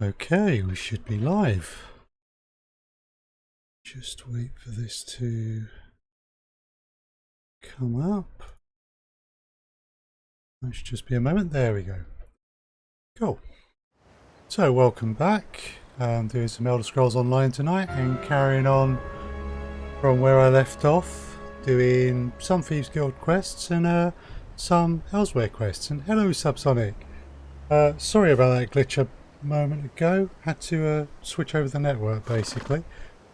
Okay, we should be live. Just wait for this to come up. That should just be a moment. There we go. Cool. So welcome back. Doing some Elder Scrolls Online tonight and carrying on from where I left off, doing some Thieves Guild quests and some Elsweyr quests. And hello Subsonic. Sorry about that glitch a moment ago. Had to switch over the network basically.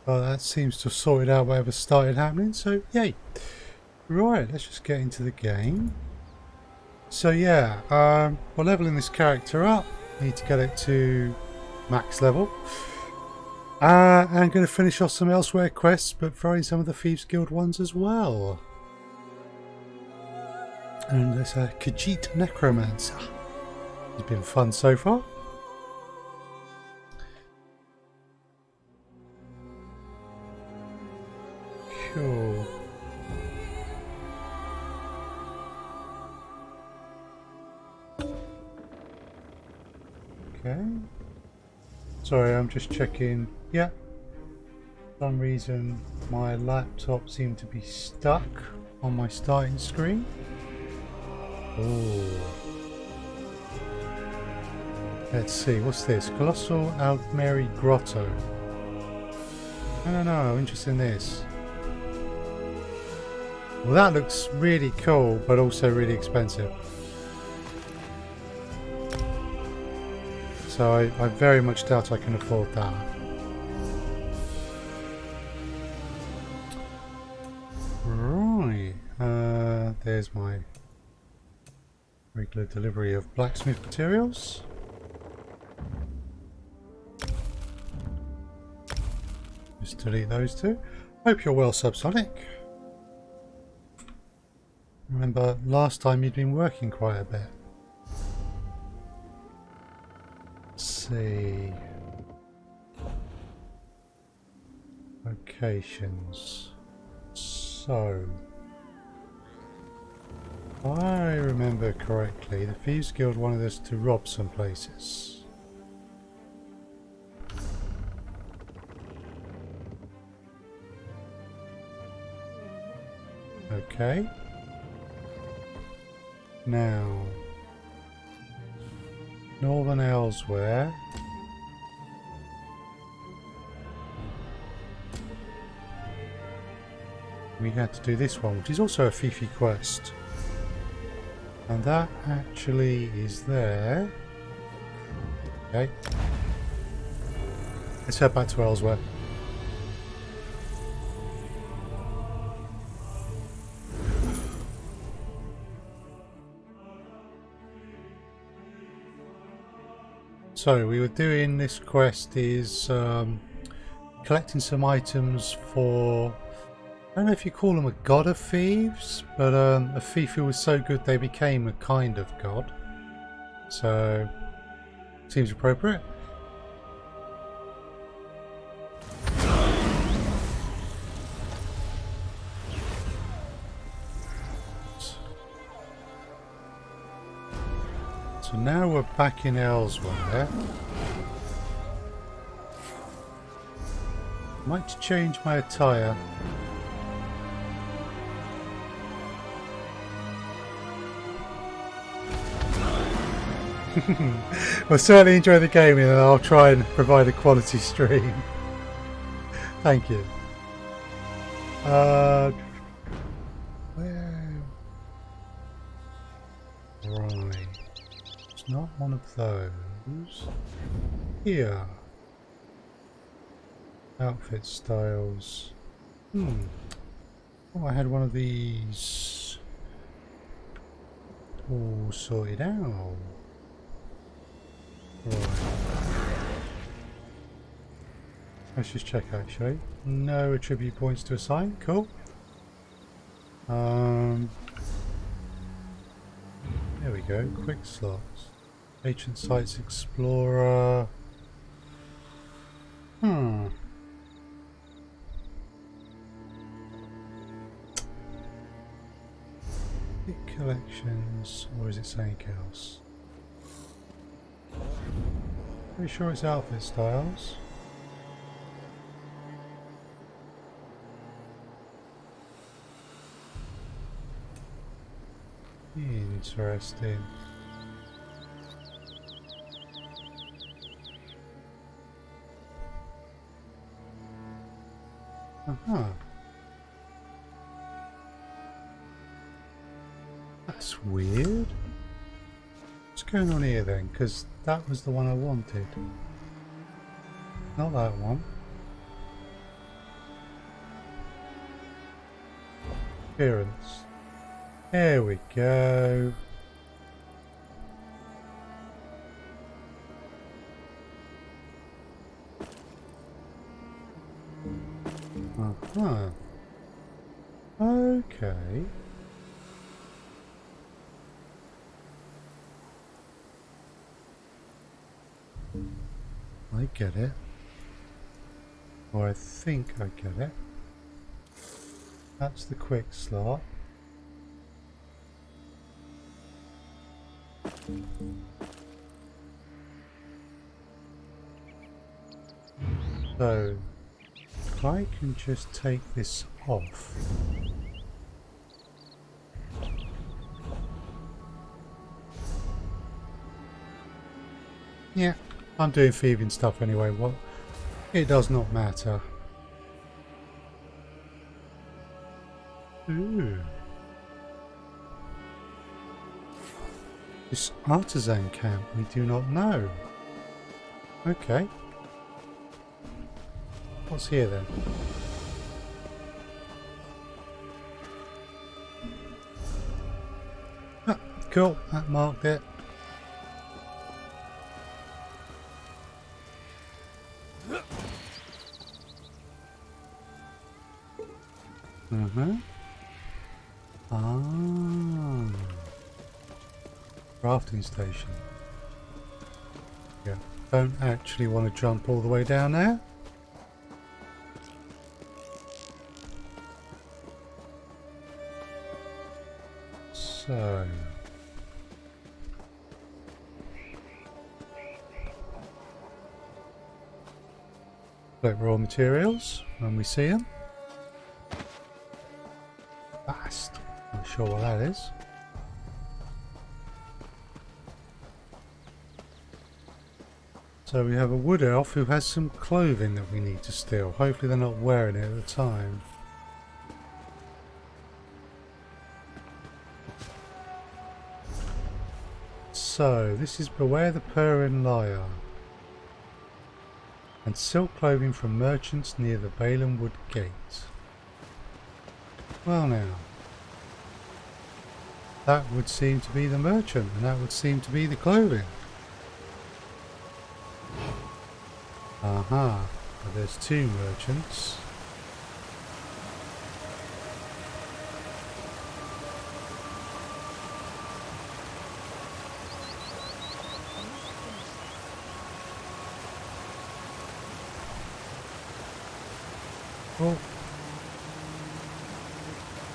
But that seems to have sorted out whatever started happening, so yay. Right, let's just get into the game. So yeah, we're leveling this character up. Need to get it to max level. I'm going to finish off some Elsweyr quests, but throwing some of the Thieves Guild ones as well. And there's a Khajiit Necromancer. It's been fun so far. Cool. Okay. Sorry, I'm just checking. Yeah. For some reason my laptop seemed to be stuck on my starting screen. Oh. Let's see, what's this? Colossal Altmary Grotto. No, I'm interested in this. Well, that looks really cool, but also really expensive. So I very much doubt I can afford that. Right. There's my regular delivery of blacksmith materials. Just delete those two. Hope you're well, Subsonic. Remember, last time you'd been working quite a bit. Let's see. Locations. So, if I remember correctly, the Thieves Guild wanted us to rob some places. Okay. Now, Northern Elsweyr. We had to do this one, which is also a Fifi quest. And that actually is there. Okay. Let's head back to Elsweyr. So we were doing this quest is collecting some items for, I don't know if you call them a god of thieves, but a thief who was so good they became a kind of god. So seems appropriate. So now we're back in Elsweyr. Might change my attire. Well, certainly enjoy the game and I'll try and provide a quality stream. Thank you. Where? Right. It's not one of those. Here. Outfit styles. Oh, I had one of these all sorted out. Right. Let's just check actually. No attribute points to assign. Cool. There we go. Quick slots. Ancient Sites Explorer. Collections, or is it something else? Pretty sure it's outfit styles. Interesting. Uh-huh. That's weird. What's going on here then? Because that was the one I wanted. Not that one. Appearance. There we go. Uh-huh. Okay. I get it. Or I think I get it. That's the quick slot. So, if I can just take this off. Yeah, I'm doing thieving stuff anyway. What? It does not matter. Ooh. This artisan camp, we do not know. Okay. What's here then? Ah, cool, that marked it. Ah. Crafting station. Yeah, don't actually want to jump all the way down there. So, collect raw materials when we see them. Fast. Not sure what that is. So we have a wood elf who has some clothing that we need to steal. Hopefully they're not wearing it at the time. So this is Beware the Purring Liar. And silk clothing from merchants near the Balaam Wood Gate. Well now. That would seem to be the merchant, and that would seem to be the clothing. Aha, but there's two merchants. Oh,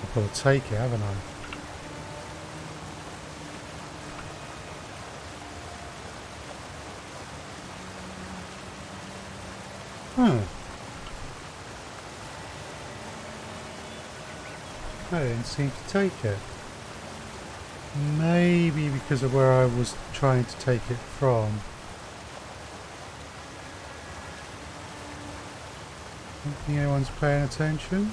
I've got to take it, haven't I? Huh. I didn't seem to take it. Maybe because of where I was trying to take it from. Don't think anyone's paying attention.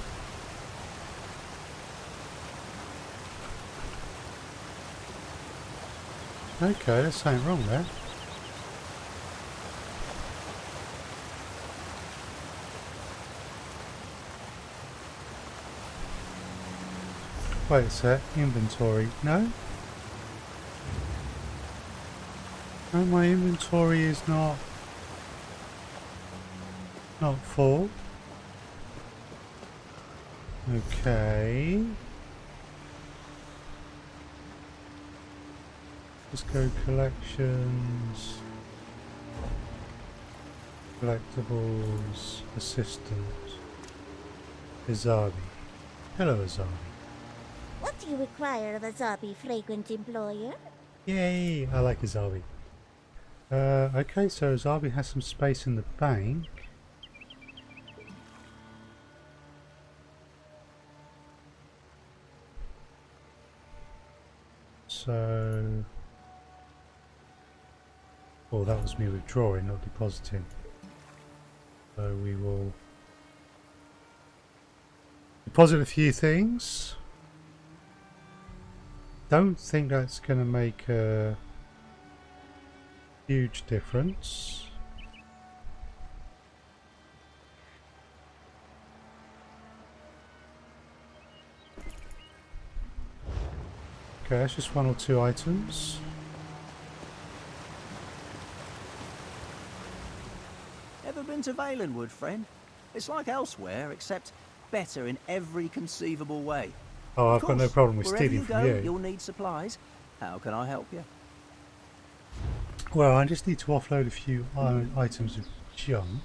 Okay, there's something wrong there. Wait a sec, inventory, no? No, my inventory is not full. Okay. Let's go collections, collectibles, assistant, Azabi. Hello Azabi. What do you require of a Zabi frequent employer? Yay! I like Azabi. Okay, so Zabi has some space in the bank. So... Oh, that was me withdrawing, not depositing. So we will deposit a few things. Don't think that's going to make a huge difference. Okay, that's just 1 or 2 items. Ever been to Valenwood, friend? It's like Elsweyr, except better in every conceivable way. Oh, Of I've got no course, problem with wherever stealing you from go, you. you'll need supplies. How can I help you? Well, I just need to offload a few items of junk.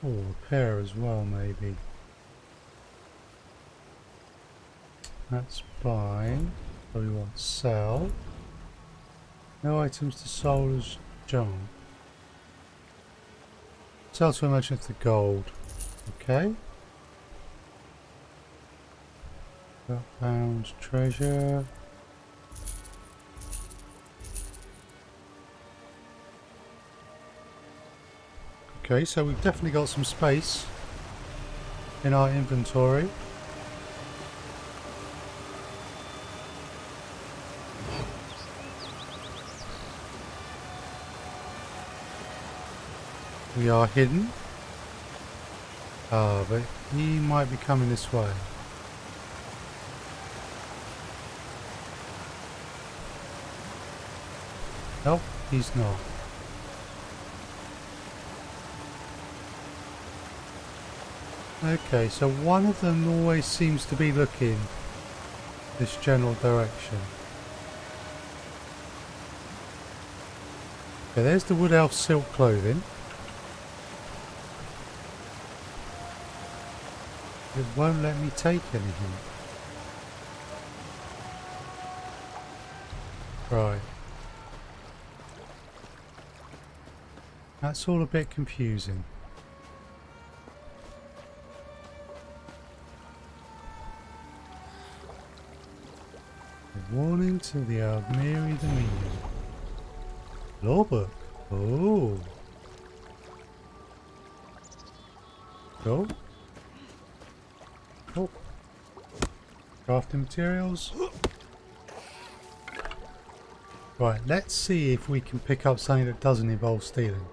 Oh, repair as well, maybe. That's buy. So we want sell. No items to sold as junk. Sell to a merchant the gold. Okay. Bound treasure. Okay, so we've definitely got some space in our inventory. We are hidden. Ah, but he might be coming this way. Nope, he's not. Okay, so one of them always seems to be looking this general direction. Okay, there's the Wood Elf silk clothing. It won't let me take anything. Right. That's all a bit confusing. A warning to the Aldmeri Dominion. Lawbook. Oh. Cool. Cool. Crafting materials. Right, let's see if we can pick up something that doesn't involve stealing.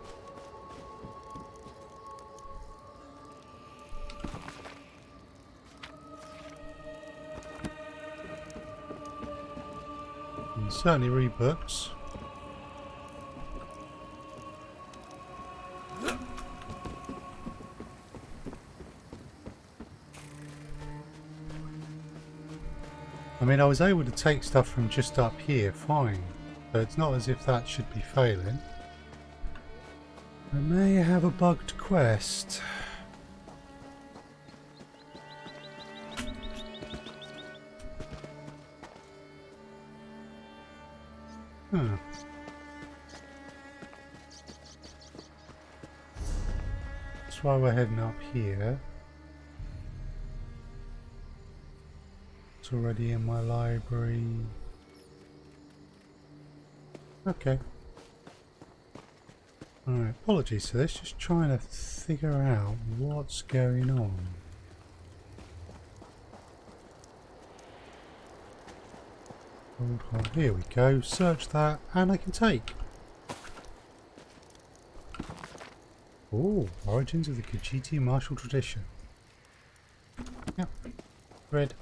You can certainly read books. I mean, I was able to take stuff from just up here, fine. But it's not as if that should be failing. I may have a bugged quest. Huh. That's why we're heading up here. It's already in my library. Okay. Alright, apologies for this, just trying to figure out what's going on. Oh, here we go, search that, and I can take. Oh, origins of the Khajiiti martial tradition. Yep, read.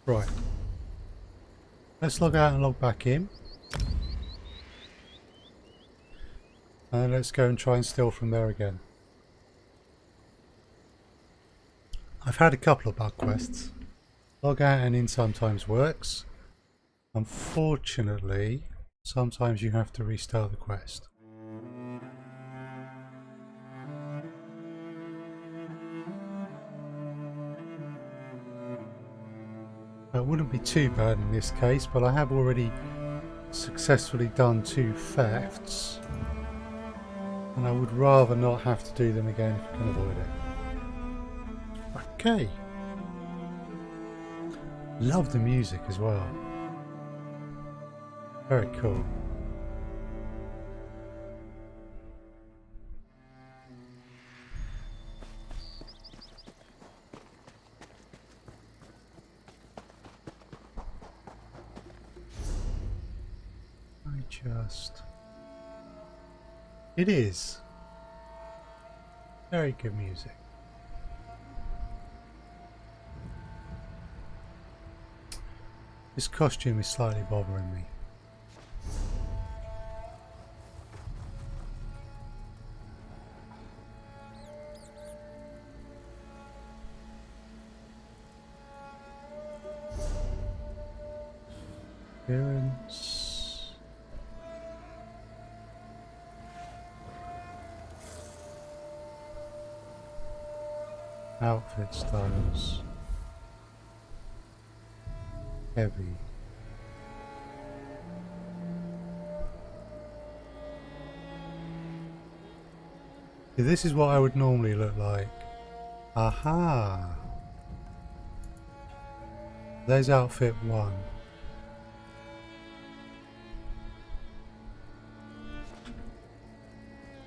Right. Let's log out and log back in. And let's go and try and steal from there again. I've had a couple of bug quests. Log out and in sometimes works. Unfortunately, sometimes you have to restart the quest. It wouldn't be too bad in this case, but I have already successfully done 2 thefts. And I would rather not have to do them again if I can avoid it. Okay. Love the music as well. Very cool. It is. Very good music. This costume is slightly bothering me. Appearance. Outfit styles. Heavy. See, this is what I would normally look like. Aha! There's outfit 1.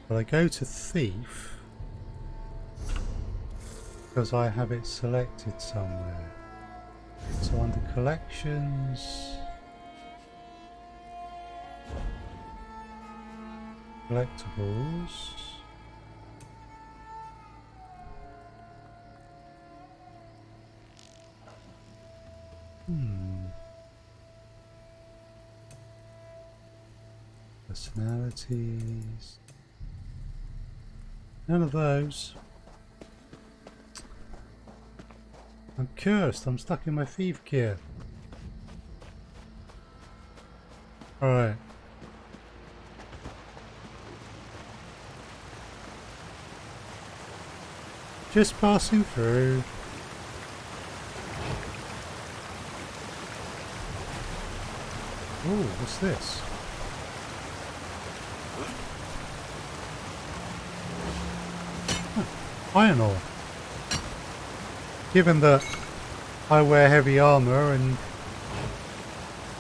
But I go to Thief because I have it selected somewhere. So under collections, collectibles, personalities, none of those. I'm cursed, I'm stuck in my thief gear. Alright. Just passing through. Oh, what's this? Huh, iron ore. Given that I wear heavy armour and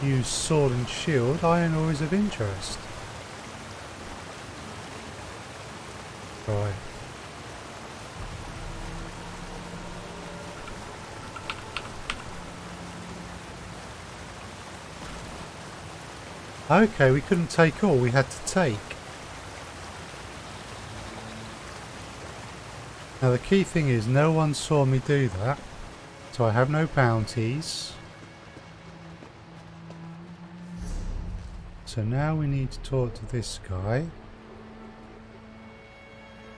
use sword and shield, iron ore is of interest. Right. Okay, we couldn't take all, we had to take. Now the key thing is no one saw me do that, so I have no bounties. So now we need to talk to this guy.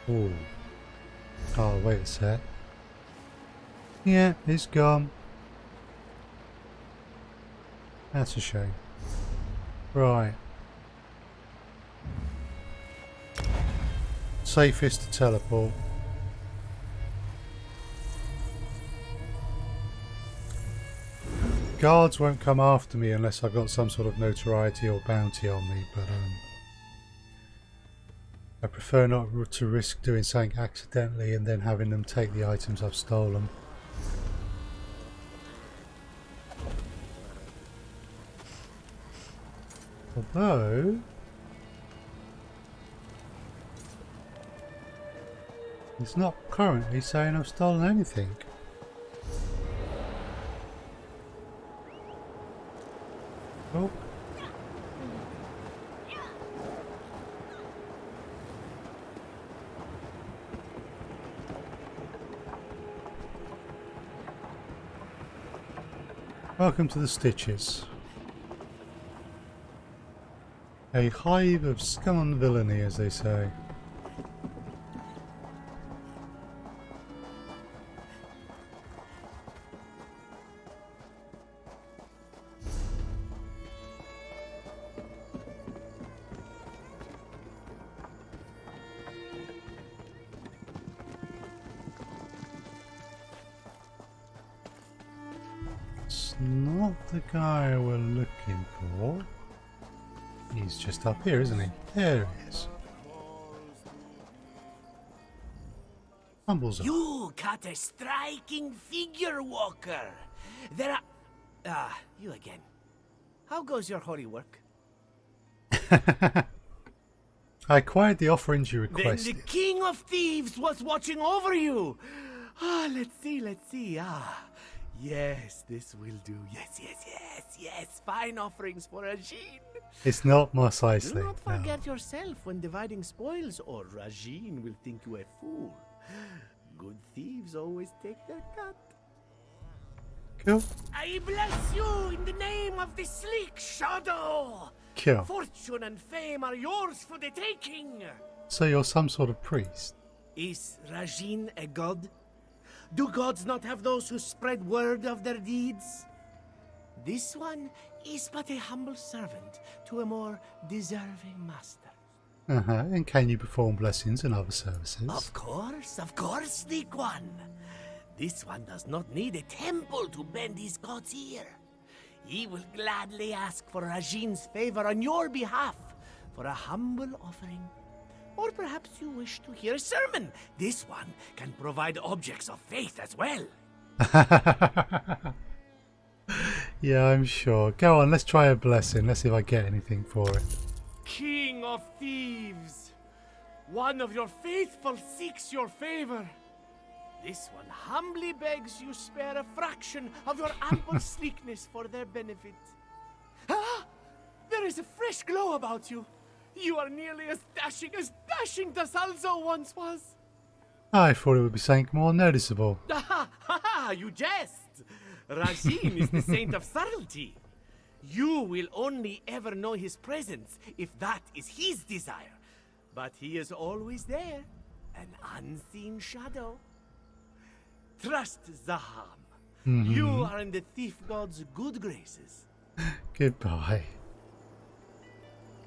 Ooh. Oh, wait a sec. Yeah, it's gone. That's a shame. Right. Safest to teleport. Guards won't come after me unless I've got some sort of notoriety or bounty on me, but I prefer not to risk doing something accidentally and then having them take the items I've stolen. Although it's not currently saying I've stolen anything. Oh. Welcome to the Stitches. A hive of scum and villainy, as they say. not the guy we're looking for. He's just up here, isn't he? There he is. Fumbles up. You cut a striking figure, Walker. There are... Ah, you again. How goes your holy work? I acquired the offerings you Then requested. the king of thieves was watching over you. Ah, let's see. Ah, yes, this will do. Yes. Fine offerings for Rajin. It's not Do precisely. not No. forget yourself when dividing spoils, or Rajin will think you a fool. Good thieves always take their cut. Cool. I bless you in the name of the sleek shadow. Cool. Fortune and fame are yours for the taking. So you're some sort of priest. Is Rajin a god? Do gods not have those who spread word of their deeds? This one is but a humble servant to a more deserving master. And can you perform blessings and other services? Of course, sleek one. This one does not need a temple to bend his god's ear. He will gladly ask for Rajin's favor on your behalf for a humble offering. Or perhaps you wish to hear a sermon. This one can provide objects of faith as well. Yeah, I'm sure. Go on, let's try a blessing. Let's see if I get anything for it. King of thieves, one of your faithful seeks your favor. This one humbly begs you spare a fraction of your ample sleekness for their benefit. Ah! There is a fresh glow about you. You are nearly as dashing Dasalzo once was. I thought it would be something more noticeable. You jest! Rajin is the saint of subtlety. You will only ever know his presence if that is his desire. But he is always there, an unseen shadow. Trust Zaham. You are in the thief god's good graces. Goodbye.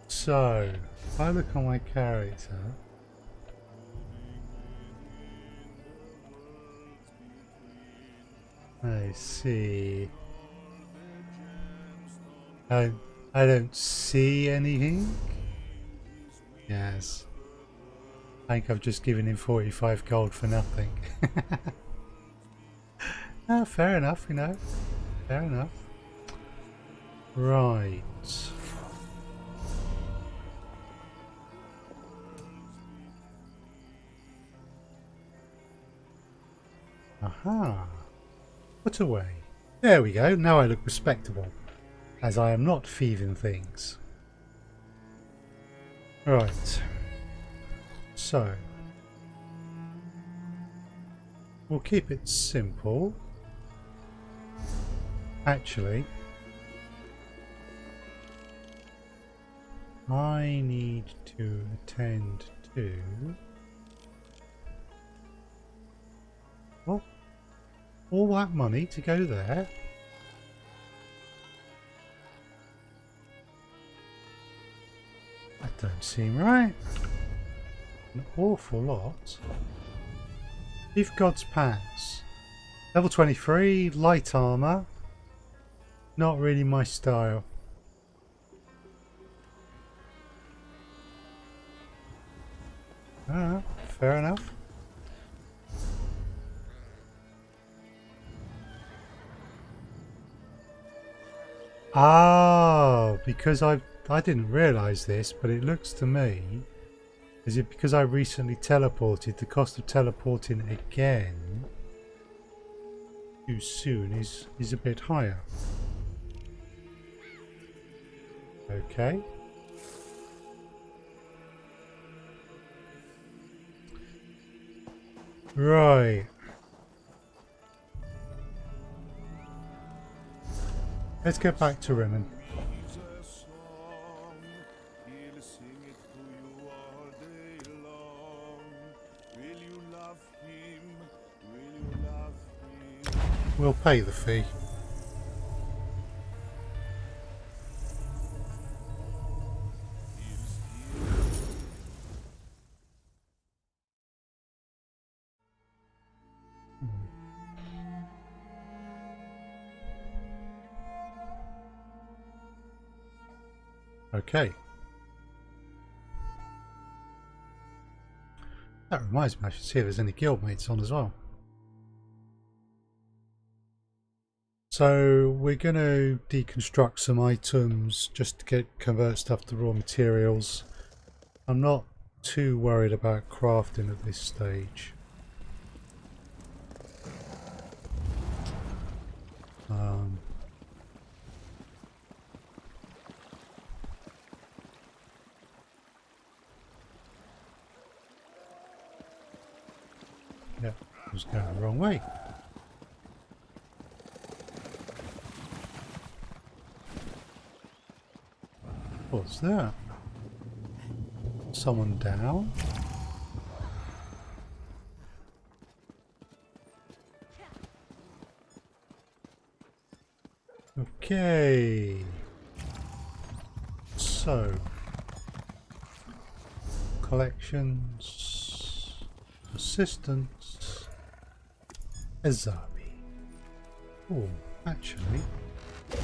So, if I look on my character, I see. I don't see anything. Yes. I think I've just given him 45 gold for nothing. Fair enough, you know. Fair enough. Right. Aha. Put away. There we go. Now I look respectable. As I am not thieving things. Right. So. We'll keep it simple. Actually. I need to attend to... What? All that money to go there? That don't seem right. An awful lot. Thief God's Pants. Level 23, light armor. Not really my style. Fair enough. Ah, because I didn't realise this, but it looks to me as if because I recently teleported, the cost of teleporting again too soon is a bit higher. Okay. Right. Let's get back to Rimmon. We'll pay the fee. Okay. That reminds me, I should see if there's any guildmates on as well. So we're going to deconstruct some items just to convert stuff to raw materials. I'm not too worried about crafting at this stage. Yep, I was going the wrong way. What's that? Someone down? Okay. So, collections, assistance, Azabi. Oh, actually, I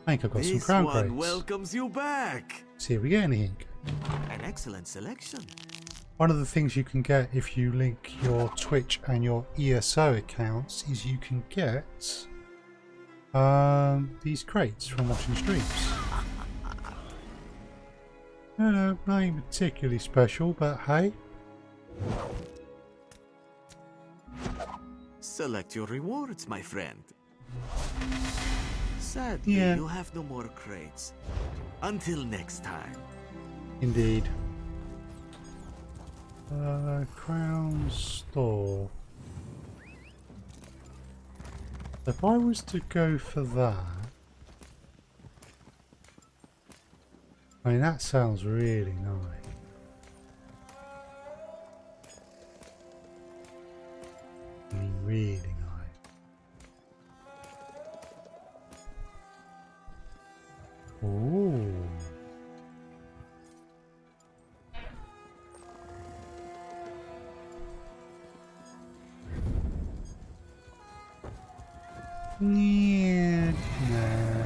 think I've got some crown crates. This one welcomes you back. See if we get anything. An excellent selection. One of the things you can get if you link your Twitch and your ESO accounts is you can get these crates from watching streams. No, nothing particularly special, but hey. Select your rewards, my friend. Sadly, Yeah. you have no more crates. Until next time. Indeed. Crown store. If I was to go for that, I mean that sounds really nice. I mean really nice. Ooh. Yeah, nah.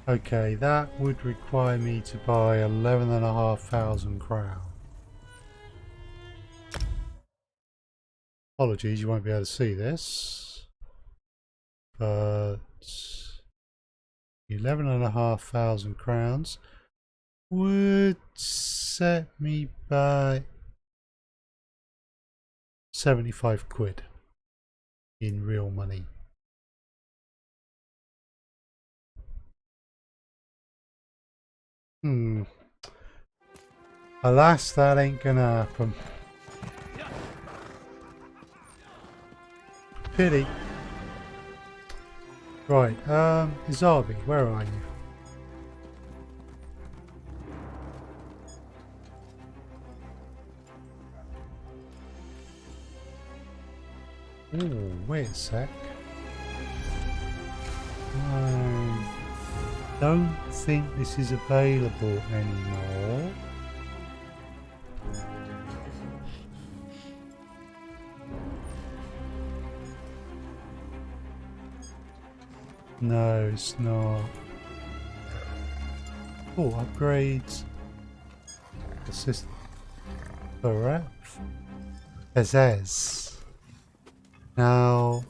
Okay, that would require me to buy 11,500 crown. Apologies, you won't be able to see this, but 11,500 crowns would set me back 75 quid in real money. Alas, that ain't gonna happen. Pity. Right, Izabi, where are you? Ooh, wait a sec. I don't think this is available anymore. No, it's not. Oh, upgrades. Assist. Correct. Azaz. Now,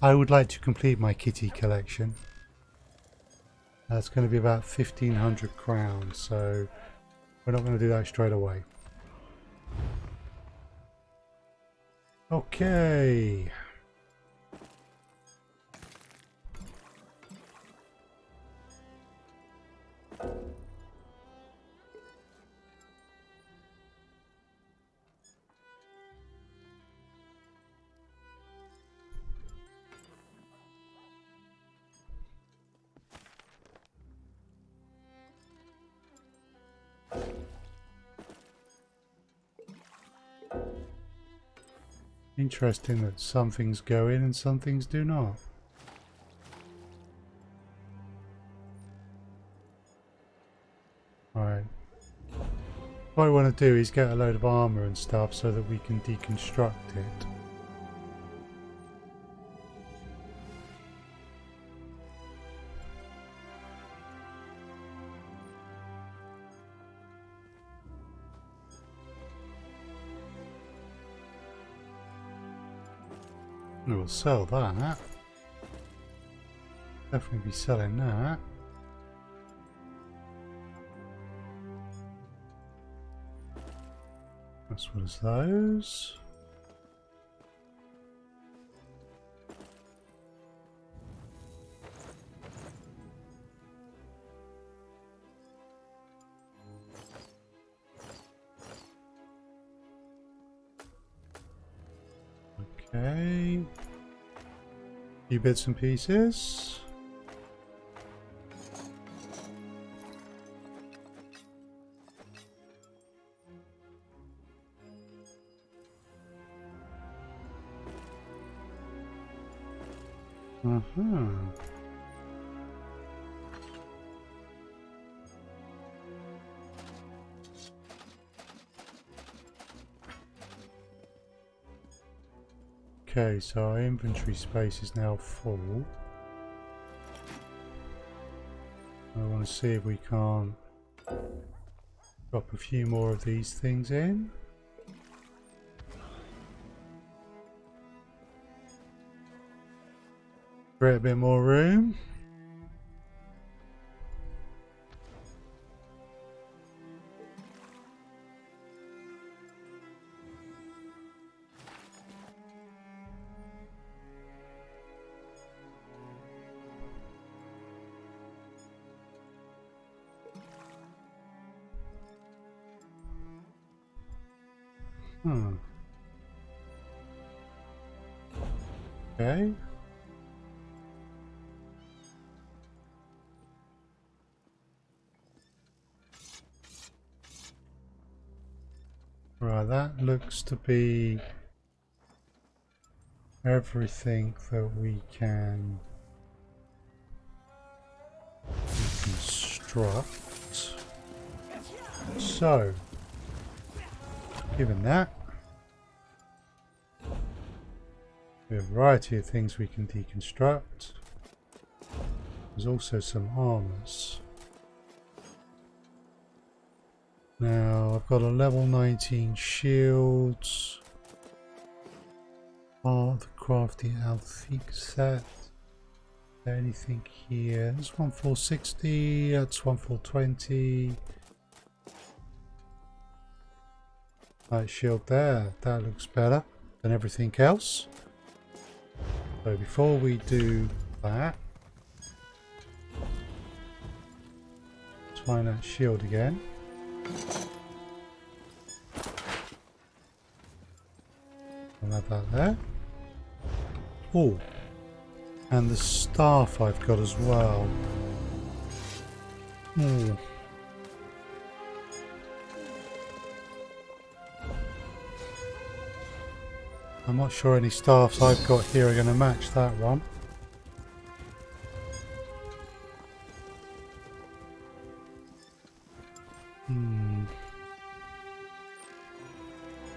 I would like to complete my kitty collection. That's going to be about 1,500 crowns, so we're not going to do that straight away. Okay. Interesting that some things go in and some things do not. What I want to do is get a load of armor and stuff so that we can deconstruct it. We'll sell that. Definitely be selling that. As well as those. Okay. Few bits and pieces. Okay, so our inventory space is now full. I want to see if we can't drop a few more of these things in. Create a bit more room. Okay. Right, that looks to be everything that we can reconstruct. So, given that, we have a variety of things we can deconstruct. There's also some armors. Now, I've got a level 19 shield. Part of the crafty Althik set. Is there anything here? There's one 460, that's one 420. Light shield there, that looks better than everything else. So before we do that, let's find that shield again. I'll have that there. Oh, and the staff I've got as well. Oh. I'm not sure any staffs I've got here are going to match that one.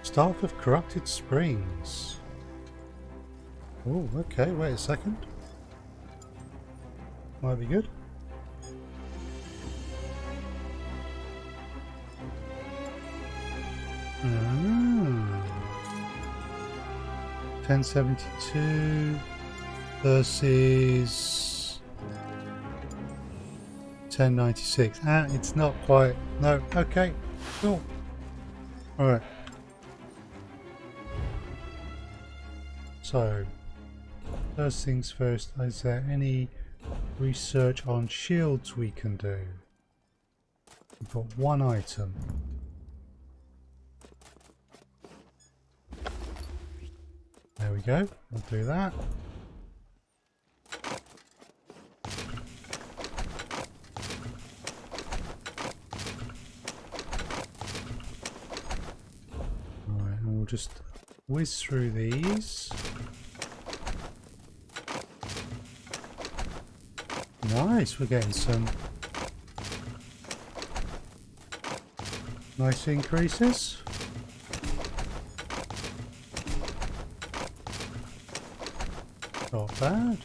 Staff of Corrupted Springs. Oh, okay, wait a second. Might be good. Ah. 1072 versus 1096. Ah, it's not quite. No, okay, cool. Alright. So, first things first, is there any research on shields we can do? We've got one item. There we go, we'll do that. Alright, and we'll just whiz through these. Nice, we're getting some Nice increases. Not bad.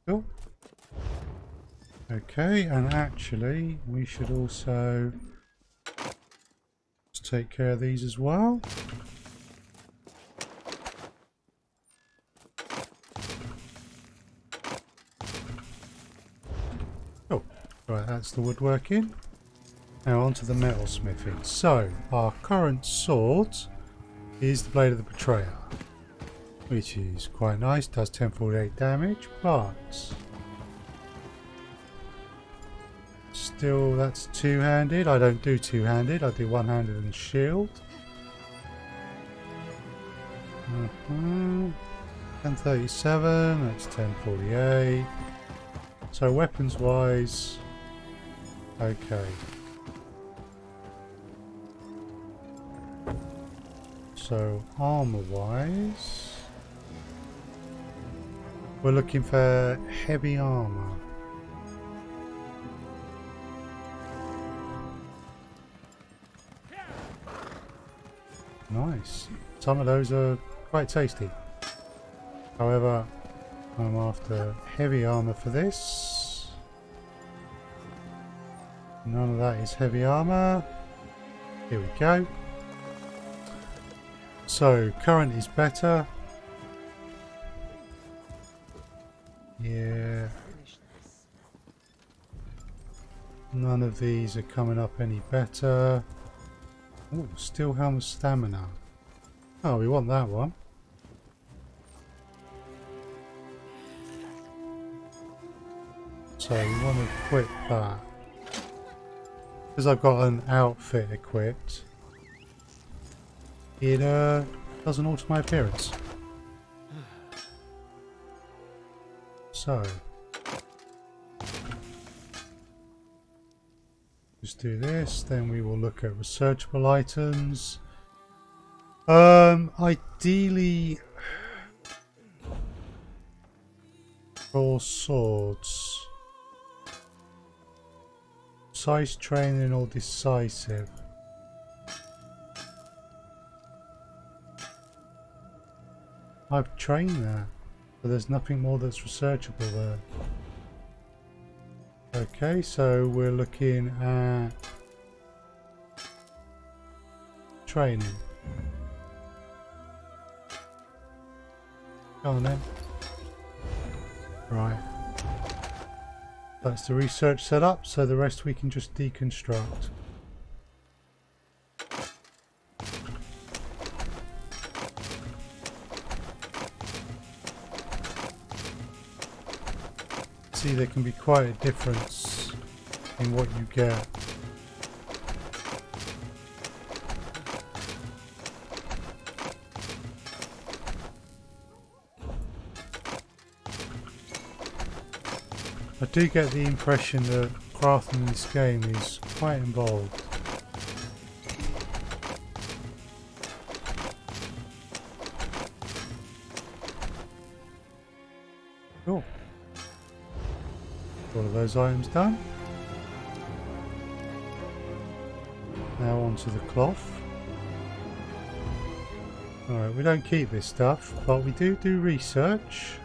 Cool. Okay, and actually we should also just take care of these as well. Oh, right, that's the woodworking. Now on to the metalsmithing. So, our current sword is the Blade of the Betrayer, which is quite nice, does 1048 damage, but still that's two-handed. I don't do two-handed, I do one-handed and shield. 1037, that's 1048. So weapons wise, okay. So armor wise, we're looking for heavy armor. Nice. Some of those are quite tasty. However, I'm after heavy armor for this. None of that is heavy armor. Here we go. So, current is better. Yeah. None of these are coming up any better. Oh, steel helm of stamina. Oh, we want that one. So we want to equip that. Because I've got an outfit equipped, it doesn't alter my appearance. So just do this, then we will look at researchable items. Ideally for swords, size training or decisive. I've trained that, but there's nothing more that's researchable there. Okay, so we're looking at training. Go on then. Right. That's the research setup, so the rest we can just deconstruct. See, there can be quite a difference in what you get. I do get the impression that crafting in this game is quite involved. Cool. All of those items done. Now onto the cloth. Alright, we don't keep this stuff, but we do research.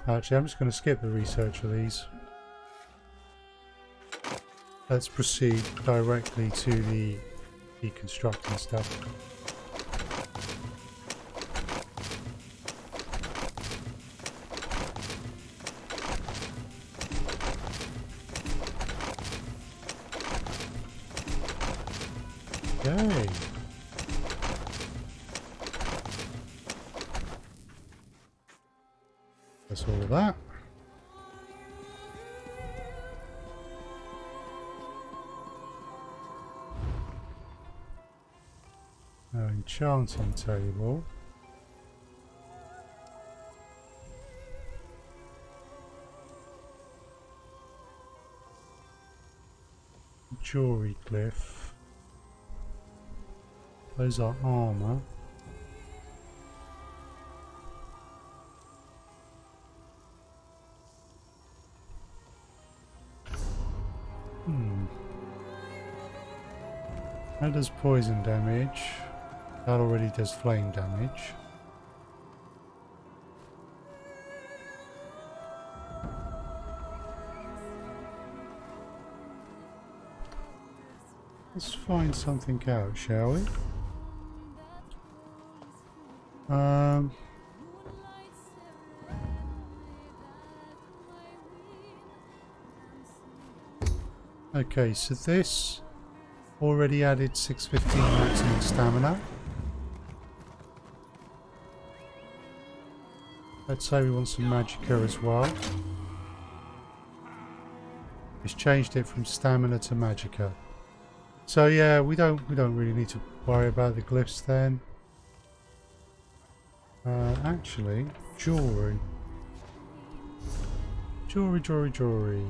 Actually, I'm just going to skip the research for these. Let's proceed directly to the deconstructing stuff. Okay. That's all of that. Now, enchanting table. jewelry glyph. Those are armor. That does poison damage. That already does flame damage. Let's find something out, shall we? Okay, so this already added 615 maximum stamina. Let's say we want some magicka as well. It's changed it from stamina to magicka. So yeah, we don't really need to worry about the glyphs then. Actually, jewelry. Jewelry.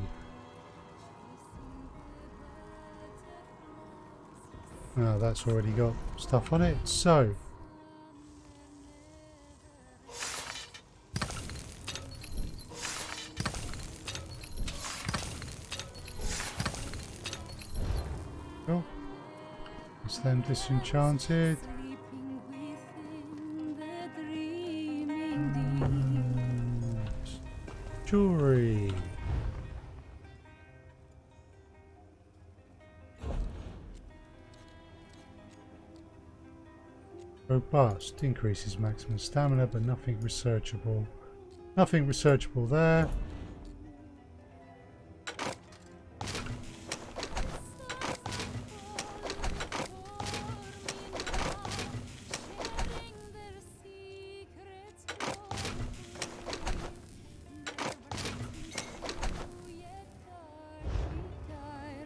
Oh, that's already got stuff on it. So cool. It's then disenchanted. Jewelry. Robust increases maximum stamina, but nothing researchable. Nothing researchable there.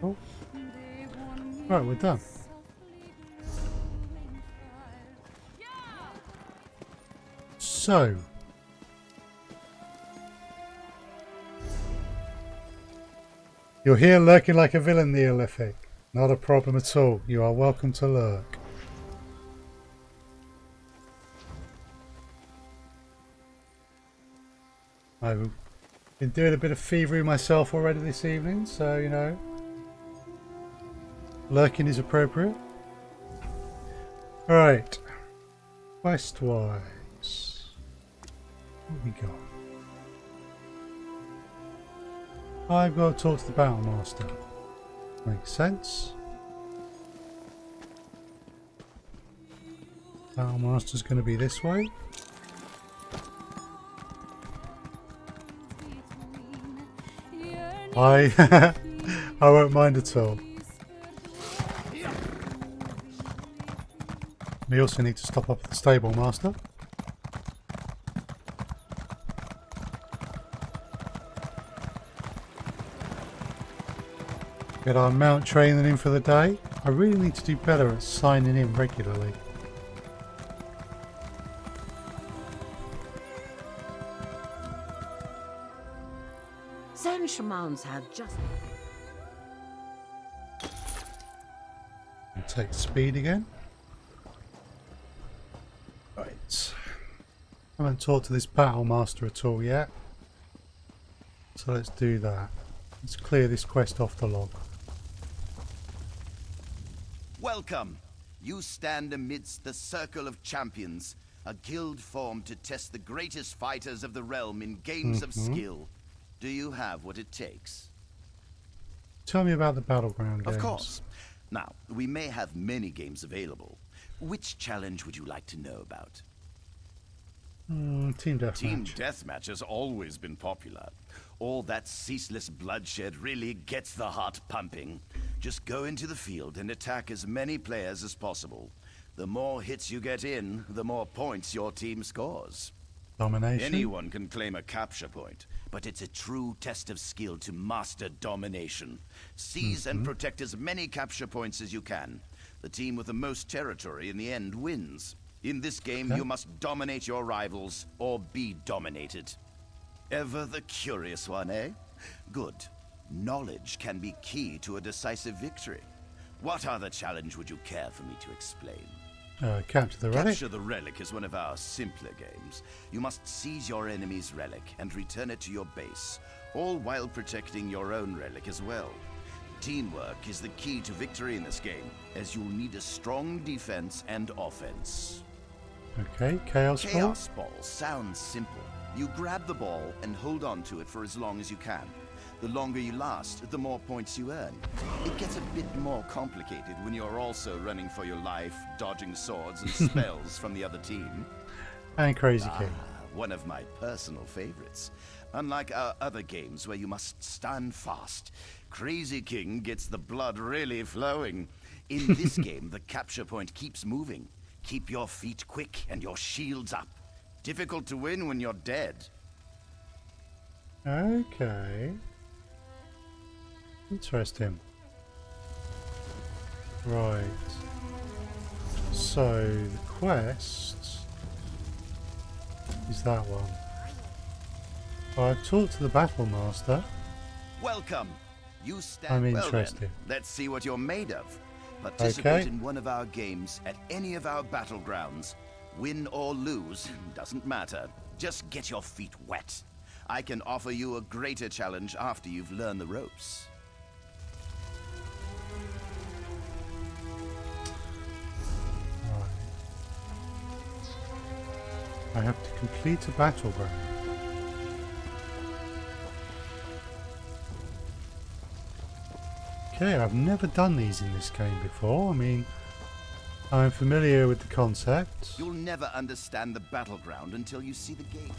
Oh. Right, we're done. So, you're here lurking like a villain, Neolithic. Not a problem at all. You are welcome to lurk. I've been doing a bit of thievery myself already this evening, so you know, lurking is appropriate. Alright, quest-wise. What we got? I've got to talk to the Battle Master. Makes sense. Battle Master's going to be this way. I won't mind at all. We also need to stop up at the Stable Master. Get our mount training in for the day. I really need to do better at signing in regularly. Saint-Chamans have just... And take speed again. Right. I haven't talked to this Battle Master at all yet. So let's do that. Let's clear this quest off the log. Welcome. You stand amidst the Circle of Champions, a guild formed to test the greatest fighters of the realm in games of skill. Do you have what it takes? Tell me about the Battleground games. Of course. Now, we may have many games available. Which challenge would you like to know about? Team Deathmatch. Team Deathmatch has always been popular. All that ceaseless bloodshed really gets the heart pumping. Just go into the field and attack as many players as possible. The more hits you get in, the more points your team scores. Domination. Anyone can claim a capture point, but it's a true test of skill to master domination. Seize and protect as many capture points as you can. The team with the most territory in the end wins. In this game, you must dominate your rivals or be dominated. Ever the curious one, eh? Good. Knowledge can be key to a decisive victory. What other challenge would you care for me to explain? Capture the relic. Capture the relic is one of our simpler games. You must seize your enemy's relic and return it to your base, all while protecting your own relic as well. Teamwork is the key to victory in this game, as you'll need a strong defense and offense. Okay, Chaos Ball. Chaos Ball sounds simple. You grab the ball and hold on to it for as long as you can. The longer you last, the more points you earn. It gets a bit more complicated when you're also running for your life, dodging swords and spells from the other team. And Crazy King. One of my personal favorites. Unlike our other games where you must stand fast, Crazy King gets the blood really flowing. In this game, the capture point keeps moving. Keep your feet quick and your shields up. Difficult to win when you're dead. Okay. Interesting. Right. So, the quest is that one. I've talked to the Battle Master. Welcome. You stand I'm well interested. then. Let's see what you're made of. Participate Okay. in one of our games at any of our battlegrounds. Win or lose, doesn't matter. Just get your feet wet. I can offer you a greater challenge after you've learned the ropes. Right. I have to complete a battleground. Okay, I've never done these in this game before. I mean, I'm familiar with the concept. You'll never understand the battleground until you see the game.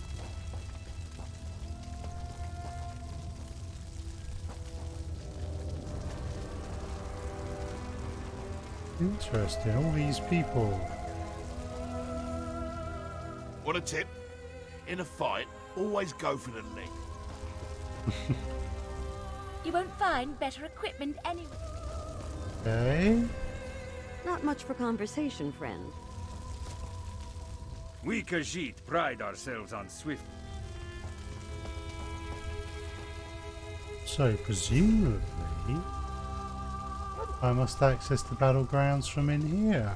Interesting, all these people. Want a tip? In a fight, always go for the leg. You won't find better equipment anywhere. Okay. Not much for conversation, friend. We Khajiit pride ourselves on swift. So, presumably, I must access the battlegrounds from in here.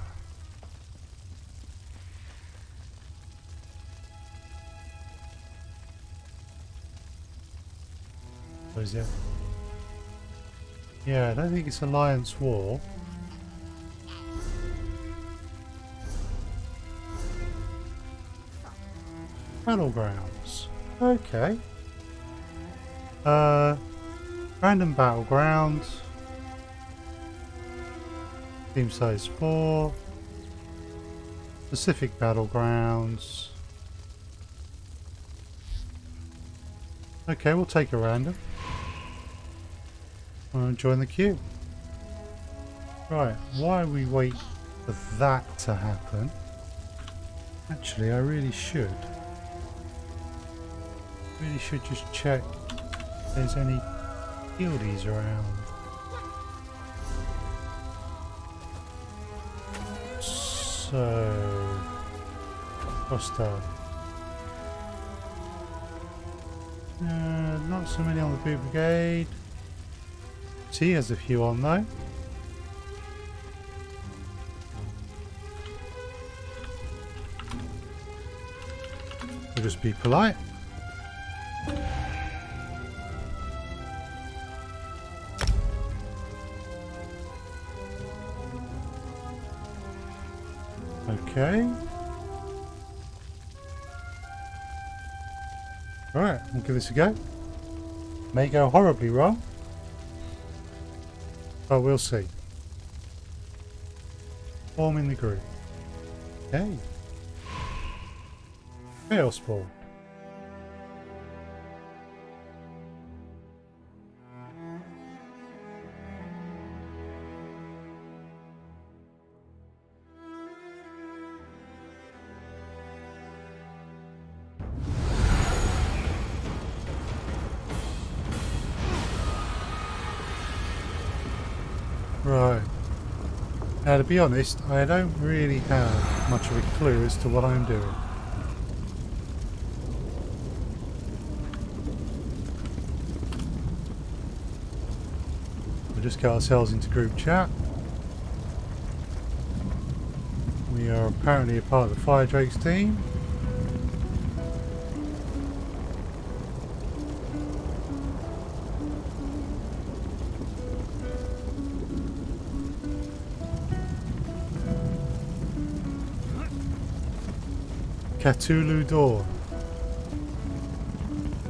What is it? Yeah, I don't think it's Alliance War. Battlegrounds. Okay. Random battleground. Team size 4. Specific battlegrounds. Okay, we'll take a random. I'll join the queue. Right, while we wait for that to happen, actually I really should just check if there's any guildies around. So, Costa. Not so many on the Boot Brigade. He has a few on though. We'll just be polite. Okay. Right, we'll give this a go. May go horribly wrong. But we'll see. Forming the group. Okay. Chaos Ball. Right. Now, to be honest, I don't really have much of a clue as to what I'm doing. we'll just get ourselves into group chat. We are apparently a part of the Fire Drakes team. Cthulhu Door.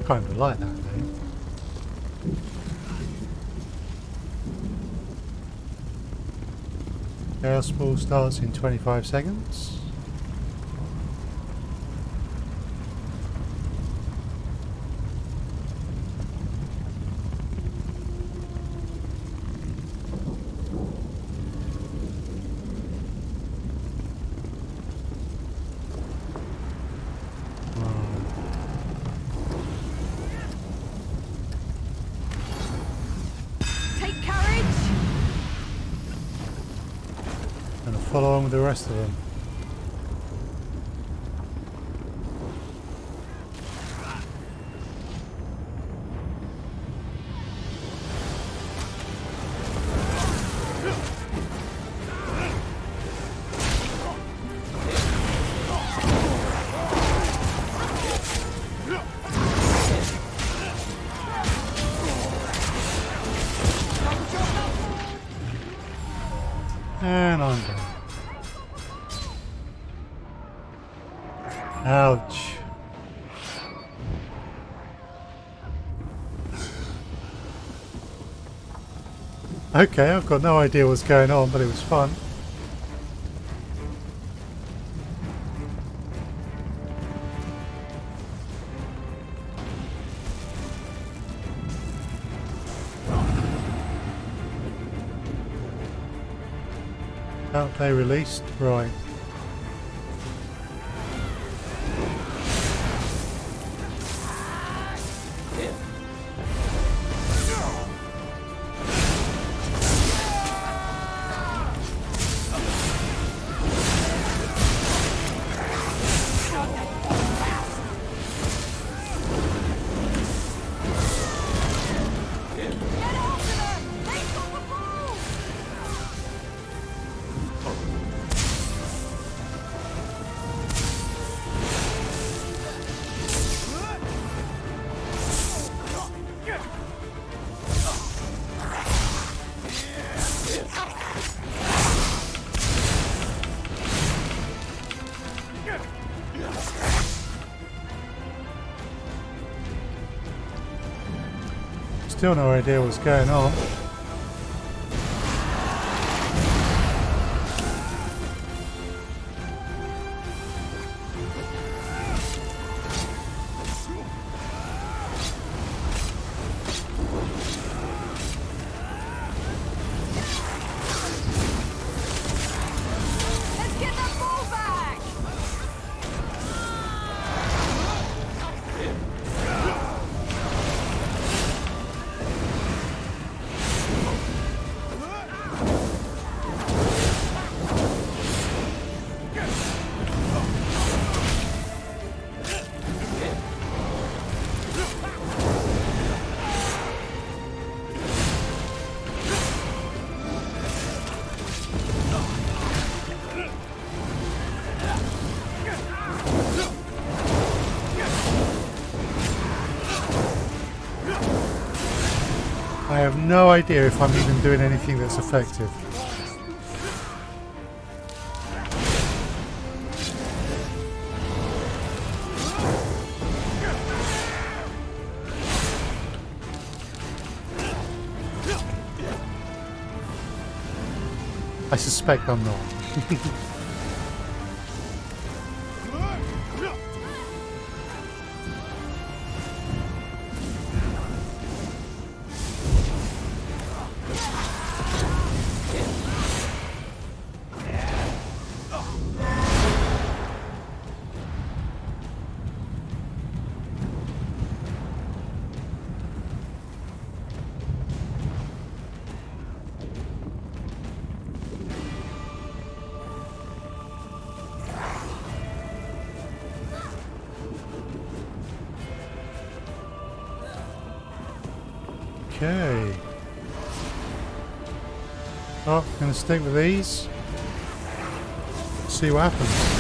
Kind of like that name. Chaos Ball starts in 25 seconds. Take courage! Gonna follow on with the rest of them. And I'm done. Ouch. Okay, I've got no idea what's going on, but it was fun. Outplay released, right. Still no idea what's going on. Let's get that ball back! I have no idea if I'm even doing anything that's effective. I suspect I'm not. Okay. Oh, gonna stick with these. See what happens.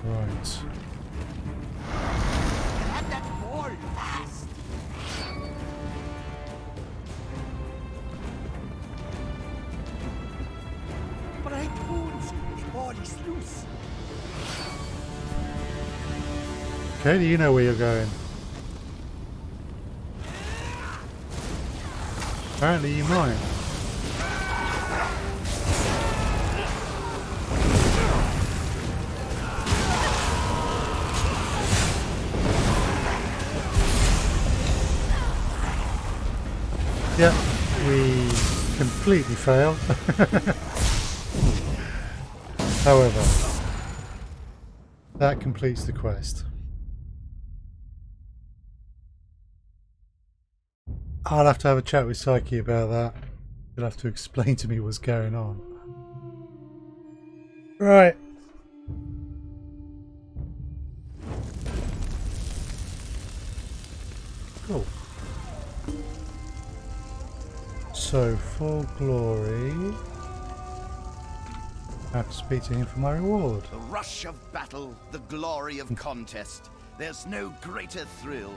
Right. Grab that ball fast. Bright wounds. The ball is loose. Okay, do you know where you're going? Apparently you might. Yep, we completely failed. However, that completes the quest. I'll have to have a chat with Psyche about that. You'll have to explain to me what's going on. Right. Cool. So, for glory, I have to speak to him for my reward. The rush of battle, the glory of contest. There's no greater thrill.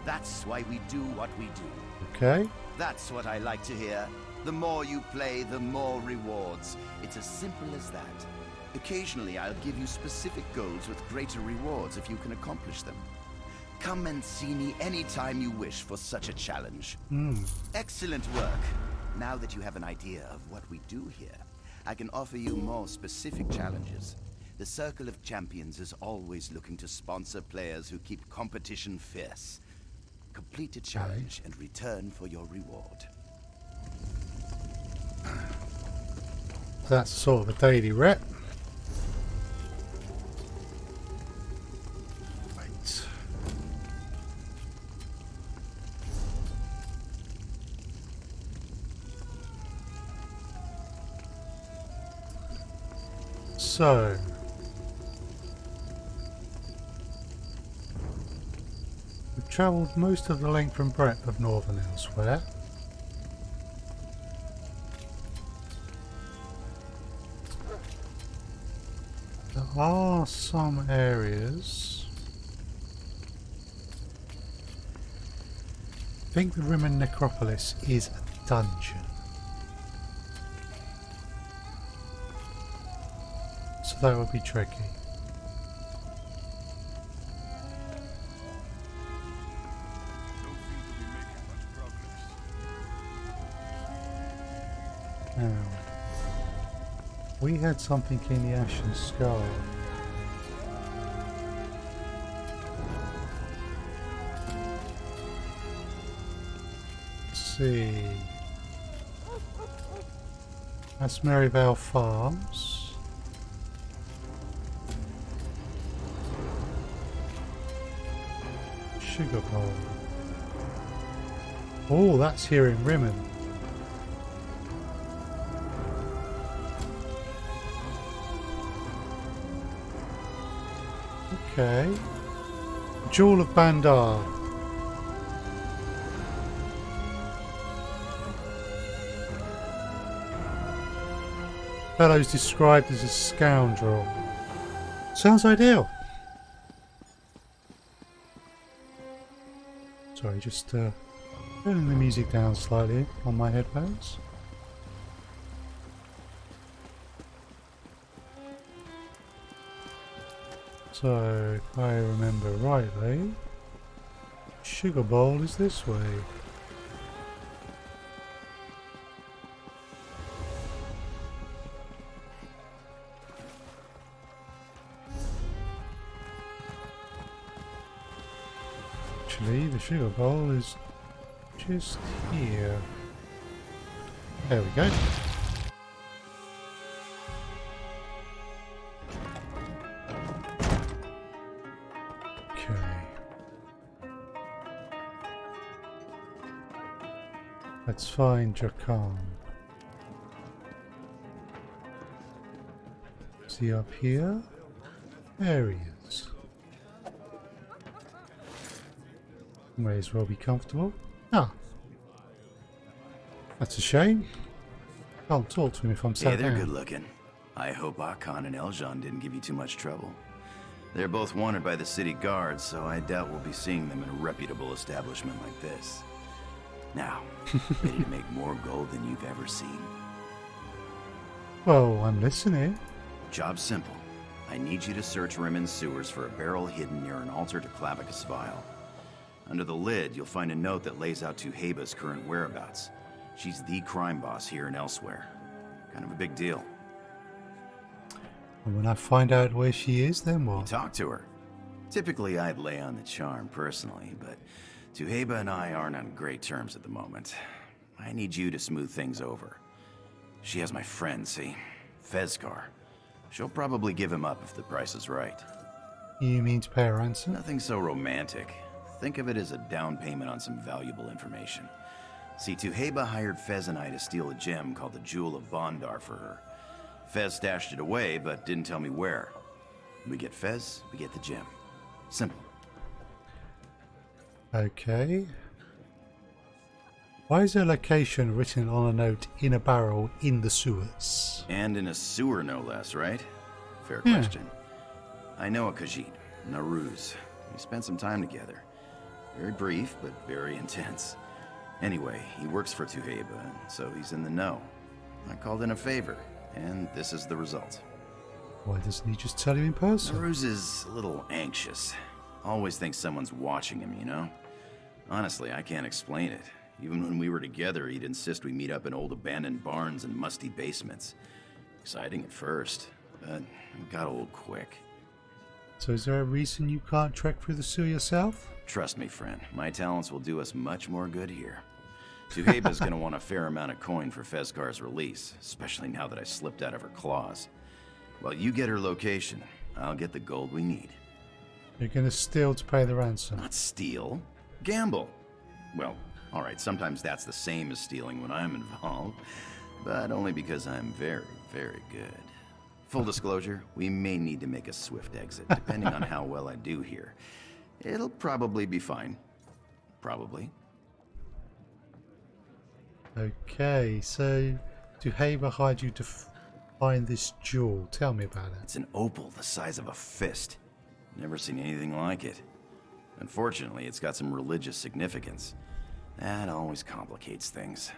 That's why we do what we do. Okay. That's what I like to hear. The more you play, the more rewards. It's as simple as that. Occasionally, I'll give you specific goals with greater rewards if you can accomplish them. Come and see me anytime you wish for such a challenge. Excellent work. Now that you have an idea of what we do here, I can offer you more specific challenges. The Circle of Champions is always looking to sponsor players who keep competition fierce. Complete a challenge and return for your reward. That's sort of a daily rep. Right. So we've travelled most of the length and breadth of northern Elsweyr. There are some areas. I think the Rimmen Necropolis is a dungeon. So that would be tricky. Now, we had something in the Ashen Skull. Let's see. That's Maryvale Farms. Sugar Bowl. Oh, that's here in Rimmen. Okay. Jewel of Baan Dar. Fellow's described as a scoundrel. Sounds ideal. Sorry, just turning the music down slightly on my headphones. So, if I remember rightly, Sugar Bowl is this way. Actually, the Sugar Bowl is just here. There we go. Let's find Jakan. Is he up here? There he is. May as well be comfortable. Ah. That's a shame. Can't talk to him if I'm sat Hey, they're down. good looking. I hope Akan and Eljan didn't give you too much trouble. They're both wanted by the city guards, so I doubt we'll be seeing them in a reputable establishment like this. Now, ready to make more gold than you've ever seen? Well, I'm listening. Job's simple. I need you to search Rimmond's sewers for a barrel hidden near an altar to Clavicus Vile. Under the lid, you'll find a note that lays out Tuheba's current whereabouts. She's the crime boss here in Elsweyr. Kind of a big deal. And when I find out where she is, then You what? talk to her. Typically, I'd lay on the charm personally, but Tuheba and I aren't on great terms at the moment. I need you to smooth things over. She has my friend, see? Fezcar. She'll probably give him up if the price is right. You mean to pay a ransom? Nothing so romantic. Think of it as a down payment on some valuable information. See, Tuheba hired Fez and I to steal a gem called the Jewel of Baan Dar for her. Fez stashed it away, but didn't tell me where. We get Fez, we get the gem. Simple. Okay. Why is her location written on a note in a barrel in the sewers? And in a sewer, no less, right? Fair Yeah. question. I know a Khajiit, Naruz. We spent some time together. Very brief, but very intense. Anyway, he works for Tuheba, so he's in the know. I called in a favor, and this is the result. Why doesn't he just tell you in person? Naruz is a little anxious. Always thinks someone's watching him, you know? Honestly, I can't explain it. Even when we were together, he'd insist we meet up in old abandoned barns and musty basements. Exciting at first, but it got old quick. So is there a reason you can't trek through the sewer yourself? Trust me, friend, my talents will do us much more good here. Tuheba's gonna want a fair amount of coin for Fezcar's release, especially now that I slipped out of her claws. While you get her location, I'll get the gold we need. You're going to steal to pay the ransom. Not steal, gamble. Well, alright, sometimes that's the same as stealing when I'm involved, but only because I'm very, very good. Full disclosure, we may need to make a swift exit, depending on how well I do here. It'll probably be fine. Probably. Okay, so Tuheba hired you to find this jewel. Tell me about it. It's an opal the size of a fist. Never seen anything like it. Unfortunately, it's got some religious significance. That always complicates things.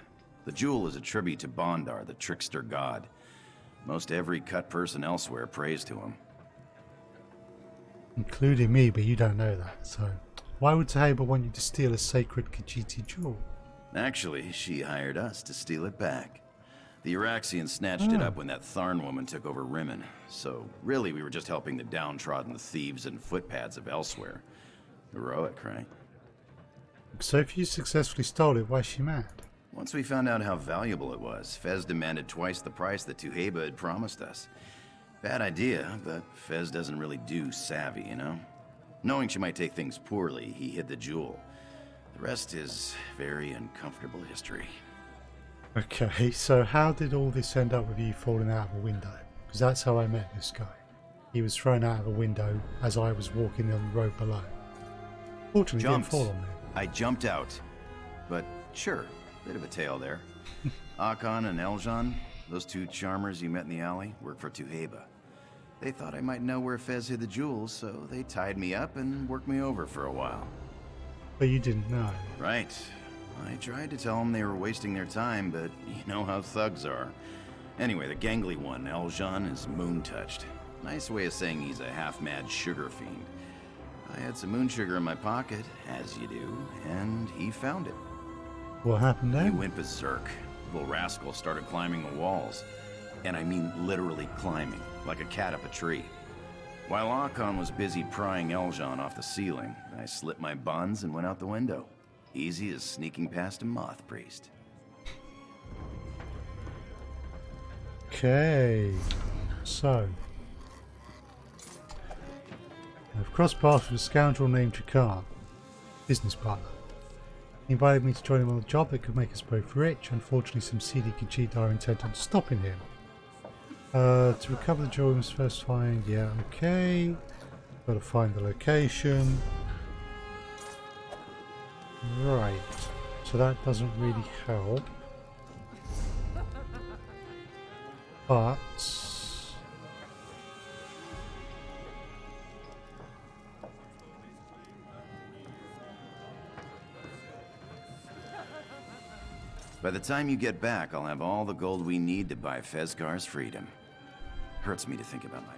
The jewel is a tribute to Baan Dar, the trickster god. Most every cut person elsewhere prays to him. Including me, but you don't know that, so... Why would Tuheba want you to steal a sacred Khajiiti jewel? Actually, she hired us to steal it back. The Iraxians snatched it up when that Tharn woman took over Rimmond. So, really, we were just helping the downtrodden thieves and footpads of Elsweyr. Heroic, right? So if you successfully stole it, why is she mad? Once we found out how valuable it was, Fez demanded twice the price that Tuheba had promised us. Bad idea, but Fez doesn't really do savvy, you know? Knowing she might take things poorly, he hid the jewel. The rest is very uncomfortable history. Okay, so how did all this end up with you falling out of a window? Because that's how I met this guy. He was thrown out of a window as I was walking on the road below. Fortunately, he didn't fall on me. I jumped out. But sure, bit of a tale there. Akan and Eljan, those two charmers you met in the alley, work for Tuheba. They thought I might know where Fez hid the jewels, so they tied me up and worked me over for a while. But you didn't know. Right. I tried to tell them they were wasting their time, but you know how thugs are. Anyway, the gangly one, Eljan, is moon-touched. Nice way of saying he's a half-mad sugar fiend. I had some moon sugar in my pocket, as you do, and he found it. What happened He then? went berserk. Little rascal started climbing the walls. And I mean literally climbing, like a cat up a tree. While Akon was busy prying Eljan off the ceiling, I slipped my buns and went out the window. Easy as sneaking past a moth priest. Okay, so I've crossed paths with a scoundrel named Jakan, business partner. He invited me to join him on a job that could make us both rich. Unfortunately, some seedy Khajiit are intent on stopping him. To recover the jewel, we must first find... Yeah, okay. Got to find the location. Right. So that doesn't really help. But... By the time you get back, I'll have all the gold we need to buy Fezgar's freedom. Hurts me to think about my...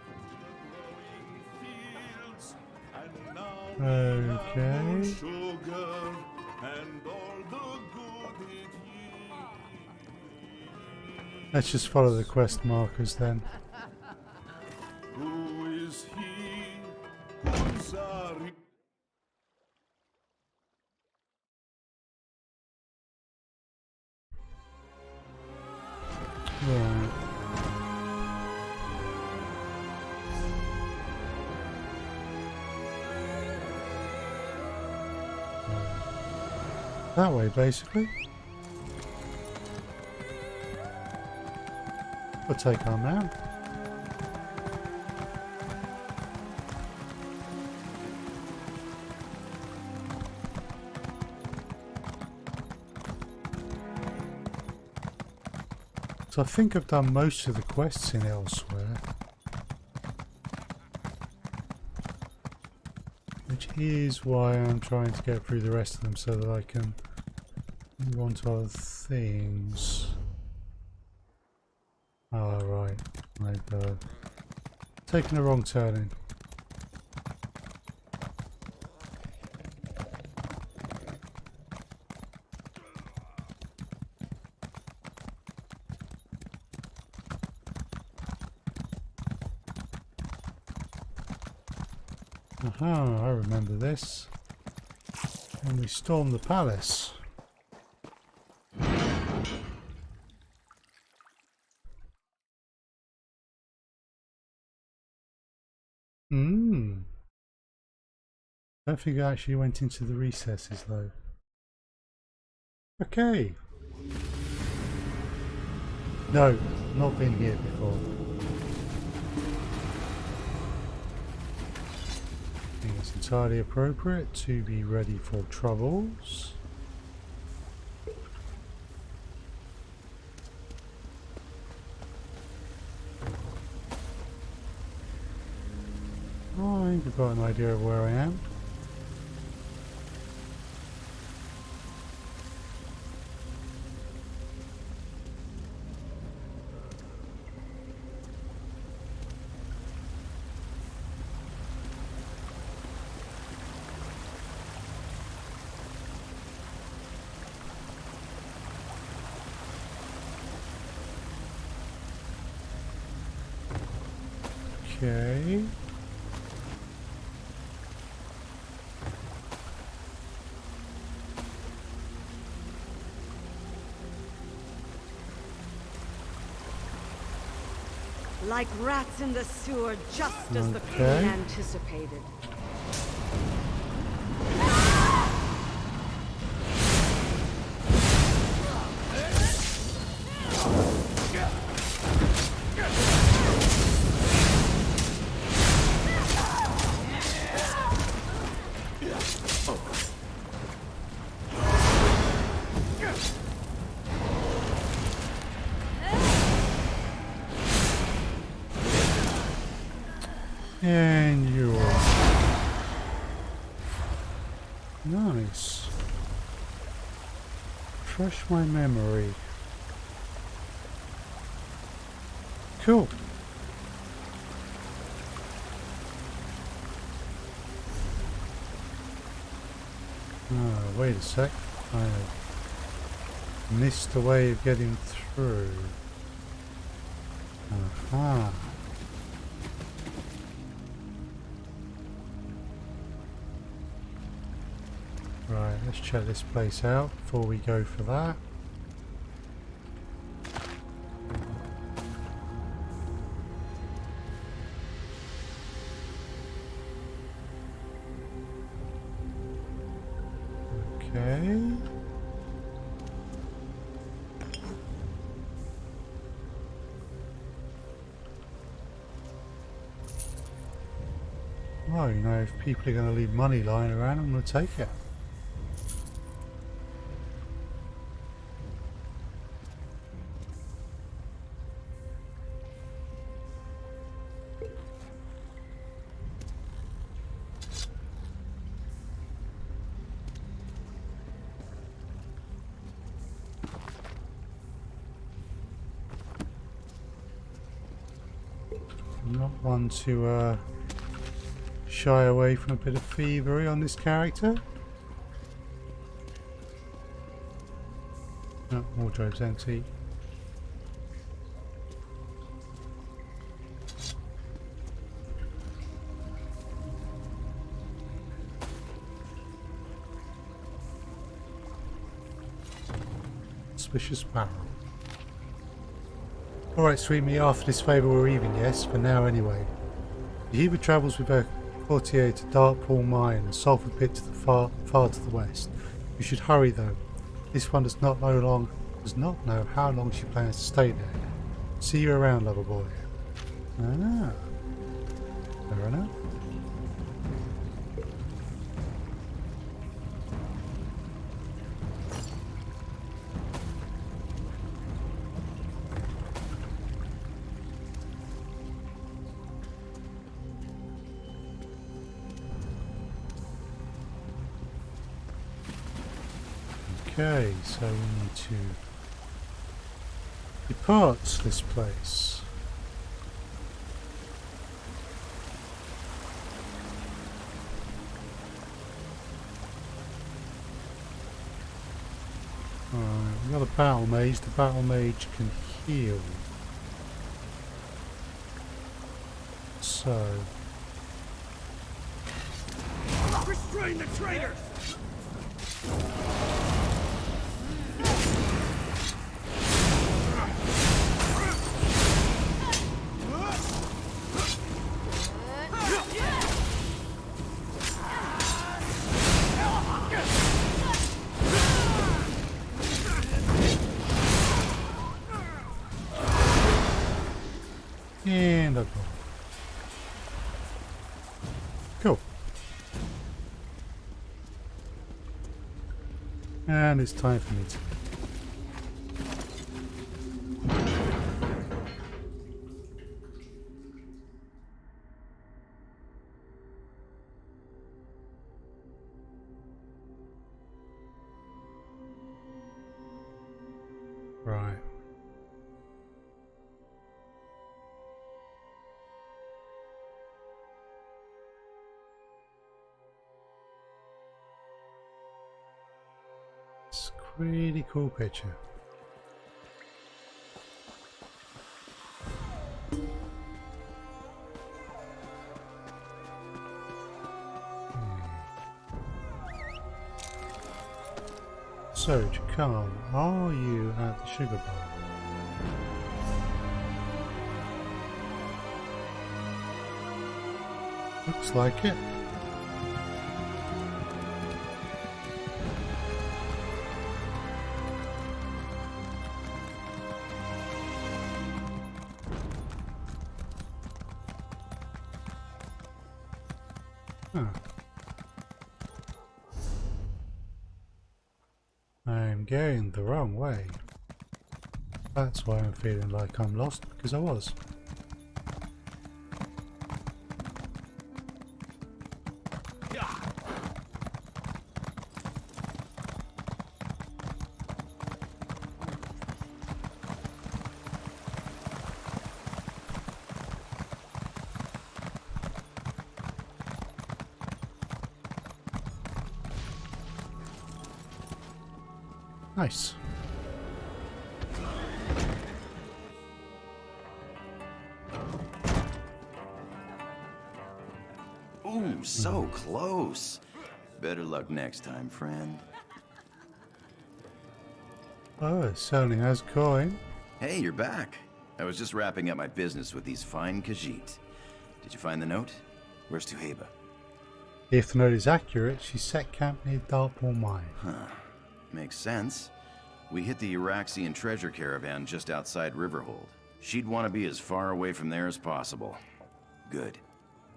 Okay. Let's just follow the quest markers then. Who is he? Sorry. Right. That way, basically. We'll take our man. So I think I've done most of the quests in Elsweyr, which is why I'm trying to get through the rest of them so that I can move on to other things. Oh, right. I've taken a wrong turning. Aha, I remember this. When we stormed the palace. I don't think I actually went into the recesses though. Okay. No, not been here before. I think it's entirely appropriate to be ready for troubles. I think I've got an idea of where I am. Okay. Like rats in the sewer, just as the queen Okay. anticipated. And you. Nice. Refresh my memory. Cool. Oh, wait a sec. I have missed a way of getting through. Aha. Right, let's check this place out before we go for that. Okay. Well, you know, if people are going to leave money lying around, I'm going to take it. I'm not one to shy away from a bit of thievery on this character. No, wardrobe's empty. Suspicious barrel. Alright, sweet meat, after this favour we're even, yes? For now anyway. The Heber travels with her courtier to Darkpool Mine and Sulphur Pit to the far to the west. You should hurry though. This one does not know how long she plans to stay there. See you around, lover boy. Ah, fair enough. Okay, so we need to depart this place. Alright, we've got a battle mage. The battle mage can heal. So... Restrain the traitors! And I've cool. And it's time for me to... Right. It's a really cool picture. So, Jakan, are you at the sugar bar? Looks like it. Huh. I'm going the wrong way. That's why I'm feeling like I'm lost, because I was. Nice. Ooh, so close. Better luck next time, friend. Oh, it certainly has coin. Hey, you're back. I was just wrapping up my business with these fine Khajiit. Did you find the note? Where's Tuheba? If the note is accurate, she set camp near Dartpool Mine. Huh. Makes sense. We hit the Uraxian treasure caravan just outside Riverhold. She'd want to be as far away from there as possible. Good.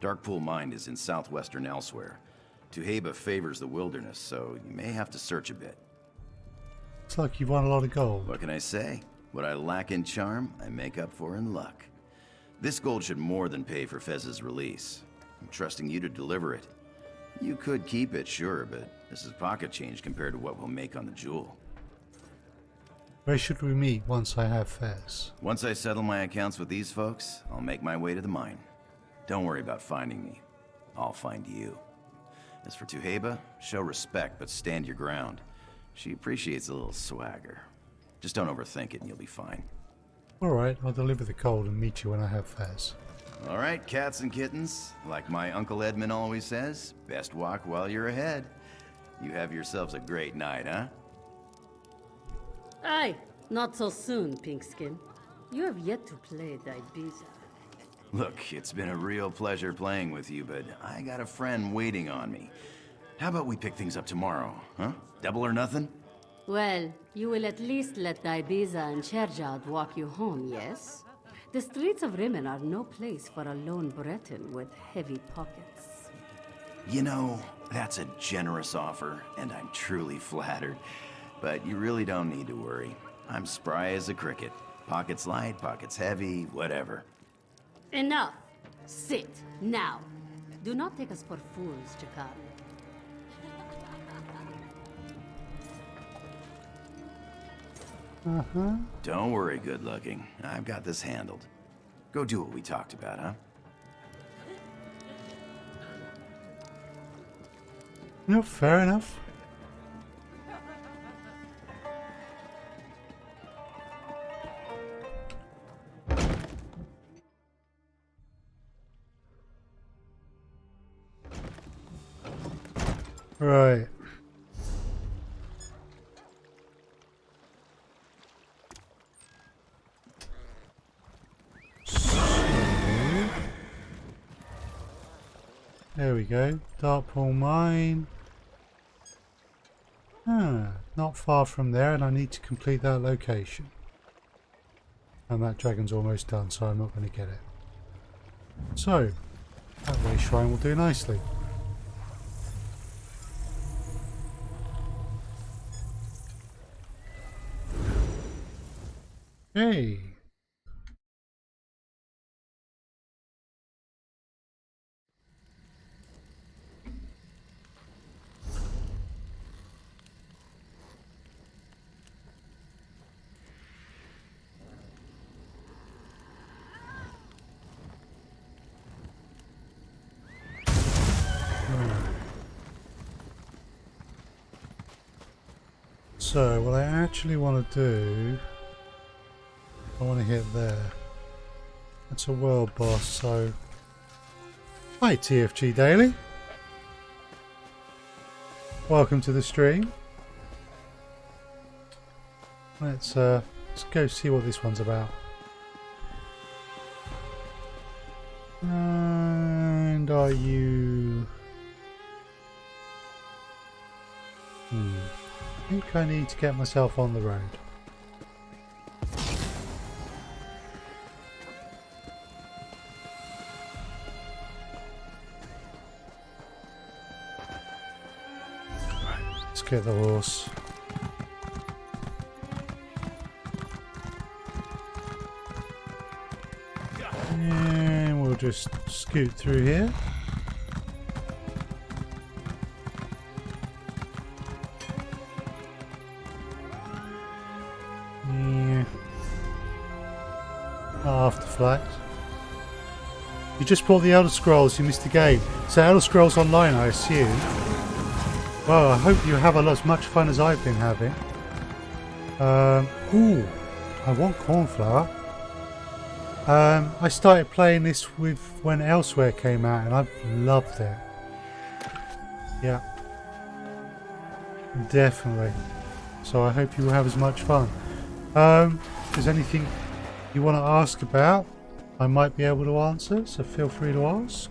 Darkpool Mine is in southwestern Elsweyr. Tuheba favors the wilderness, so you may have to search a bit. It's like you've won a lot of gold. What can I say? What I lack in charm, I make up for in luck. This gold should more than pay for Fez's release. I'm trusting you to deliver it. You could keep it, sure, but this is pocket change compared to what we'll make on the jewel. Where should we meet once I have Fez? Once I settle my accounts with these folks, I'll make my way to the mine. Don't worry about finding me. I'll find you. As for Tuheba, show respect, but stand your ground. She appreciates a little swagger. Just don't overthink it and you'll be fine. Alright, I'll deliver the gold and meet you when I have Fez. Alright, cats and kittens. Like my Uncle Edmund always says, best walk while you're ahead. You have yourselves a great night, huh? Aye, not so soon, Pinkskin. You have yet to play the Ibiza. Look, it's been a real pleasure playing with you, but I got a friend waiting on me. How about we pick things up tomorrow, huh? Double or nothing? Well, you will at least let the Ibiza and Sherjad walk you home, yes? The streets of Rimmon are no place for a lone Breton with heavy pockets. You know, that's a generous offer, and I'm truly flattered. But you really don't need to worry. I'm spry as a cricket. Pockets light, pockets heavy, whatever. Enough! Sit, now! Do not take us for fools, Jakar. Don't worry, good-looking. I've got this handled. Go do what we talked about, huh? No, fair enough. Right. There we go. Dartpool Mine. Not far from there, and I need to complete that location. And that dragon's almost done, so I'm not going to get it. So, that way shrine will do nicely. Hey! So, what I actually want to do, I want to hit there. That's a world boss, so... Hi TFG Daily. Welcome to the stream. Let's go see what this one's about. And are you... I think I need to get myself on the road. Right, let's get the horse. And we'll just scoot through here. Afterflight. You just bought the Elder Scrolls, you missed the game. So Elder Scrolls Online, I assume. Well, I hope you have as much fun as I've been having. Ooh, I want cornflower. I started playing this with when Elsweyr came out and I loved it. Yeah. Definitely. So I hope you will have as much fun. If there's anything you want to ask about, I might be able to answer, so feel free to ask.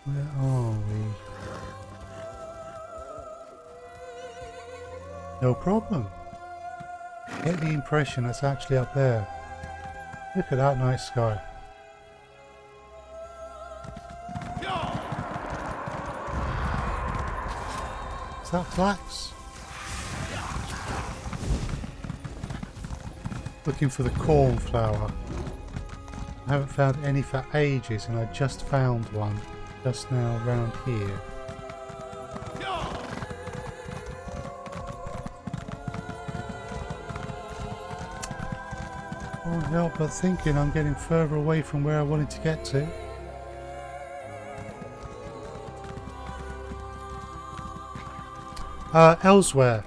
Where are we? No problem. Get the impression that's actually up there. Look at that nice sky. Is that flax? Looking for the cornflower. I haven't found any for ages and I just found one just now around here. Can't help but thinking I'm getting further away from where I wanted to get to. Elsweyr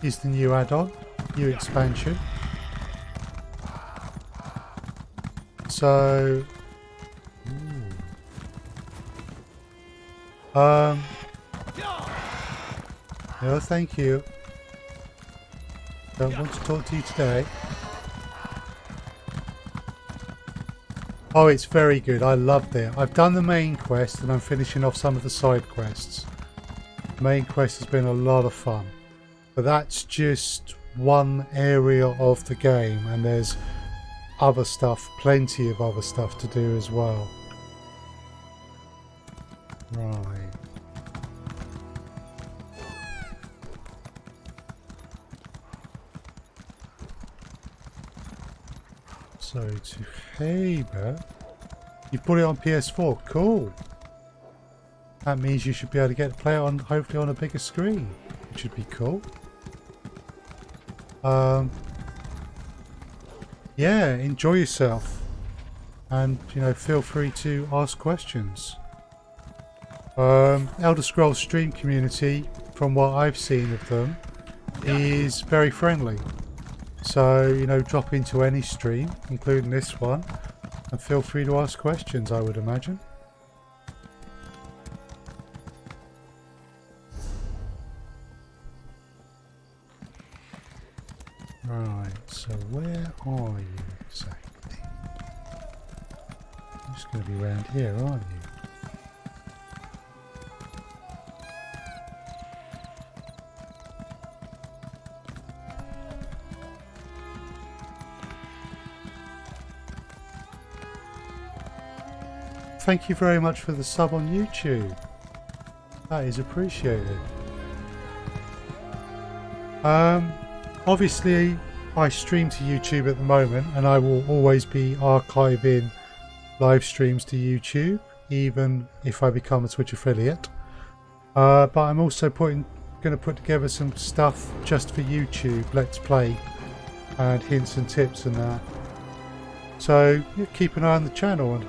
is the new add-on, new expansion. So, no, thank you. Don't want to talk to you today. Oh, it's very good. I loved it. I've done the main quest and I'm finishing off some of the side quests. The main quest has been a lot of fun. But that's just one area of the game and there's other stuff, plenty of other stuff to do as well. Right. So to Haber, you've put it on PS4, cool. That means you should be able to get to play it on, hopefully on a bigger screen, which would be cool. Yeah, enjoy yourself, and you know, feel free to ask questions. Elder Scrolls stream community, from what I've seen of them, is very friendly. So, you know, drop into any stream, including this one, and feel free to ask questions, I would imagine. Right, so where are you exactly? You're just going to be around here, aren't you? Thank you very much for the sub on YouTube. That is appreciated. Obviously, I stream to YouTube at the moment, and I will always be archiving live streams to YouTube, even if I become a Twitch affiliate. But I'm also going to put together some stuff just for YouTube, Let's Play, and hints and tips and that. So yeah, keep an eye on the channel, and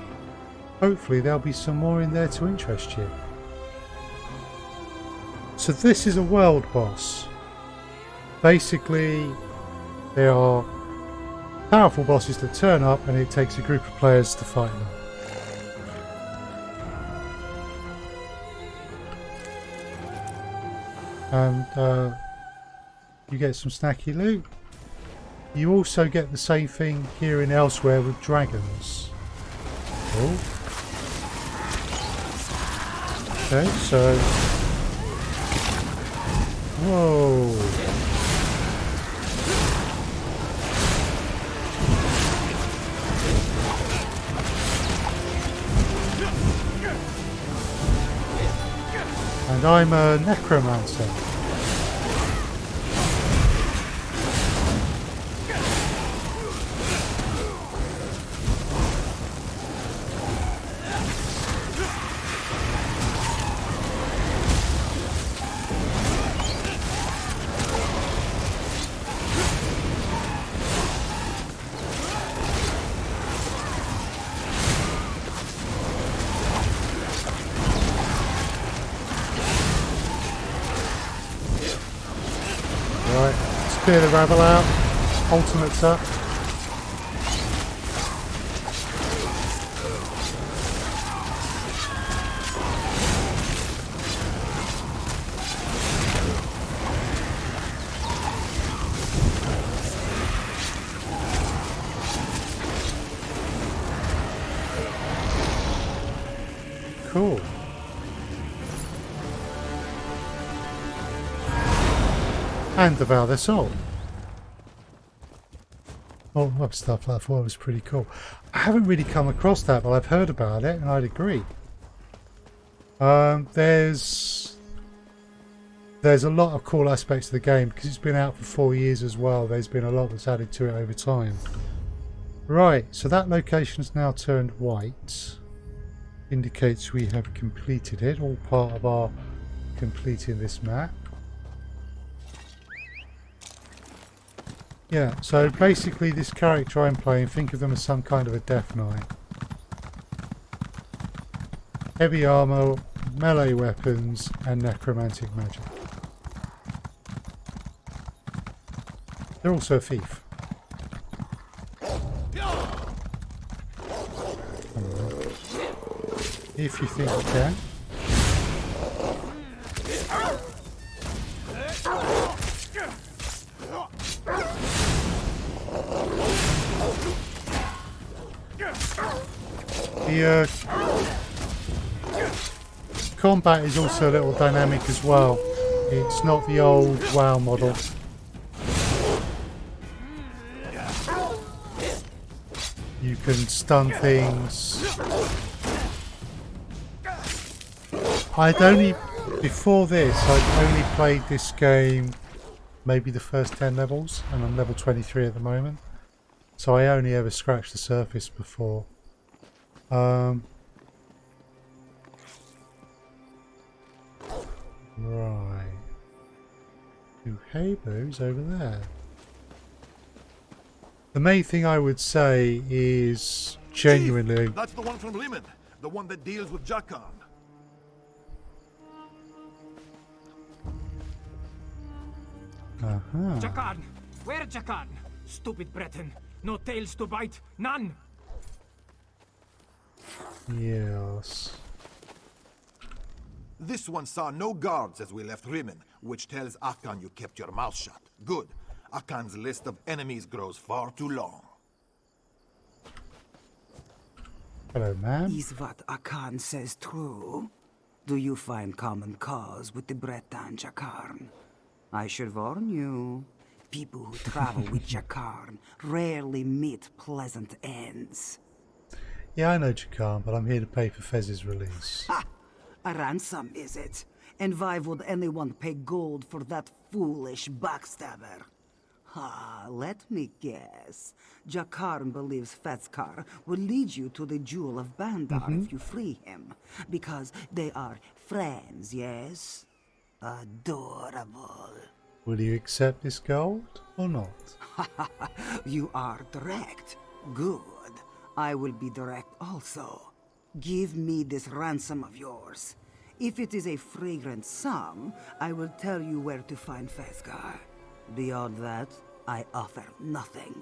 hopefully there'll be some more in there to interest you. So this is a world boss. Basically, there are powerful bosses that turn up and it takes a group of players to fight them. And you get some snacky loot. You also get the same thing here in Elsweyr with dragons. Cool. Okay, so... Whoa! And I'm a necromancer. clear the rabble out. Ultimate's up. Cool. And devour their soul. Oh, up stuff I thought was pretty cool. I haven't really come across that, but I've heard about it, and I'd agree. There's a lot of cool aspects of the game because it's been out for 4 years as well. There's been a lot that's added to it over time. Right, so that location's now turned white. Indicates we have completed it, all part of our completing this map. Yeah, so basically this character I'm playing, think of them as some kind of a Death Knight. Heavy armour, melee weapons and necromantic magic. They're also a thief. If you think you can. The combat is also a little dynamic as well. It's not the old WoW model. You can stun things. Before this, I'd only played this game maybe the first 10 levels, and I'm level 23 at the moment. So I only ever scratched the surface before. Right. Uhebu's over there. The main thing I would say is genuinely... That's the one from Liman, the one that deals with Jakan. Jakan! Where Jakan? Stupid Breton. No tails to bite. None! Yes. This one saw no guards as we left Rimmon, which tells Akan you kept your mouth shut. Good. Akan's list of enemies grows far too long. Hello, ma'am. Is what Akan says true? Do you find common cause with the Breton Jakarn? I should warn you, people who travel with Jakarn rarely meet pleasant ends. Yeah, I know Jakan, but I'm here to pay for Fez's release. Ha! A ransom, is it? And why would anyone pay gold for that foolish backstabber? Ah, let me guess. Jakarn believes Fezkar will lead you to the Jewel of Baan Dar if you free him. Because they are friends, yes? Adorable. Will you accept this gold or not? You are direct. Good. I will be direct also. Give me this ransom of yours. If it is a fragrant sum, I will tell you where to find Fezkar. Beyond that, I offer nothing.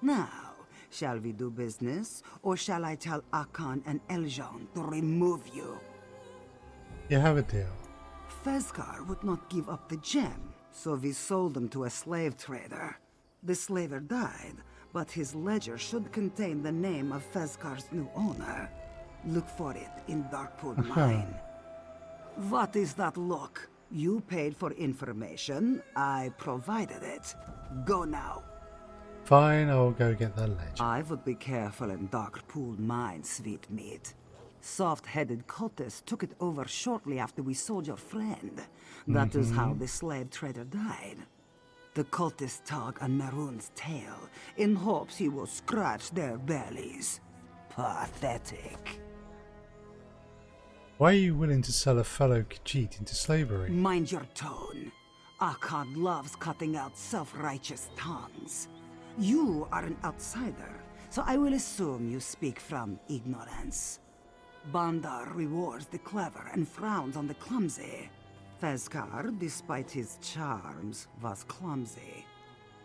Now, shall we do business, or shall I tell Akan and Eljon to remove you? You have a deal. Fezkar would not give up the gem, so we sold them to a slave trader. The slaver died, but his ledger should contain the name of Fezkar's new owner. Look for it in Darkpool Mine. What is that look? You paid for information, I provided it. Go now. Fine, I'll go get that ledger. I would be careful in Darkpool Mine, sweet meat. Soft-headed cultists took it over shortly after we sold your friend. That is how the slave trader died. The cultists tug on Maroon's tail in hopes he will scratch their bellies. Pathetic. Why are you willing to sell a fellow Khajiit into slavery? Mind your tone. Akan loves cutting out self-righteous tongues. You are an outsider, so I will assume you speak from ignorance. Baan Dar rewards the clever and frowns on the clumsy. Fezkar, despite his charms, was clumsy.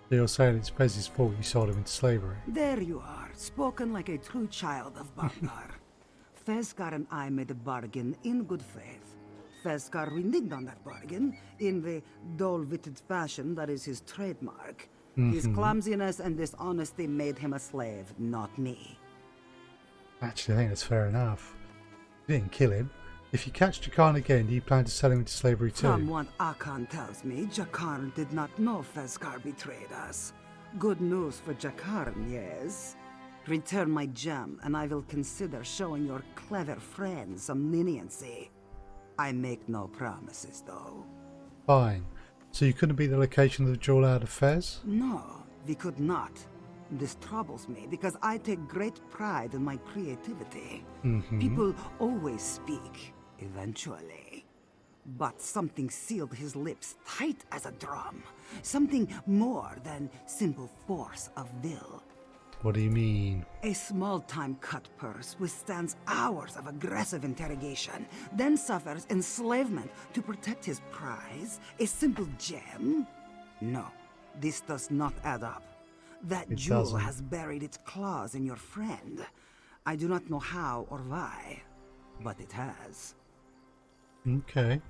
So you're saying it's Fez's fault you sold him into slavery? There you are, spoken like a true child of Baan Dar. Fezcar and I made a bargain in good faith. Fezcar reneged on that bargain in the dull-witted fashion that is his trademark. His clumsiness and dishonesty made him a slave, not me. Actually, I think that's fair enough. You didn't kill him. If you catch Jakarn again, do you plan to sell him into slavery too? From what Akan tells me, Jakarn did not know Fezcar betrayed us. Good news for Jakarn, yes? Return my gem, and I will consider showing your clever friend some leniency. I make no promises, though. Fine. So you couldn't be the location of the jewel out of Fez? No, we could not. This troubles me because I take great pride in my creativity. People always speak, eventually. But something sealed his lips tight as a drum. Something more than simple force of will. What do you mean? A small-time cut purse withstands hours of aggressive interrogation, then suffers enslavement to protect his prize? A simple gem? No, this does not add up. That jewel has buried its claws in your friend. I do not know how or why, but it has. Okay.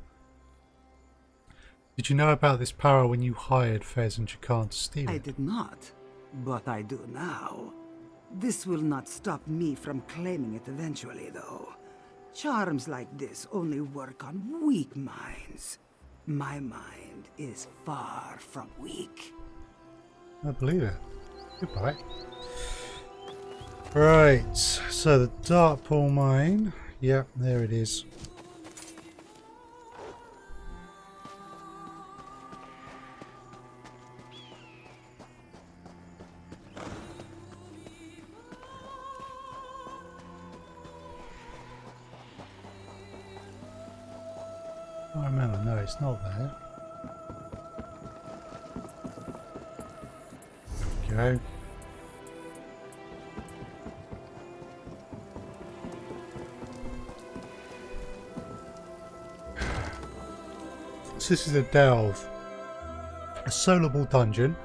Did you know about this power when you hired Fez and Jakarn to steal it? I did not, but I do now. This will not stop me from claiming it eventually, though. Charms like this only work on weak minds. My mind is far from weak. I believe it. Goodbye. Right, so the dark pool mine. Yep, there it is. I remember, no, it's not there. There we go. So this is a delve, a soloable dungeon,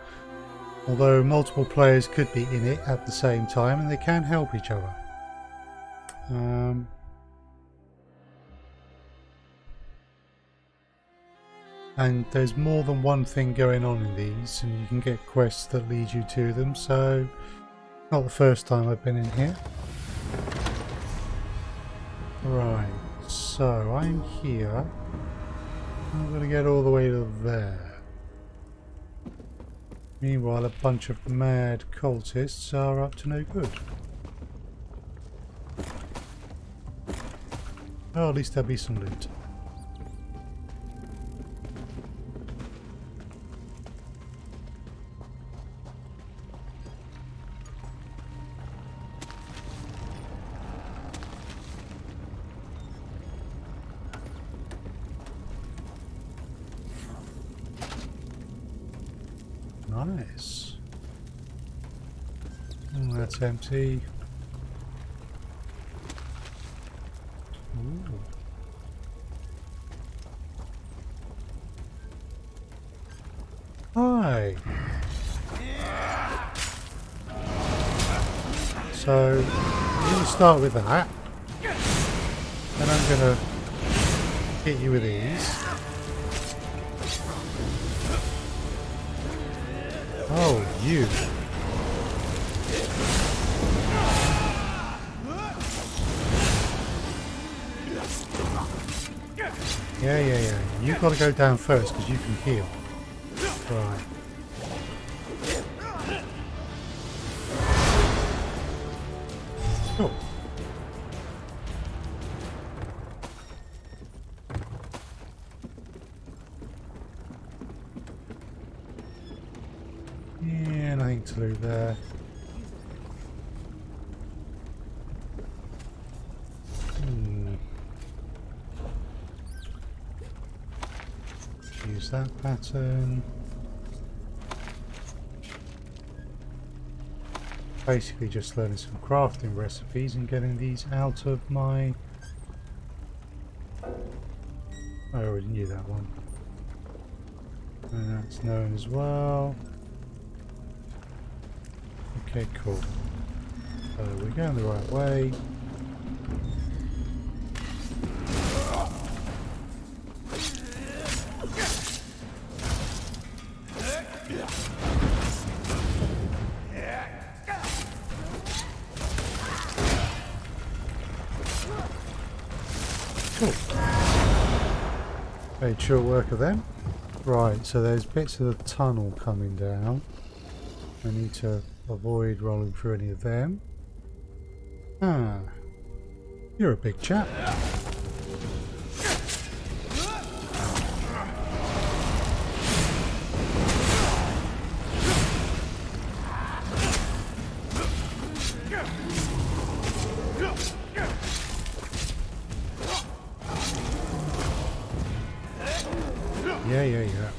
although multiple players could be in it at the same time and they can help each other. And there's more than one thing going on in these, and you can get quests that lead you to them, so not the first time I've been in here. Right, so I'm here. I'm going to get all the way to there. Meanwhile, a bunch of mad cultists are up to no good. Well, at least there'll be some loot. Nice. Oh, that's empty. Ooh. Hi. So I'm going to start with that. Then I'm going to hit you with these. Oh, you. Yeah. You've got to go down first because you can heal. Right. Cool. Yeah, nothing to do there. Use that pattern. Basically just learning some crafting recipes and getting these out of my... I already knew that one. And that's known as well. Okay, cool. So we're going the right way. Cool. Made short work of them. Right, so there's bits of the tunnel coming down. I need to avoid rolling through any of them. Ah, you're a big chap. Yeah.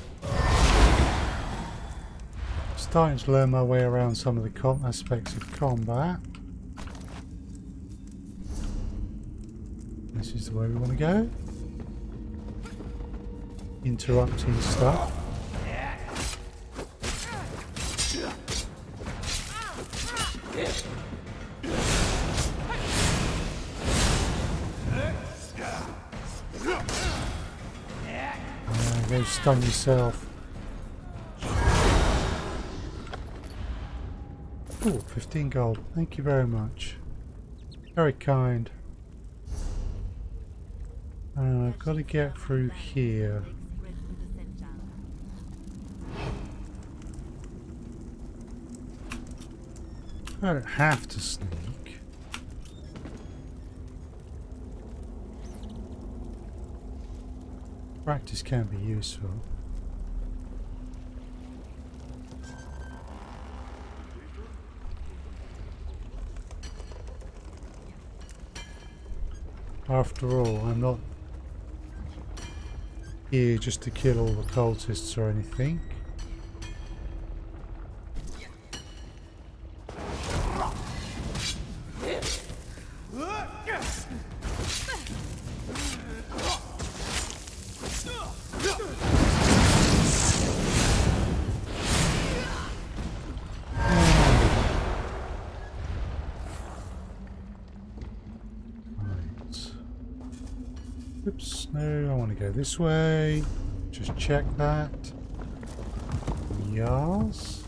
Starting to learn my way around some of the aspects of combat. This is the way we want to go. Interrupting stuff. Go stun yourself. Oh, 15 gold. Thank you very much. Very kind. I've got to get through here. I don't have to sneak. Practice can be useful. After all, I'm not here just to kill all the cultists or anything. Oops, no, I want to go this way. Just check that. Yes.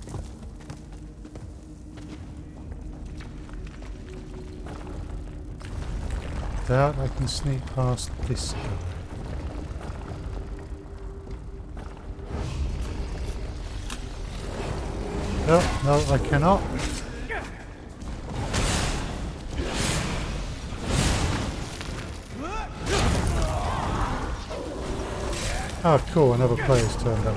Doubt I can sneak past this guy. No, I cannot. Oh, cool, another player's turned up.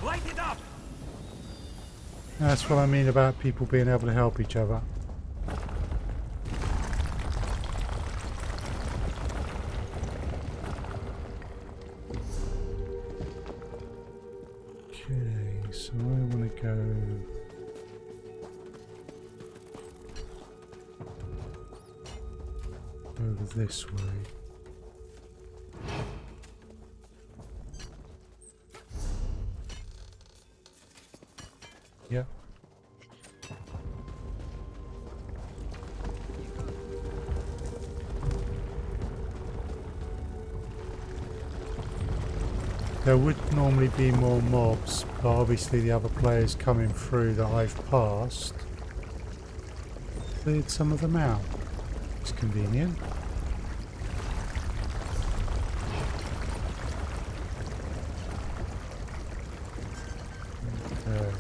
Light it up. That's what I mean about people being able to help each other. Okay, so I want to go... over this way. Yep. There would normally be more mobs, but obviously the other players coming through that I've passed cleared some of them out. It's convenient. Okay.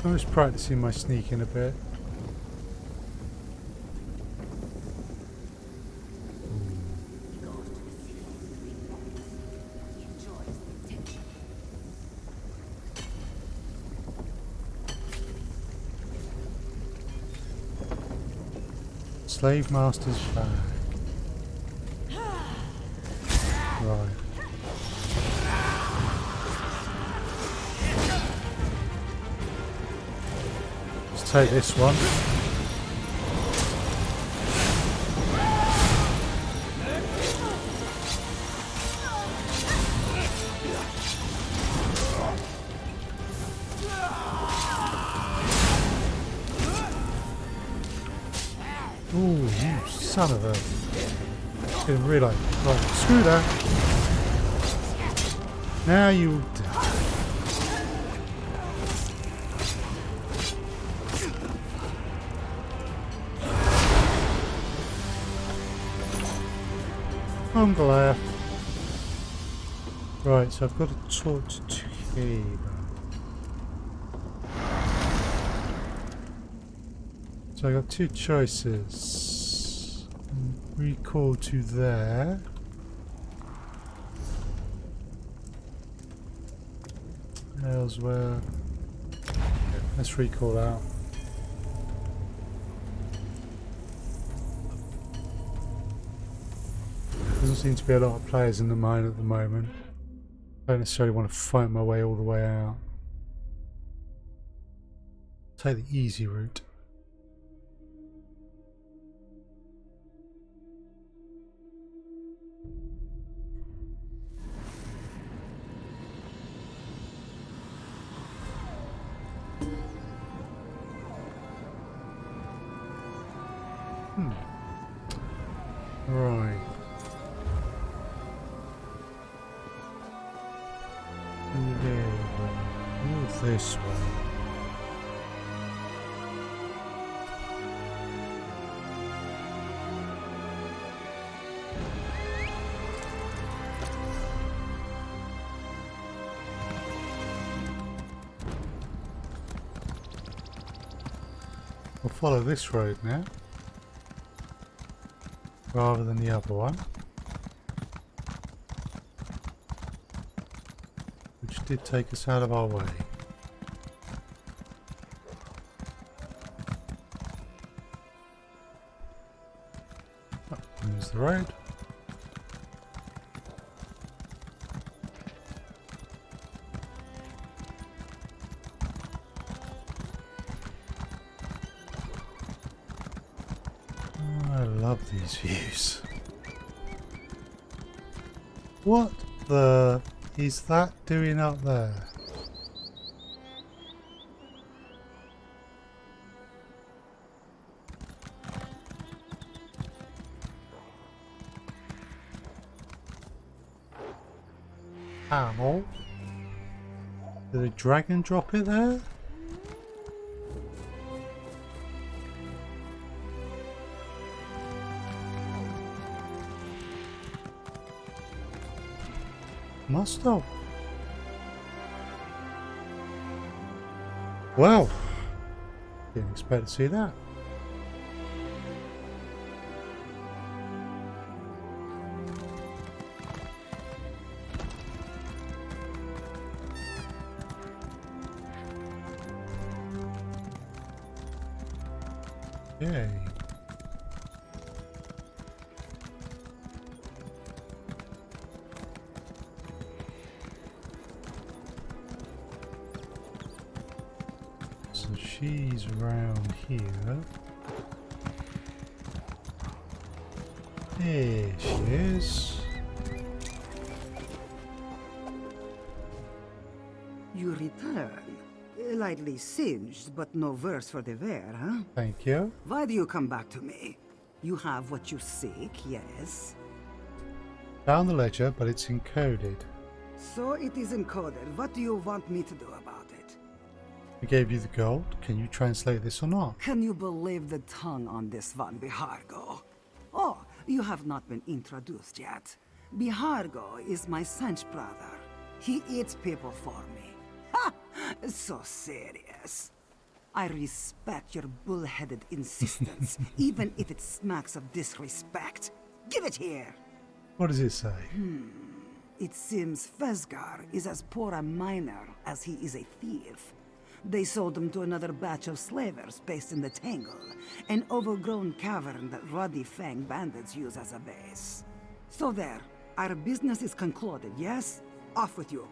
I'm just practicing my sneaking a bit. Slave master's bag. Right. Let's take this one. Oh, son of a... Didn't realise. Right, screw that. Now you die. I'm glad. Right, so I've got to talk to Kiba. So I got two choices. Recall to there. Elsweyr. Let's recall out. Doesn't seem to be a lot of players in the mine at the moment. I don't necessarily want to fight my way all the way out. Take the easy route. Right. Move this way. We'll follow this road now, rather than the other one, which did take us out of our way. Oh, there's the road. I love these views. What the is that doing up there? Camel? Did a dragon drop it there? Must have. Wow. Didn't expect to see that. Yay. So she's around here. There she is. You return. Lightly singed, but no worse for the wear, huh? Thank you. Why do you come back to me? You have what you seek, yes? Found the ledger, but it's encoded. So it is encoded. What do you want me to do about it? I gave you the gold. Can you translate this or not? Can you believe the tongue on this one, Bihargo? Oh, you have not been introduced yet. Bihargo is my Sench brother. He eats people for me. Ha! So serious. I respect your bull-headed insistence, even if it smacks of disrespect. Give it here! What does it say? It seems Fesgar is as poor a miner as he is a thief. They sold him to another batch of slavers based in the Tangle, an overgrown cavern that Ruddy Fang bandits use as a base. So there, our business is concluded, yes? Off with you.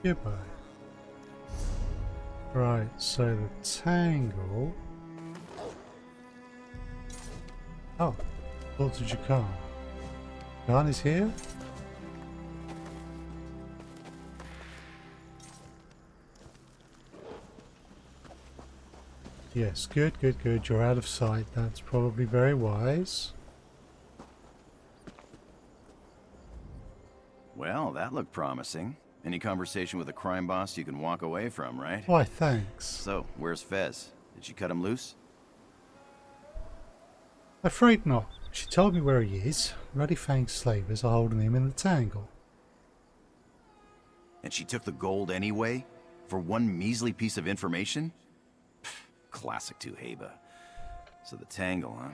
Goodbye. Right, so the Tangle... Oh, talk to Jakan. Jakan is here? Yes, good, good, good. You're out of sight. That's probably very wise. Well, that looked promising. Any conversation with a crime boss you can walk away from, right? Why, thanks. So, where's Fez? Did she cut him loose? Afraid not. She told me where he is. Ruddy Fang's slavers are holding him in the tangle. And she took the gold anyway? For one measly piece of information? Pfft, classic Tuheba. So the tangle, huh?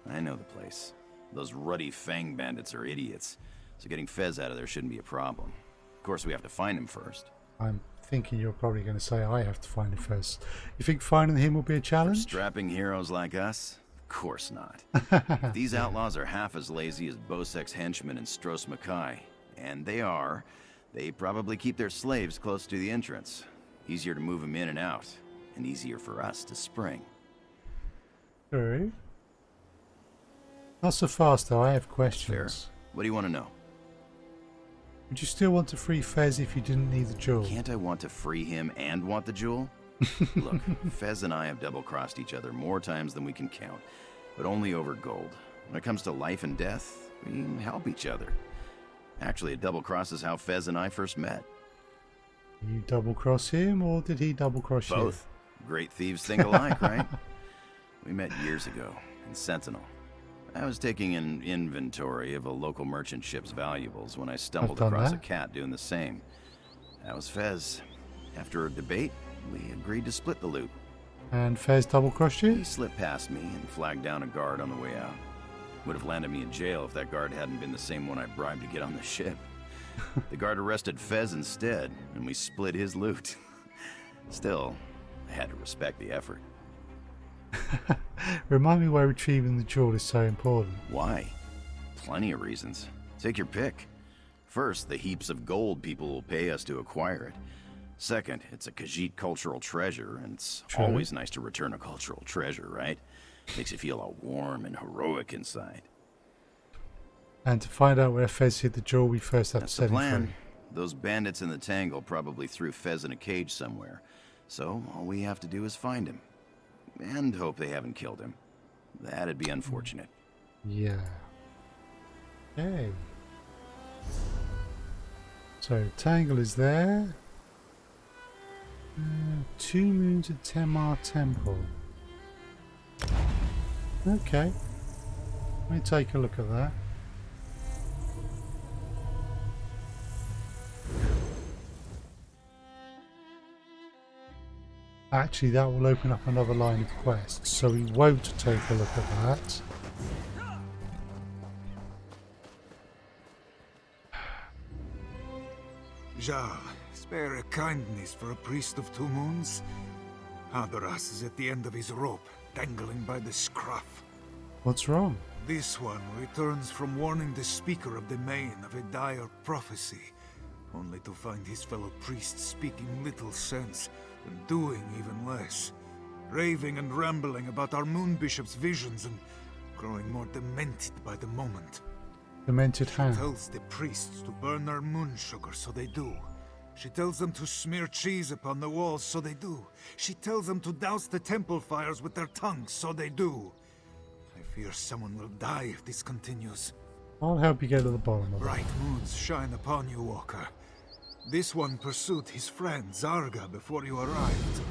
I know the place. Those Ruddy Fang bandits are idiots. So getting Fez out of there shouldn't be a problem. Of course, we have to find him first. I'm thinking you're probably going to say I have to find him first. You think finding him will be a challenge? For strapping heroes like us? Of course not. If these outlaws are half as lazy as Bosek's henchmen and Stros Mackay, and they are, they probably keep their slaves close to the entrance. Easier to move them in and out, and easier for us to spring. True. Not so fast though, I have Fair. questions. What do you want to know? Would you still want to free Fez if you didn't need the jewel? Can't I want to free him and want the jewel? Look, Fez and I have double-crossed each other more times than we can count, but only over gold. When it comes to life and death, we help each other. Actually, a double-cross is how Fez and I first met. You double-cross him, or did he double-cross you? Both. Great thieves think alike, right? We met years ago, in Sentinel. I was taking an inventory of a local merchant ship's valuables when I stumbled across a cat doing the same. That was Fez. After a debate, we agreed to split the loot. And Fez double-crossed you? He slipped past me and flagged down a guard on the way out. Would have landed me in jail if that guard hadn't been the same one I bribed to get on the ship. The guard arrested Fez instead, and we split his loot. Still, I had to respect the effort. Remind me why retrieving the jewel is so important. Why? Plenty of reasons. Take your pick. First, the heaps of gold people will pay us to acquire it. Second, it's a Khajiit cultural treasure, and it's always nice to return a cultural treasure, right? Makes you feel all warm and heroic inside. And to find out where Fez hid the jewel, we first have to That's set the him plan. free. Those bandits in the tangle probably threw Fez in a cage somewhere. So all we have to do is find him. And hope they haven't killed him. That'd be unfortunate. Yeah. Okay. So, Tangle is there. 2 moons at Temar Temple. Okay. Let me take a look at that. Actually, that will open up another line of quests, so we won't take a look at that. Jarl, spare a kindness for a priest of 2 moons. Hadoras is at the end of his rope, dangling by the scruff. What's wrong? This one returns from warning the speaker of the Main of a dire prophecy, only to find his fellow priests speaking little sense and doing even less, raving and rambling about our Moon Bishop's visions and growing more demented by the moment. Demented She hand. tells the priests to burn their moon sugar, so they do. She tells them to smear cheese upon the walls, so they do. She tells them to douse the temple fires with their tongues, so they do. I fear someone will die if this continues. I'll help you get to the bottom of it. Bright moons shine upon you, Walker. This one pursued his friend Zarga before you arrived.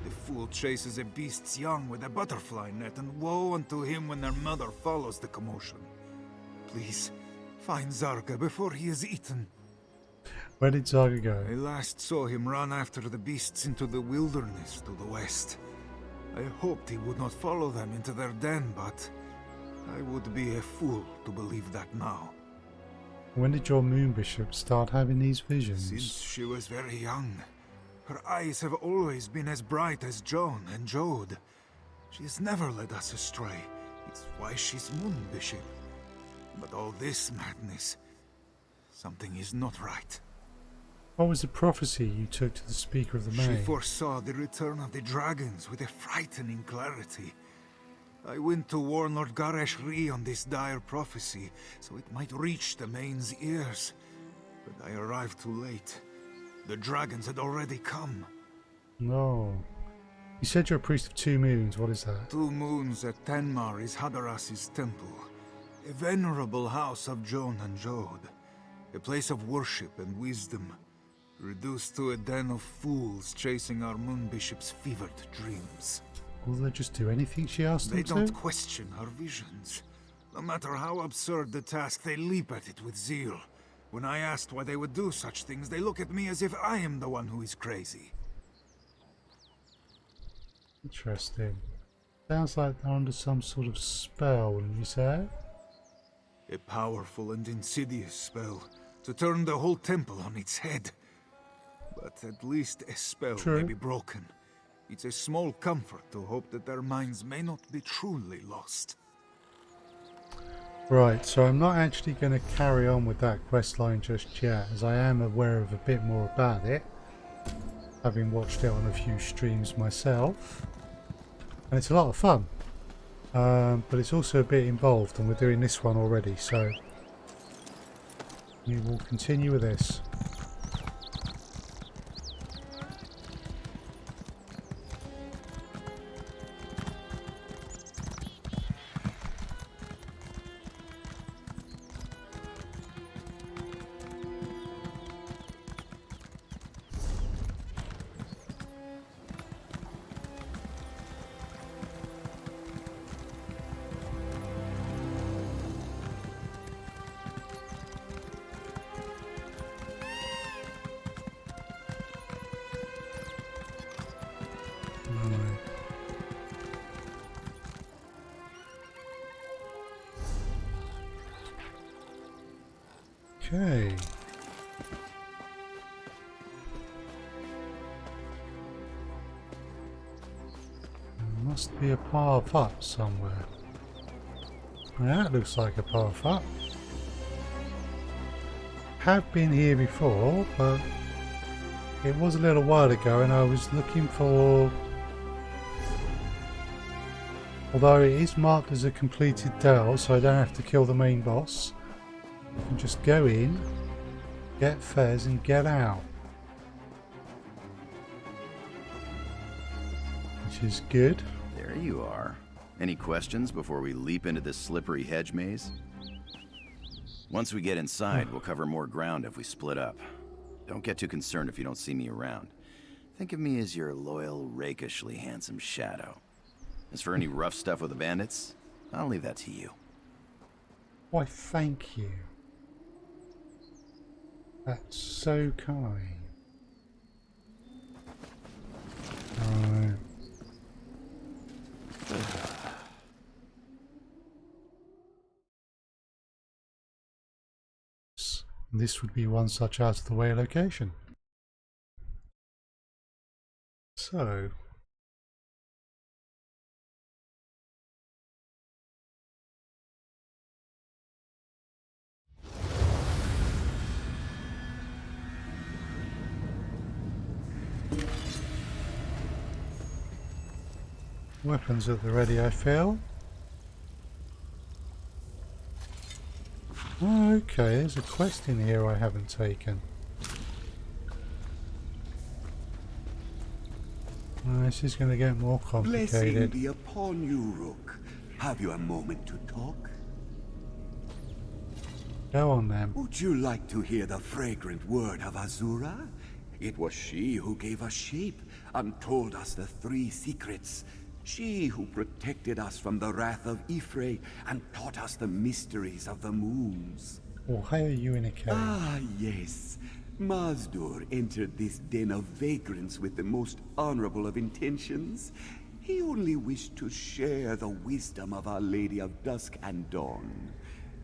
The fool chases a beast's young with a butterfly net, and woe unto him when their mother follows the commotion. Please, find Zarga before he is eaten. Where did Zarga go? I last saw him run after the beasts into the wilderness to the west. I hoped he would not follow them into their den, but I would be a fool to believe that now. When did your Moon Bishop start having these visions? Since she was very young. Her eyes have always been as bright as Joan and Jode. She has never led us astray. It's why she's Moon Bishop. But all this madness, something is not right. What was the prophecy you took to the Speaker of the Main? She foresaw the return of the dragons with a frightening clarity. I went to warn Lord Garesh Rhi on this dire prophecy, so it might reach the Main's ears. But I arrived too late. The dragons had already come. No. You said you're a priest of 2 moons. What is that? 2 moons at Tenmar is Hadaras's temple, a venerable house of Joan and Jode. A place of worship and wisdom, reduced to a den of fools chasing our moon bishop's fevered dreams. Will they just do anything she asks them They to? don't question our visions. No matter how absurd the task, they leap at it with zeal. When I asked why they would do such things, they look at me as if I am the one who is crazy. Interesting. Sounds like they're under some sort of spell, wouldn't you say? A powerful and insidious spell to turn the whole temple on its head. But at least a spell may be broken. It's a small comfort to hope that their minds may not be truly lost. Right, so I'm not actually going to carry on with that quest line just yet, as I am aware of a bit more about it, having watched it on a few streams myself. And it's a lot of fun, but it's also a bit involved, and we're doing this one already, so we will continue with this. Okay. There must be a path up somewhere. That looks like a path up. Have been here before, but it was a little while ago and I was looking for... Although it is marked as a completed dell, so I don't have to kill the main boss. I can just go in, get Fez and get out. Which is good. There you are. Any questions before we leap into this slippery hedge maze? Once we get inside, we'll cover more ground if we split up. Don't get too concerned if you don't see me around. Think of me as your loyal, rakishly handsome shadow. As for any rough stuff with the bandits, I'll leave that to you. Why, thank you. That's so kind. Right. This would be one such out of the way location. So... weapons at the ready, I feel. Okay, there's a quest in here I haven't taken. This is going to get more complicated. Blessing be upon you, Rook. Have you a moment to talk? Go on then. Would you like to hear the fragrant word of Azura? It was she who gave us shape and told us the 3 secrets. She who protected us from the wrath of Ifrei and taught us the mysteries of the moons. Why are you in a cave? Ah, yes. Mazdur entered this den of vagrants with the most honorable of intentions. He only wished to share the wisdom of Our Lady of Dusk and Dawn.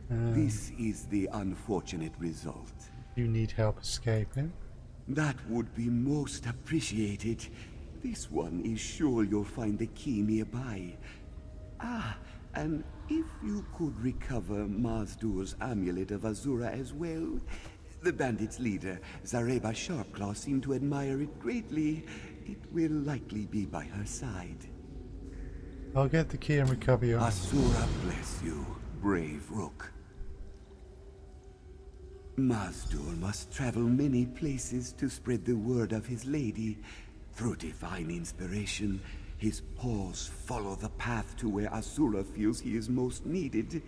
This is the unfortunate result. You need help escaping? That would be most appreciated. This one is sure you'll find the key nearby. Ah, and if you could recover Mazdur's amulet of Azura as well. The bandits' leader, Zareba Sharpclaw, seemed to admire it greatly. It will likely be by her side. I'll get the key and recover your... Azura bless you, brave Rook. Mazdur must travel many places to spread the word of his lady. Through divine inspiration, his paws follow the path to where Azura feels he is most needed.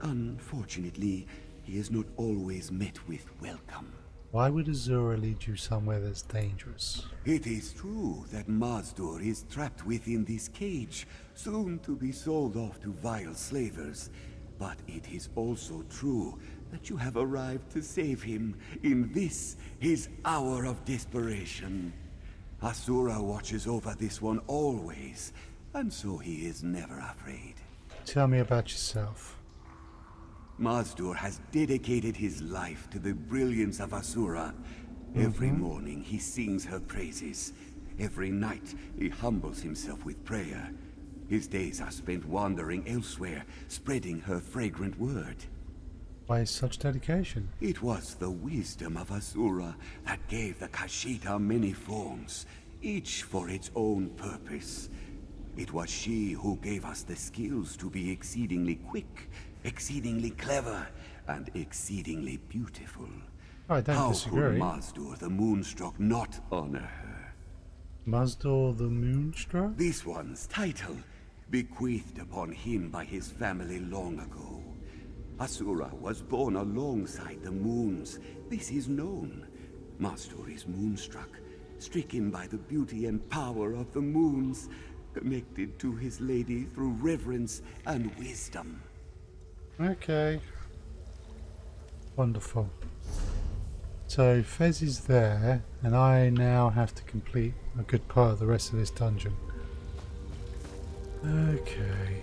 Unfortunately, he is not always met with welcome. Why would Azura lead you somewhere that's dangerous? It is true that Mazdur is trapped within this cage, soon to be sold off to vile slavers. But it is also true that you have arrived to save him in this, his hour of desperation. Asura watches over this one always, and so he is never afraid. Tell me about yourself. Mazdur has dedicated his life to the brilliance of Asura. Every morning he sings her praises. Every night he humbles himself with prayer. His days are spent wandering Elsweyr, spreading her fragrant word. Why such dedication? It was the wisdom of Asura that gave the Kashita many forms, each for its own purpose. It was she who gave us the skills to be exceedingly quick, exceedingly clever, and exceedingly beautiful. I don't disagree. How could Mazdur the Moonstruck not honor her? Mazdur the Moonstruck? This one's title, bequeathed upon him by his family long ago. Asura was born alongside the moons. This is known. Mazdur is moonstruck, stricken by the beauty and power of the moons, connected to his lady through reverence and wisdom. Okay. Wonderful. So Fez is there, and I now have to complete a good part of the rest of this dungeon. Okay.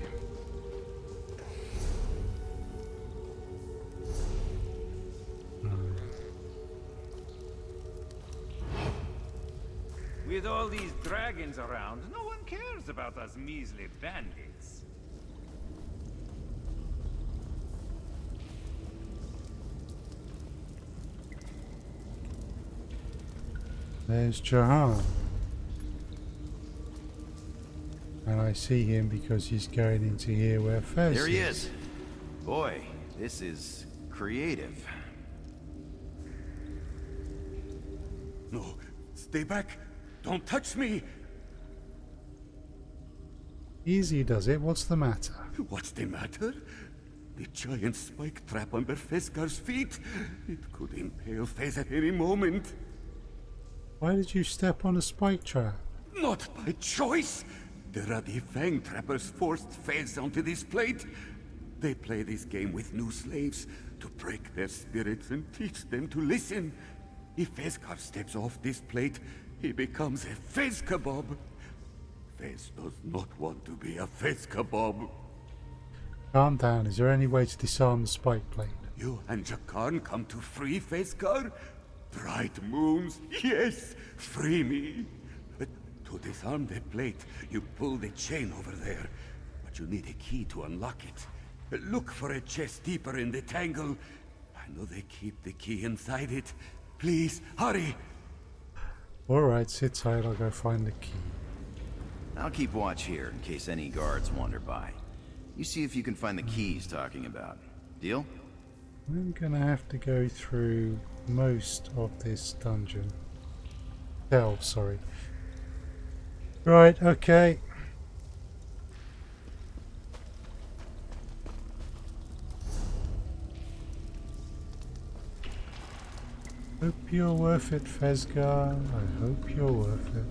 With all these dragons around, no one cares about us measly bandits. There's Jahan. And I see him because he's going into here where Fez There he is. Boy, this is creative. No, stay back. Don't touch me. Easy does it. What's the matter? What's the matter? The giant spike trap under Feskar's feet. It could impale Fez at any moment. Why did you step on a spike trap? Not by choice. The ruddy fang trappers forced Fez onto this plate. They play this game with new slaves to break their spirits and teach them to listen. If Feskar steps off this plate, he becomes a Fez kebab. Fez does not want to be a Fez kebab. Calm down. Is there any way to disarm the spike plate? You and Jakarn come to free Feskar? Bright moons, yes, free me. But to disarm the plate, you pull the chain over there. But you need a key to unlock it. Look for a chest deeper in the tangle. I know they keep the key inside it. Please, hurry! Alright, sit tight. I'll go find the key. I'll keep watch here in case any guards wander by. You see if you can find the key he's talking about. Deal? I'm gonna have to go through most of this dungeon. Delve, sorry. Right, okay. Hope you're worth it, Fezgar. I hope you're worth it.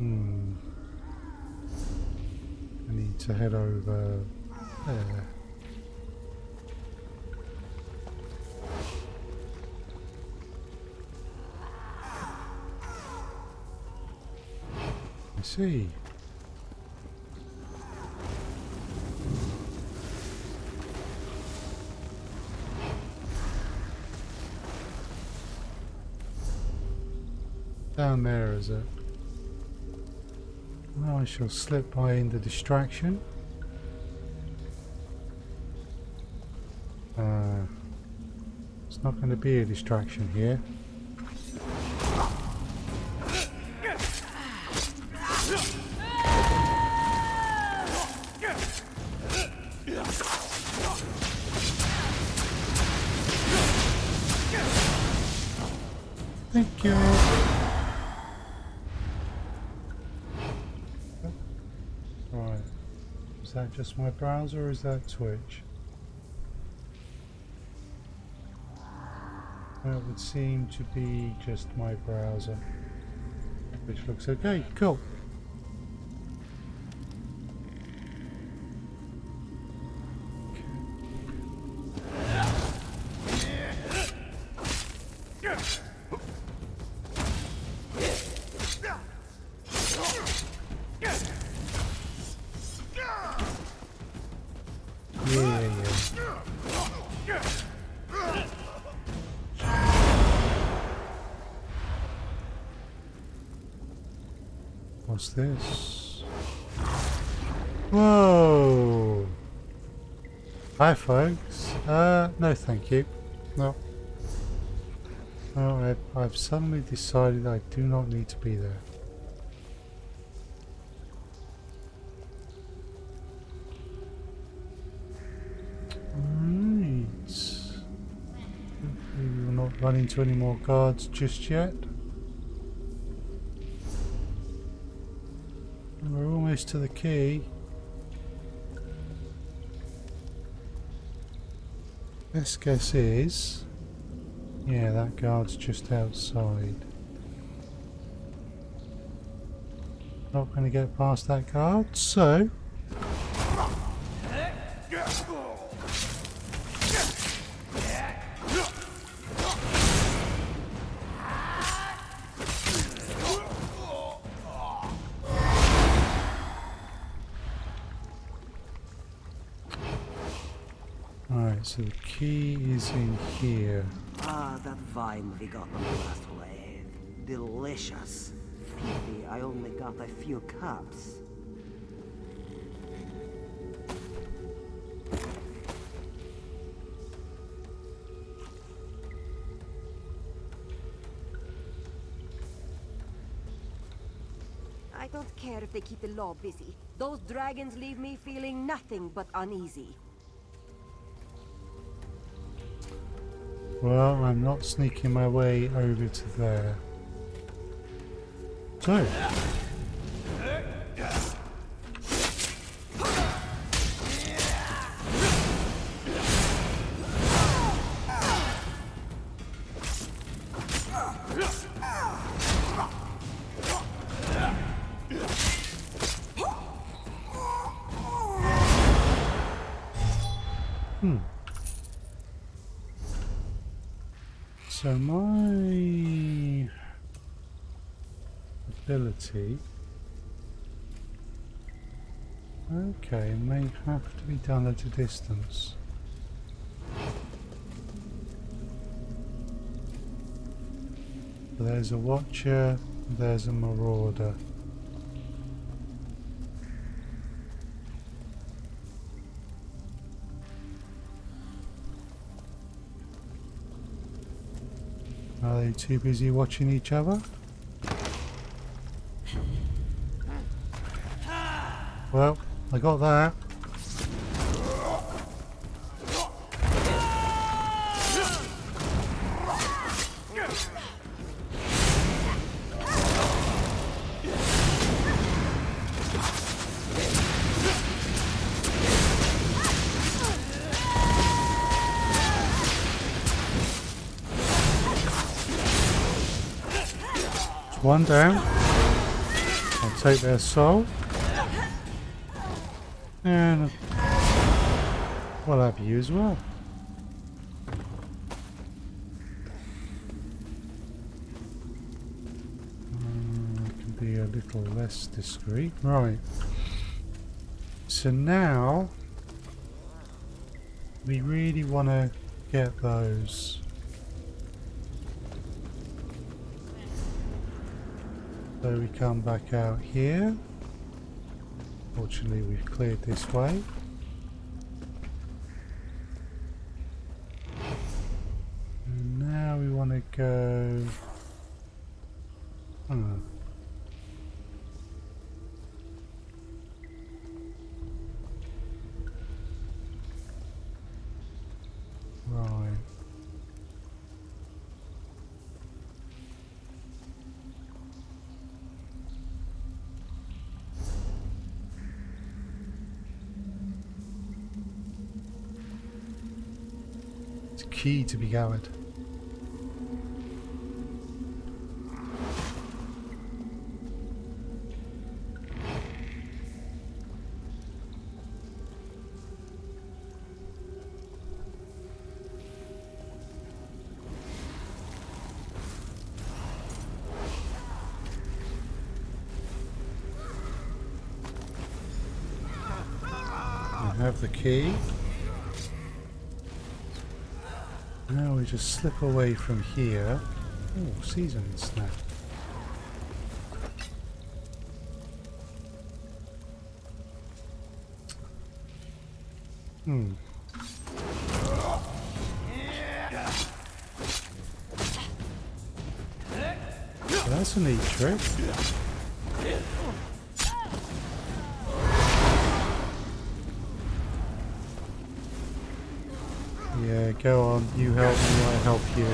I need to head over there. I see. down there, is it? Well, I shall slip by in the distraction. It's not going to be a distraction here. Thank you. Right. Is that just my browser or is that Twitch? That would seem to be just my browser, which looks okay. Cool. What's this? Whoa! Hi folks. No thank you. No. No, I've suddenly decided I do not need to be there. Right. Hopefully we will not run into any more guards just yet. We're almost to the key. Best guess is, yeah, that guard's just outside. Not going to get past that guard, so so the key is in here. Ah, that vine we got on the last wave. Delicious. Pity I only got a few cups. I don't care if they keep the law busy. Those dragons leave me feeling nothing but uneasy. Well, I'm not sneaking my way over to there. So. So my ability, okay, may have to be done at a distance. There's a watcher, there's a marauder. Are they too busy watching each other? Well, I got that. One down. I'll take their soul. And we'll have you as well. I can be a little less discreet. Right. So now we really want to get those. So we come back out here. Fortunately, we've cleared this way. And now we want to go... Right. It's key to be gathered. Have the key. Now we just slip away from here. Oh, season snap. That's a neat trick. Yeah, go on. You help me, I help you.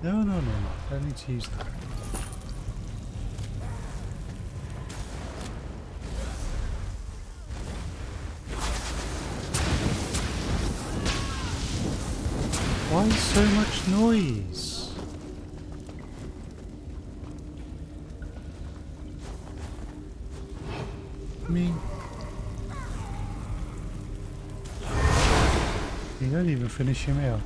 No. Don't need to use that. Why so much noise? I mean, you don't even finish your meal.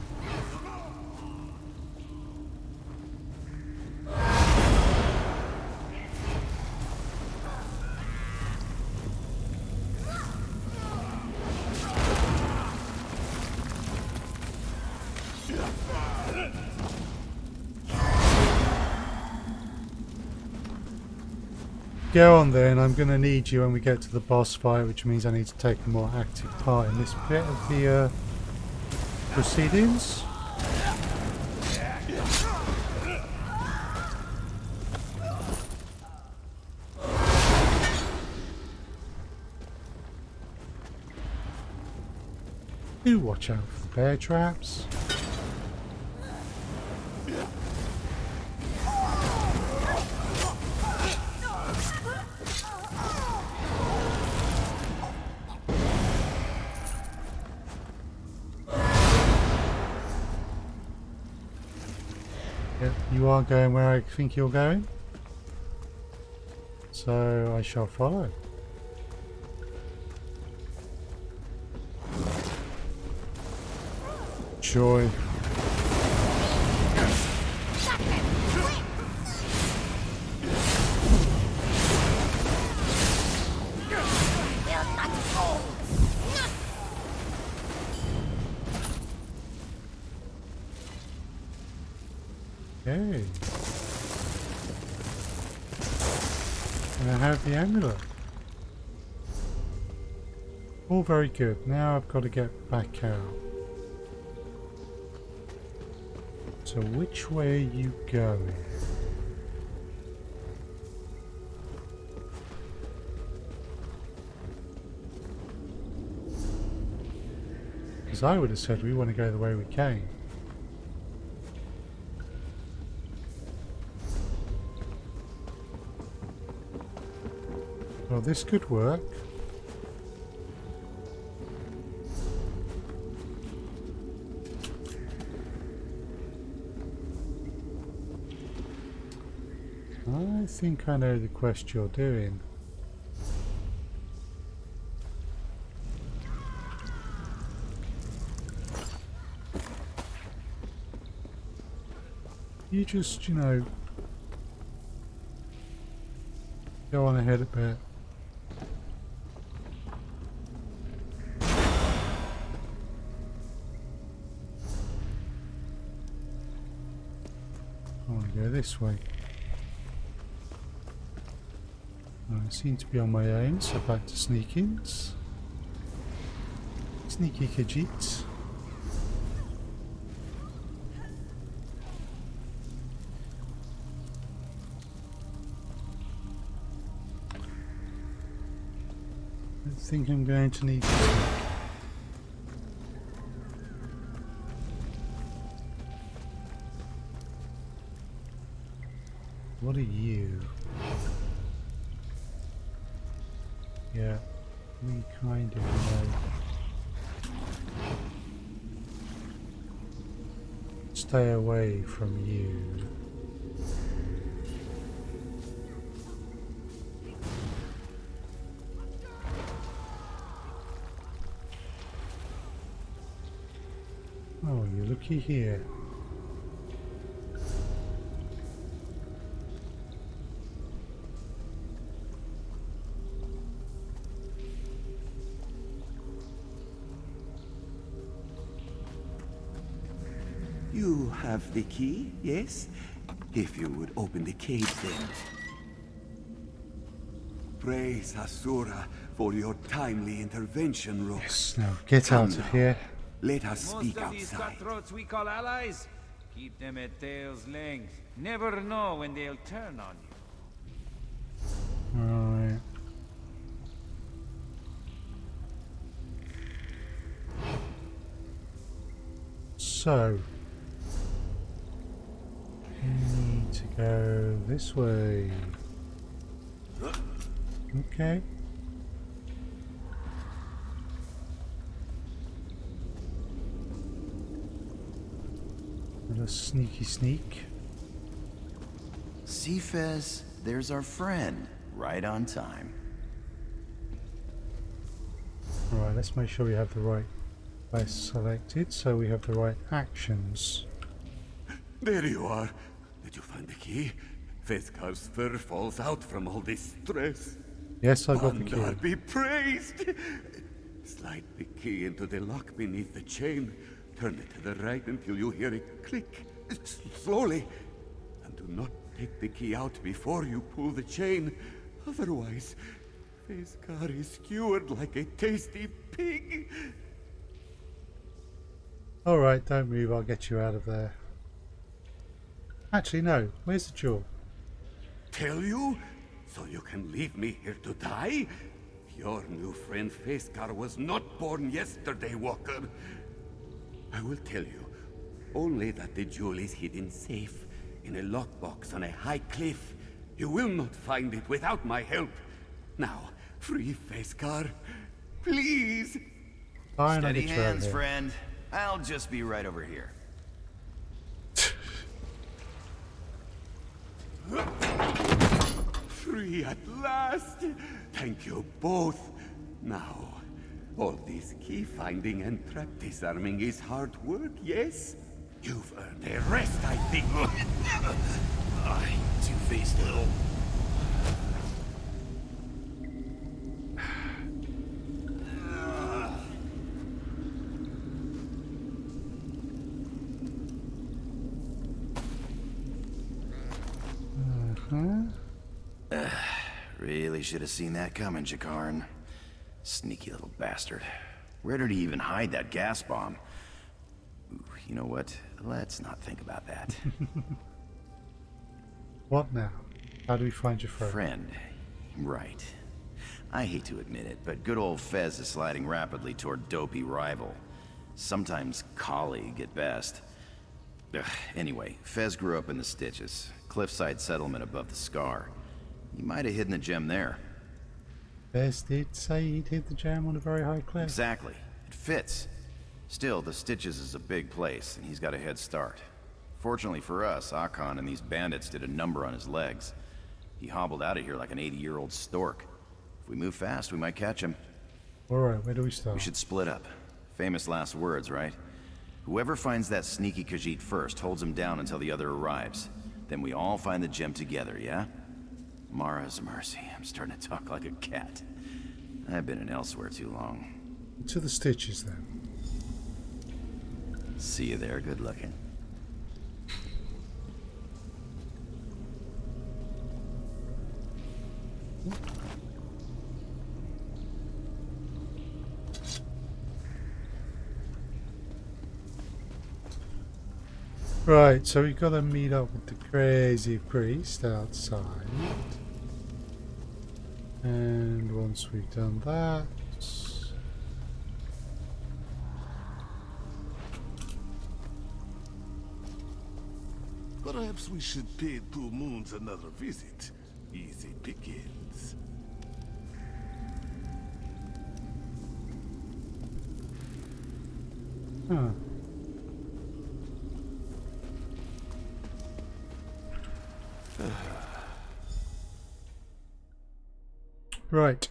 Go on then, I'm going to need you when we get to the boss fight, which means I need to take a more active part in this bit of the proceedings. Do watch out for the bear traps. You are going where I think you're going, so I shall follow. Joy. Okay. And I have the amulet. All very good. Now I've got to get back out. So which way are you going? Because I would have said we want to go the way we came. Well, this could work. I think I know the quest you're doing. You just, you know, go on ahead a bit. go this way. I seem to be on my own, so back to sneak-ins. Sneaky Khajiit. I think I'm going to need to sneak. What are you? Yeah, we kind of know. Stay away from you. Oh, you looky here. You have the key, yes? If you would open the cage then. Praise Asura for your timely intervention, Rook. Yes, now get out of here. Let us speak Most of these outside. cutthroats we call allies, keep them at tail's length. Never know when they'll turn on you. Alright. So, you need to go this way. Okay. A sneaky sneak. See, Fez, there's our friend. Right on time. Alright, let's make sure we have the right place selected so we have the right actions. There you are. Did you find the key? Feskar's fur falls out from all this stress. Yes, I got the Baan key. Dar be praised! Slide the key into the lock beneath the chain. Turn it to the right until you hear it click. Slowly. And do not take the key out before you pull the chain. Otherwise, Feskar is skewered like a tasty pig. Alright, don't move, I'll get you out of there. Actually, no. Where's the jewel? Tell you? So you can leave me here to die? Your new friend Feskar was not born yesterday, Walker. I will tell you, only that the jewel is hidden safe in a lockbox on a high cliff. You will not find it without my help. Now, free Feskar, please. Fine, Steady I'll get you out of hands, here. friend. I'll just be right over here. Free at last! Thank you both. Now, all this key finding and trap disarming is hard work, yes? You've earned a rest, I think. Two-faced little... Really should have seen that coming, Jakarn. Sneaky little bastard. Where did he even hide that gas bomb? Ooh, you know what? Let's not think about that. What now? How do we find your friend? Friend. Right. I hate to admit it, but good old Fez is sliding rapidly toward dopey rival. Sometimes colleague at best. Ugh, anyway, Fez grew up in the Stitches, cliffside settlement above the Scar. He might have hidden the gem there. Fez did say he'd hit the gem on a very high cliff. Exactly. It fits. Still, the Stitches is a big place, and he's got a head start. Fortunately for us, Akon and these bandits did a number on his legs. He hobbled out of here like an 80-year-old stork. If we move fast, we might catch him. Alright, where do we start? We should split up. Famous last words, right? Whoever finds that sneaky Khajiit first holds him down until the other arrives. Then we all find the gem together, yeah? Mara's mercy, I'm starting to talk like a cat. I've been in Elsweyr too long. To the Stitches then. See you there, good looking. Right, so we've got to meet up with the crazy priest outside. And once we've done that... Perhaps we should pay Two Moons another visit. Easy pickings. Huh. Right.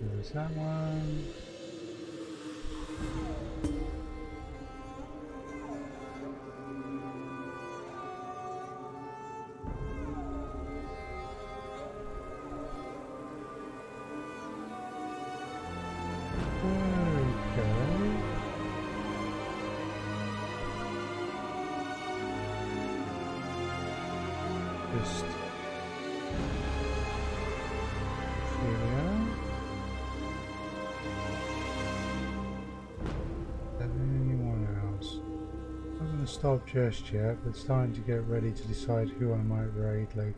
There's that one. Just anyone else? I'm not going to stop just yet, but starting to get ready to decide who I might raid later.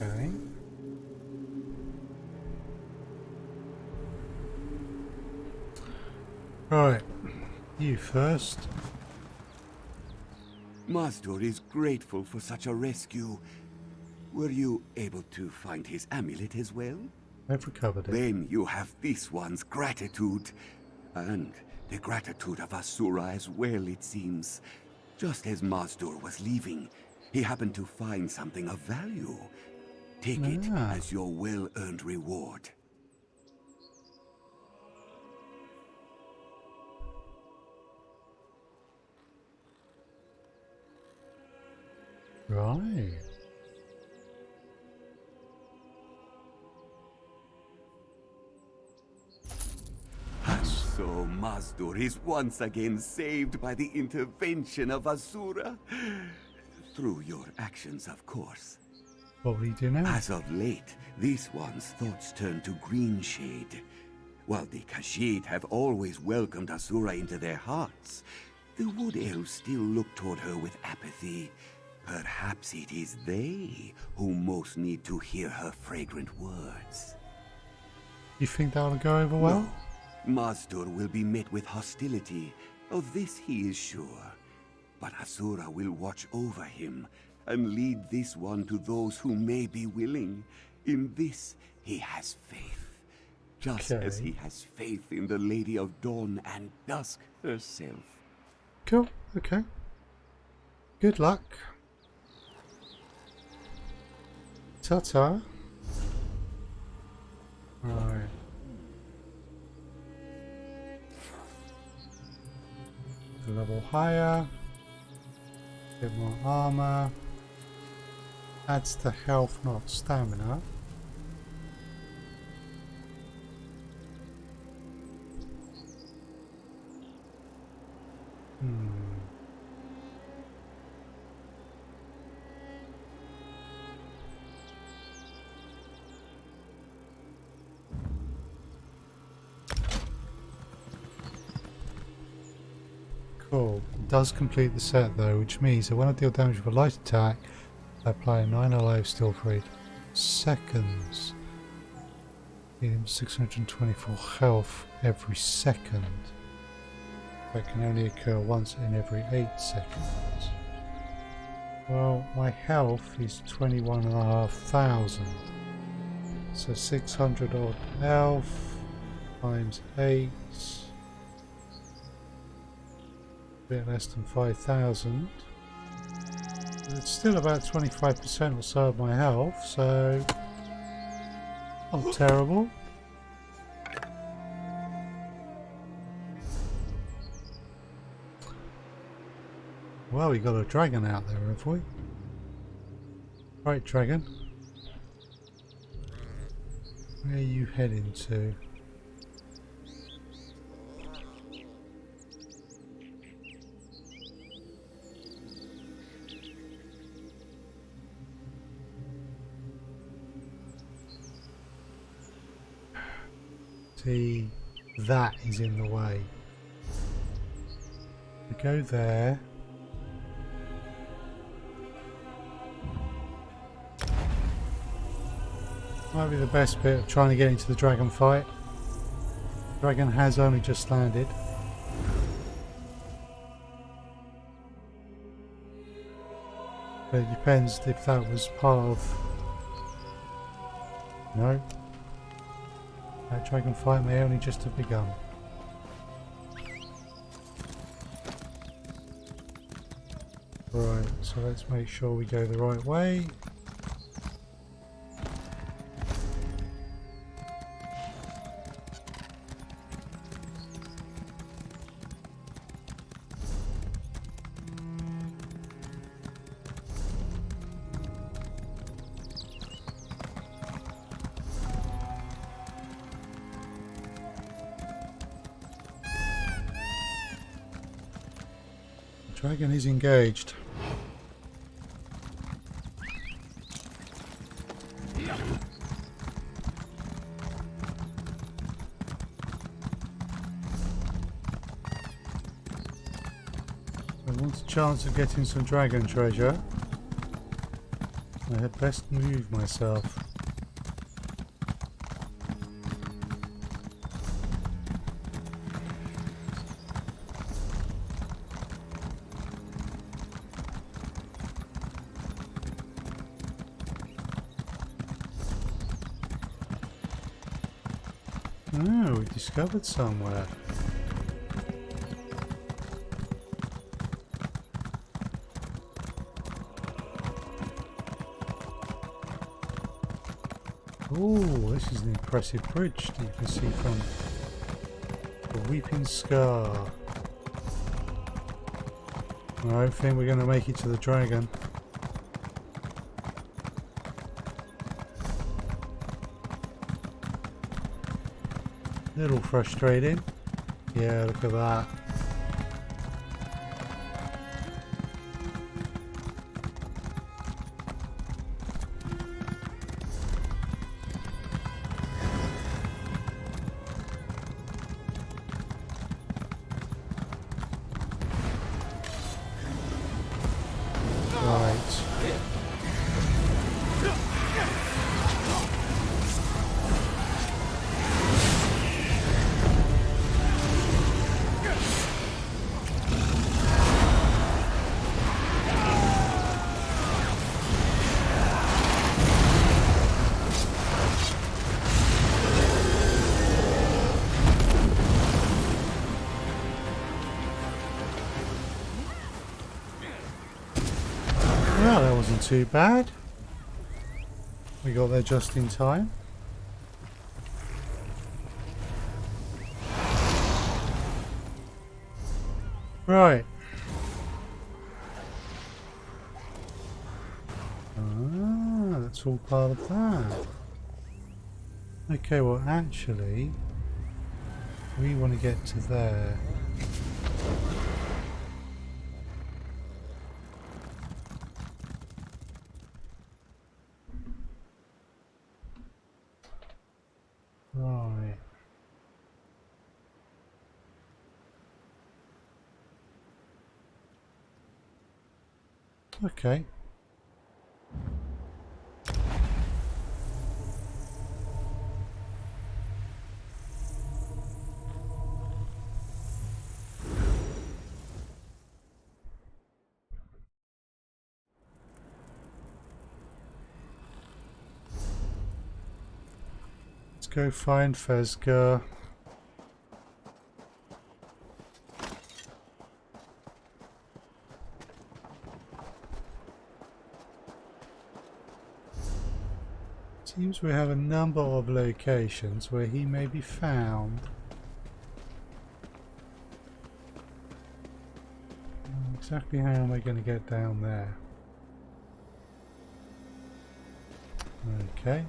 Okay. Right, you first. Master is grateful for such a rescue. Were you able to find his amulet as well? I've recovered it. Then you have this one's gratitude. And the gratitude of Asura as well, it seems. Just as Mazdur was leaving, he happened to find something of value. Take it as your well-earned reward. Right. And so Mazdur is once again saved by the intervention of Asura. Through your actions, of course. What will he do now? As of late, this one's thoughts turn to Greenshade. While the Khajiit have always welcomed Asura into their hearts, the Wood Elves still look toward her with apathy. Perhaps it is they who most need to hear her fragrant words. You think that'll go over well? No. Mazdur will be met with hostility. Of this he is sure. But Asura will watch over him and lead this one to those who may be willing. In this, he has faith. Just as he has faith in the Lady of Dawn and Dusk herself. Cool, okay. Good luck. Ta-ta. Right. A level higher. Bit more armor. Adds to health, not stamina. Cool. It does complete the set though, which means that when I deal damage with a light attack, I apply a 9 alive still for 8 seconds. Giving 624 health every second. That can only occur once in every 8 seconds. Well, my health is 21,500. So 600 odd health times 8. A bit less than 5,000. It's still about 25% or so of my health, so not terrible. Well, we got a dragon out there, have we? Right, dragon. Where are you heading to? See, that is in the way. We go there. Might be the best bit of trying to get into the dragon fight. Dragon has only just landed. But it depends if that was part of... No. That dragon fight may only just have begun. Right, so let's make sure we go the right way. Dragon is engaged. I want a chance of getting some dragon treasure. I had best move myself. Oh, we discovered somewhere. Oh, this is an impressive bridge that you can see from the Weeping Scar. I don't think we're going to make it to the dragon. Little frustrating. Yeah, look at that. Well, that wasn't too bad. We got there just in time. Right. Ah, that's all part of that. Okay, well actually, we want to get to there. Right. Okay. Let's go find Fezgar. Seems we have a number of locations where he may be found. Exactly how am I going to get down there? Okay.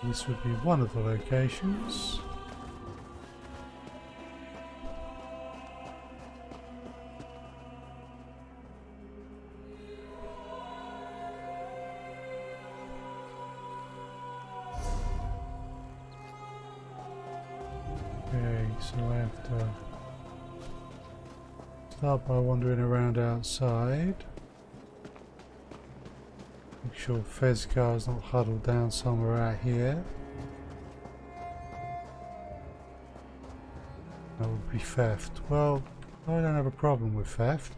This would be one of the locations. Okay, so I have to start by wandering around outside. Make sure Fezcar's not huddled down somewhere out here. That would be theft. Well, I don't have a problem with theft.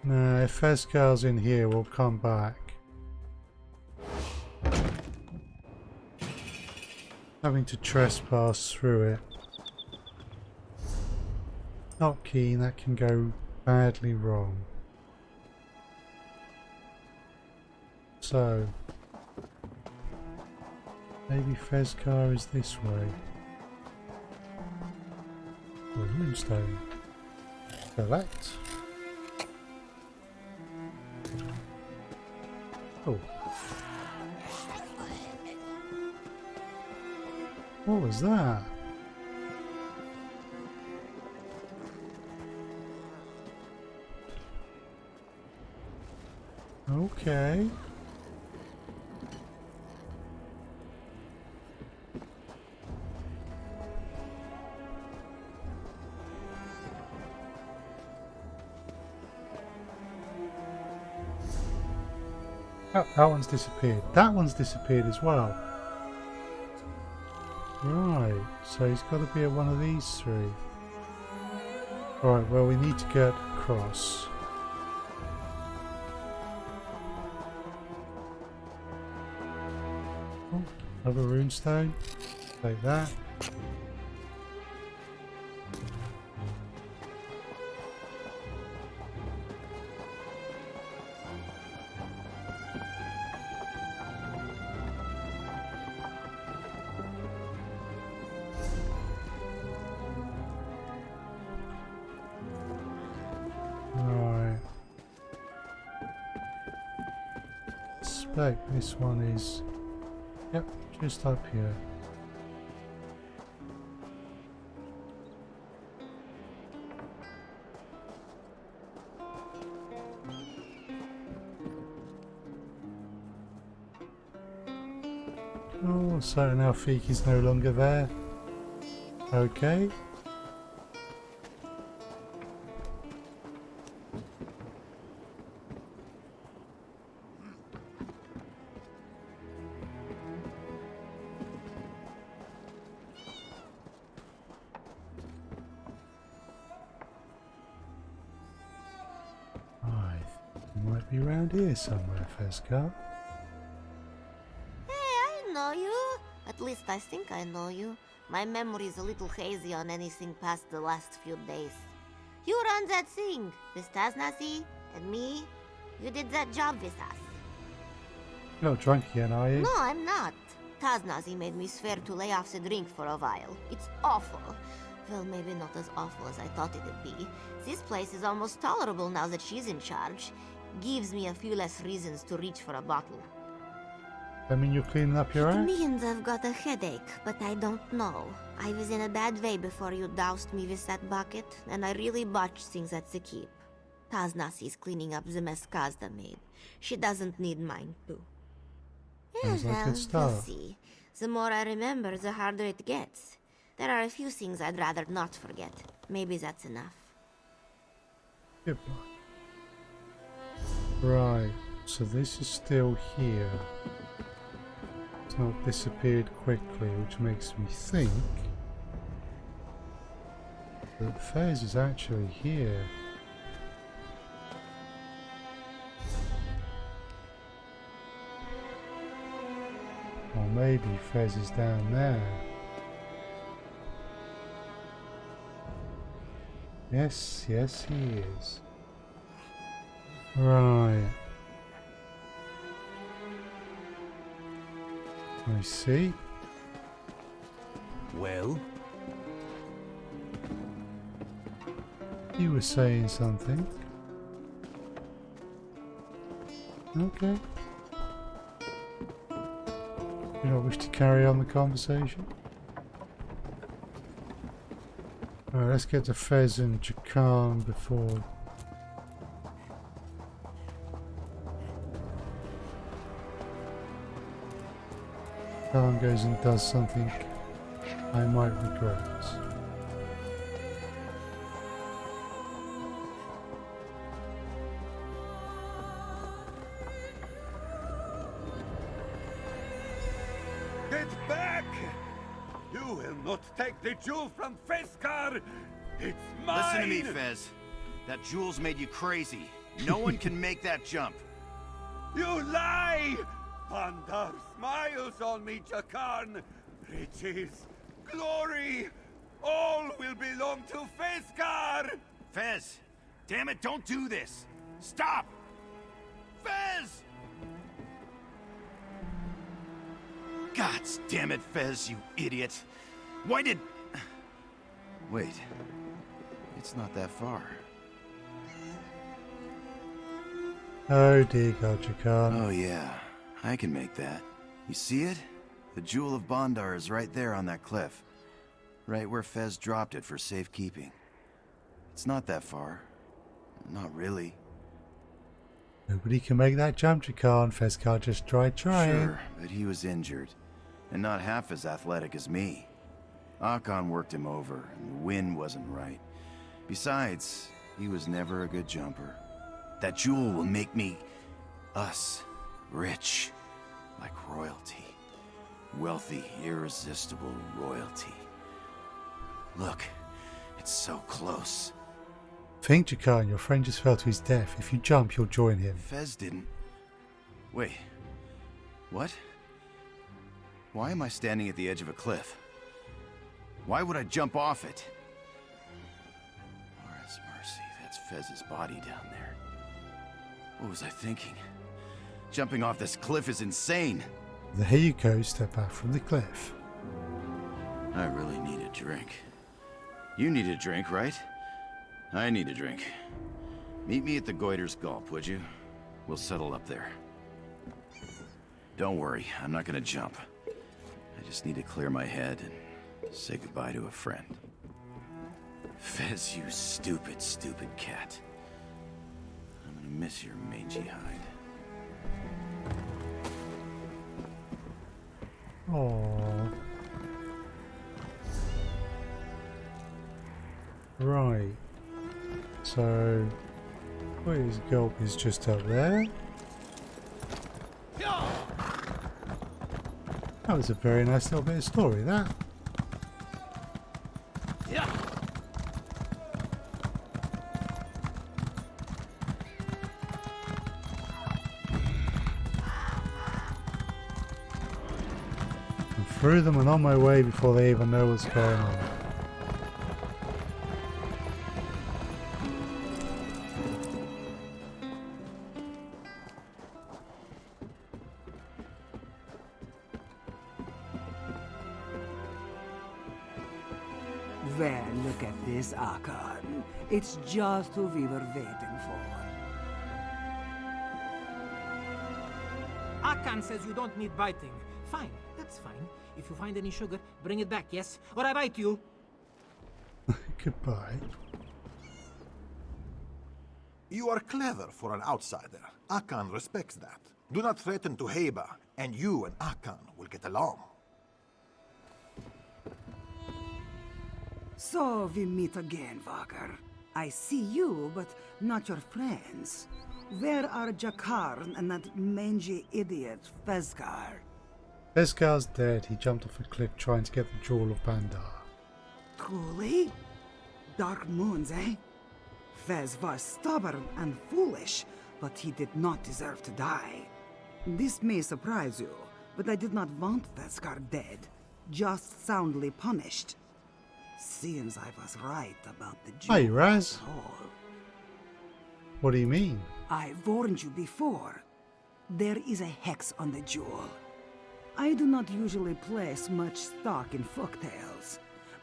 No, if Fezcar's in here, we'll come back. Having to trespass through it. Not keen, that can go badly wrong. So, maybe Fezcar is this way. Or Moonstone. Select. Oh. What was that? Okay. Oh, that one's disappeared. That one's disappeared as well. Right, so he's got to be at one of these three. Right, well we need to get across. Oh, another runestone. Take that. This one is, yep, just up here. Oh, so now Feek is no longer there. Okay. Be around here somewhere, Fezcar. Hey, I know you. At least I think I know you. My memory's a little hazy on anything past the last few days. You run that thing with Taznazi and me. You did that job with us. You're not drunk again, are you? No, I'm not. Taznazi made me swear to lay off the drink for a while. It's awful. Well, maybe not as awful as I thought it'd be. This place is almost tolerable now that she's in charge. Gives me a few less reasons to reach for a bottle. I mean, you're cleaning up your act? It means I've got a headache, but I don't know. I was in a bad way before you doused me with that bucket, and I really botched things at the keep. Taznasi's cleaning up the mess Kazda made. She doesn't need mine, too. Sounds like a good start. We'll see. The more I remember, the harder it gets. There are a few things I'd rather not forget. Maybe that's enough. Goodbye. Right, so this is still here. It's not disappeared quickly, which makes me think that Fez is actually here. Or maybe Fez is down there. Yes, yes he is. Right. I see. Well? You were saying something. Okay. You don't wish to carry on the conversation? Alright, let's get to Fez and Jakan before... Jakan goes and does something I might regret. Get back! You will not take the jewel from Fezcar! It's mine! Listen to me, Fez. That jewel's made you crazy. No one can make that jump. You lie! Baan Dar smiles on me, Jakan. Riches, glory, all will belong to Fezcar! Fez! Damn it, don't do this! Stop! Fez! God damn it, Fez, you idiot! Why did... Wait. It's not that far. Oh dear God, Jakan. Oh yeah, I can make that. You see it? The Jewel of Baan Dar is right there on that cliff. Right where Fez dropped it for safekeeping. It's not that far. Not really. Nobody can make that jump, Jakan. Fezcar just tried trying. Sure, but he was injured. And not half as athletic as me. Akan worked him over, and the wind wasn't right. Besides, he was never a good jumper. That jewel will make me... us... rich. Like royalty. Wealthy, irresistible royalty. Look, it's so close. Think, Jakan, your friend just fell to his death. If you jump, you'll join him. Fez didn't... Wait. What? Why am I standing at the edge of a cliff? Why would I jump off it? Lord's mercy, that's Fez's body down there. What was I thinking? Jumping off this cliff is insane. There you go, step back from the cliff. I really need a drink. You need a drink, right? I need a drink. Meet me at the Goiter's Gulp, would you? We'll settle up there. Don't worry, I'm not gonna jump. I just need to clear my head and say goodbye to a friend. Fez, you stupid, stupid cat. I'm gonna miss your mangy hide. Aww. Right. So, Goiter's Gulp is just up there. That was a very nice little bit of story, that. I'm through them and on my way before they even know what's going on. Well, look at this, Akan. It's just who we were waiting for. Akan says you don't need biting. Fine, that's fine. If you find any sugar, bring it back, yes? Or I bite you. Goodbye. You are clever for an outsider. Akan respects that. Do not threaten to Heba, and you and Akan will get along. So we meet again, Walker. I see you, but not your friends. Where are Jakarn and that mangy idiot, Fezcar? Fesgar's dead. He jumped off a cliff trying to get the jewel of Baan Dar. Truly? Dark moons, eh? Fez was stubborn and foolish, but he did not deserve to die. This may surprise you, but I did not want Fesgar dead, just soundly punished. Seems I was right about the jewel. Hey, Raz. All. What do you mean? I warned you before. There is a hex on the jewel. I do not usually place much stock in folktales,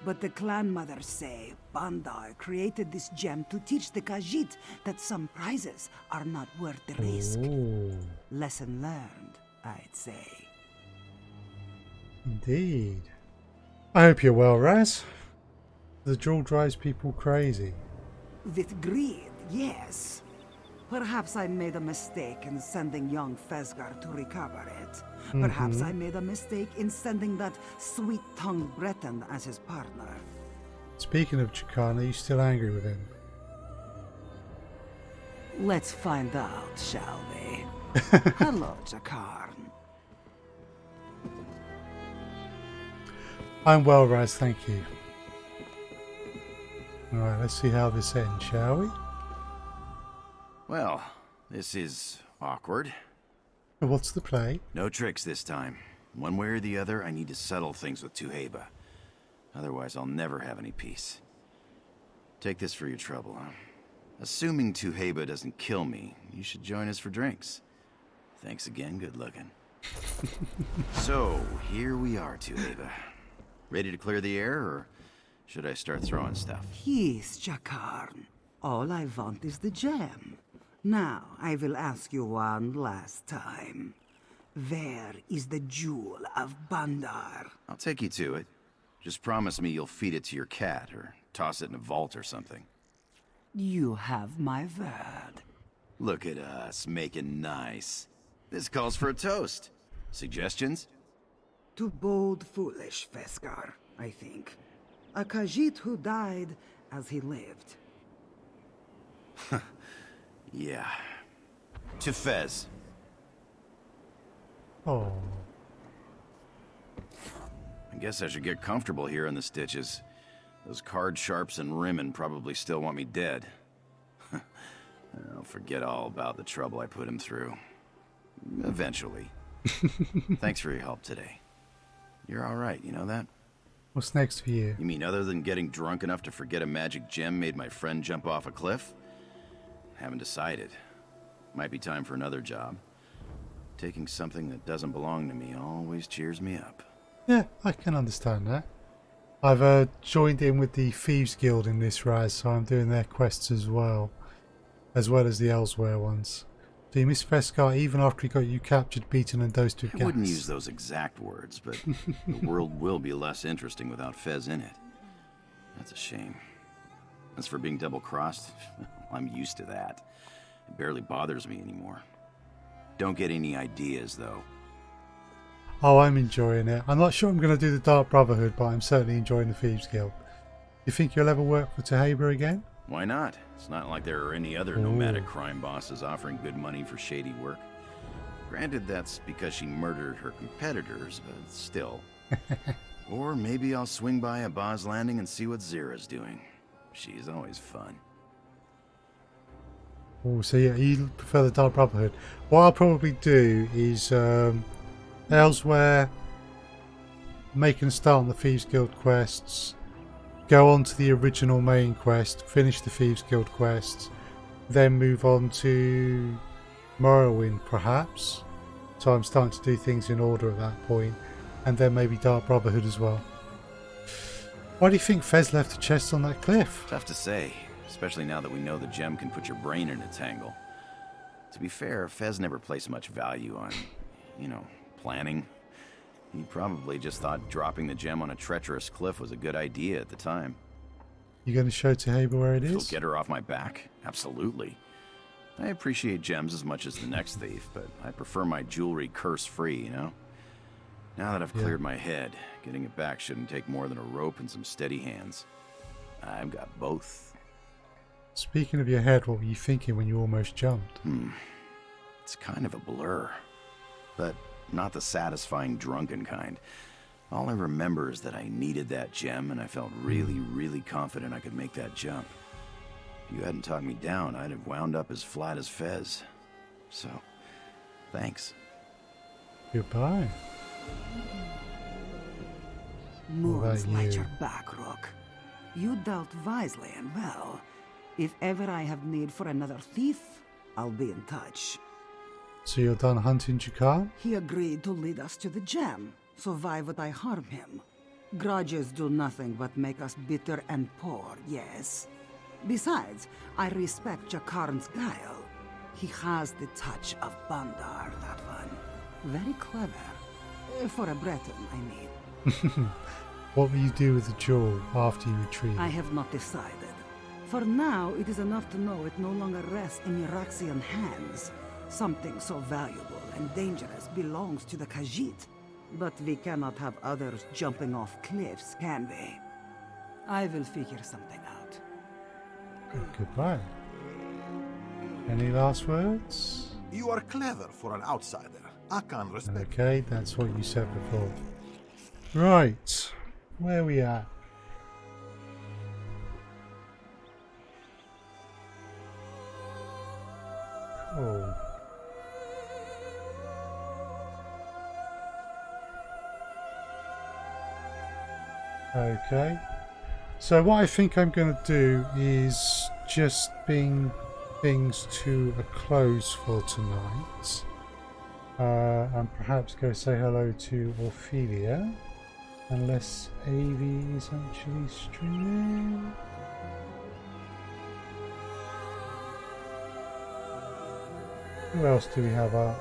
but the clan mothers say Baan Dar created this gem to teach the Khajiit that some prizes are not worth the risk. Ooh. Lesson learned, I'd say. Indeed. I hope you're well, Raz. The jewel drives people crazy. With greed, yes. Perhaps I made a mistake in sending young Fesgar to recover it. Perhaps I made a mistake in sending that sweet-tongued Breton as his partner. Speaking of Chakana, are you still angry with him? Let's find out, shall we? Hello, Jakar. I'm well, Raz, thank you. Alright, let's see how this ends, shall we? Well, this is awkward. What's the play? No tricks this time. One way or the other, I need to settle things with Tuheba. Otherwise, I'll never have any peace. Take this for your trouble, huh? Assuming Tuheba doesn't kill me, you should join us for drinks. Thanks again, good looking. So, here we are, Tuheba. Ready to clear the air, or should I start throwing stuff? Peace, Jakar. All I want is the gem. Now, I will ask you one last time. Where is the jewel of Baan Dar? I'll take you to it. Just promise me you'll feed it to your cat, or toss it in a vault or something. You have my word. Look at us, making nice. This calls for a toast. Suggestions? To bold, foolish Fesgar, I think. A Khajiit who died as he lived. Yeah. To Fez. Oh. I guess I should get comfortable here in the stitches. Those card sharps and Rimmen probably still want me dead. I'll forget all about the trouble I put him through. Eventually. Thanks for your help today. You're alright, you know that? What's next for you? You mean other than getting drunk enough to forget a magic gem made my friend jump off a cliff? Haven't decided. Might be time for another job. Taking something that doesn't belong to me always cheers me up. Yeah, I can understand that. I've joined in with the Thieves Guild in this rise, so I'm doing their quests as well as the Elsweyr ones. So you miss Fesgar even after he got you captured, beaten and dosed with gas. I wouldn't use those exact words, but the world will be less interesting without Fez in it. That's a shame. As for being double-crossed, I'm used to that. It barely bothers me anymore. Don't get any ideas, though. Oh, I'm enjoying it. I'm not sure I'm going to do the Dark Brotherhood, but I'm certainly enjoying the Thieves Guild. You think you'll ever work for Tuheba again? Why not? It's not like there are any other nomadic crime bosses offering good money for shady work. Granted, that's because she murdered her competitors, but still. Or maybe I'll swing by a Boz Landing and see what Zira's doing. She's always fun. Oh, so yeah, you prefer the Dark Brotherhood. What I'll probably do is Elsweyr, making a start on the Thieves Guild quests, go on to the original main quest, finish the Thieves Guild quests, then move on to Morrowind perhaps. So I'm starting to do things in order at that point, and then maybe Dark Brotherhood as well. Why do you think Fez left a chest on that cliff? Tough to say, especially now that we know the gem can put your brain in a tangle. To be fair, Fez never placed much value on, planning. He probably just thought dropping the gem on a treacherous cliff was a good idea at the time. You going to show Tuheba where it is? It'll get her off my back? Absolutely. I appreciate gems as much as the next thief, but I prefer my jewelry curse-free, you know? Now that I've cleared my head, getting it back shouldn't take more than a rope and some steady hands. I've got both. Speaking of your head, what were you thinking when you almost jumped? It's kind of a blur. But Not the satisfying drunken kind. All I remember is that I needed that gem, and I felt really, really confident I could make that jump. If you hadn't talked me down, I'd have wound up as flat as Fez. So, thanks. Goodbye. Moons light your back, Rook. You dealt wisely and well. If ever I have need for another thief, I'll be in touch. So you're done hunting Jakar? He agreed to lead us to the gem, so why would I harm him? Grudges do nothing but make us bitter and poor, yes? Besides, I respect Jakarn's guile. He has the touch of Baan Dar, that one. Very clever. For a Breton, I mean. What will you do with the jewel after you retrieve it? I have not decided. For now, it is enough to know it no longer rests in Iraxian hands. Something so valuable and dangerous belongs to the Khajiit. But we cannot have others jumping off cliffs, can we? I will figure something out. Goodbye. Any last words? You are clever for an outsider. I can respect. Okay, that's what you said before. Right. Where are we at? Oh. Okay. So what I think I'm going to do is just bring things to a close for tonight. And perhaps go say hello to Ophelia. Unless Avi is actually streaming. Who else do we have up?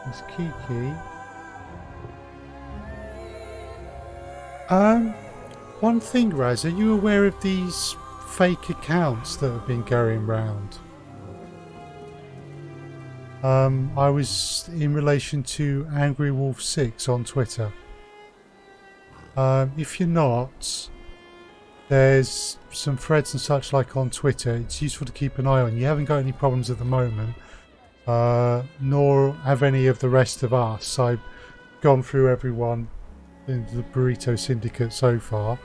It's Kiki. One thing, Raz, are you aware of these fake accounts that have been going round? I was in relation to Angry Wolf 6 on Twitter. If you're not, there's some threads and such like on Twitter. It's useful to keep an eye on. You haven't got any problems at the moment, nor have any of the rest of us. I've gone through everyone in the Burrito Syndicate so far.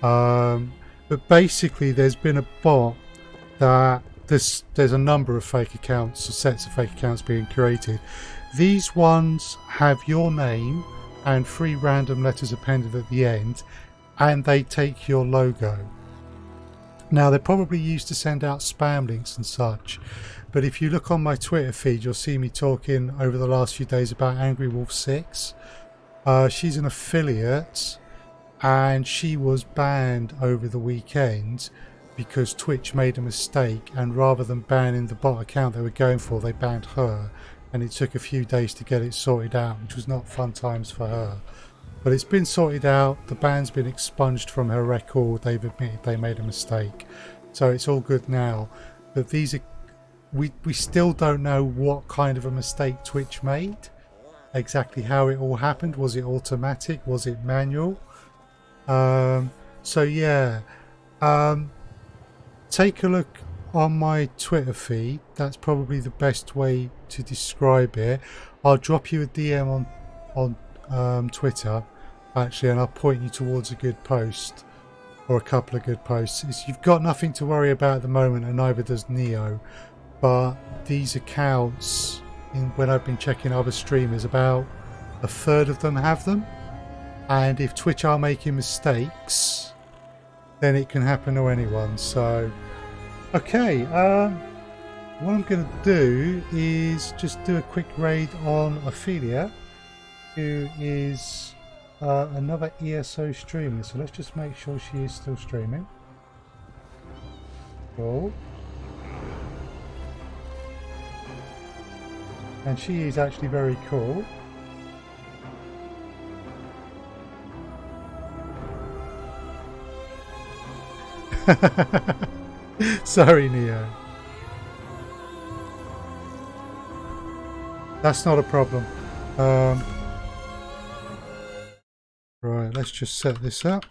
But basically there's been a bot that there's a number of fake accounts or sets of fake accounts being created. These ones have your name and 3 random letters appended at the end, and they take your logo. Now they're probably used to send out spam links and such, but if you look on my Twitter feed you'll see me talking over the last few days about Angry Wolf 6. She's an affiliate and she was banned over the weekend because Twitch made a mistake, and rather than banning the bot account they were going for, they banned her, and it took a few days to get it sorted out, which was not fun times for her. But it's been sorted out, the ban's been expunged from her record, they've admitted they made a mistake, so it's all good now. But these are, we still don't know what kind of a mistake Twitch made, exactly how it all happened. Was it automatic, was it manual? So yeah, take a look on my Twitter feed. That's probably the best way to describe it. I'll drop you a DM on Twitter actually, and I'll point you towards a good post or a couple of good posts. You've got nothing to worry about at the moment, and neither does Neo, but these accounts, when I've been checking other streamers, about a third of them have them, and if Twitch are making mistakes then it can happen to anyone. So okay, what I'm going to do is just do a quick raid on Ophelia, who is another ESO streamer. So let's just make sure she is still streaming. Cool. And she is actually very cool. Sorry, Neo. That's not a problem. Right, let's just set this up.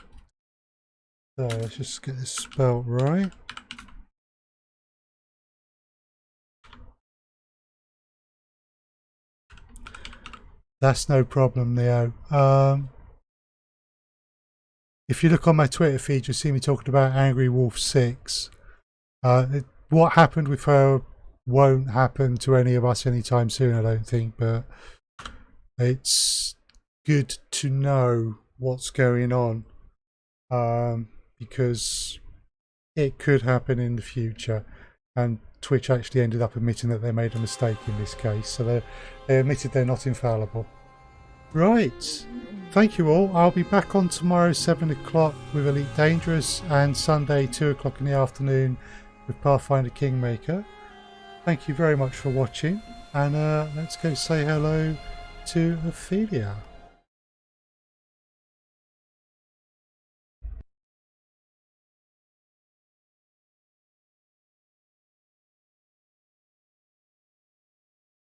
So let's just get this spelt right. That's no problem, Neo. If you look on my Twitter feed, you'll see me talking about Angry Wolf 6. What happened with her won't happen to any of us anytime soon, I don't think, but it's good to know what's going on, because it could happen in the future, and Twitch actually ended up admitting that they made a mistake in this case, so they admitted they're not infallible. Right, thank you all. I'll be back on tomorrow 7 o'clock with Elite Dangerous, and Sunday 2 o'clock in the afternoon with Pathfinder Kingmaker. Thank you very much for watching, and let's go say hello to Ophelia.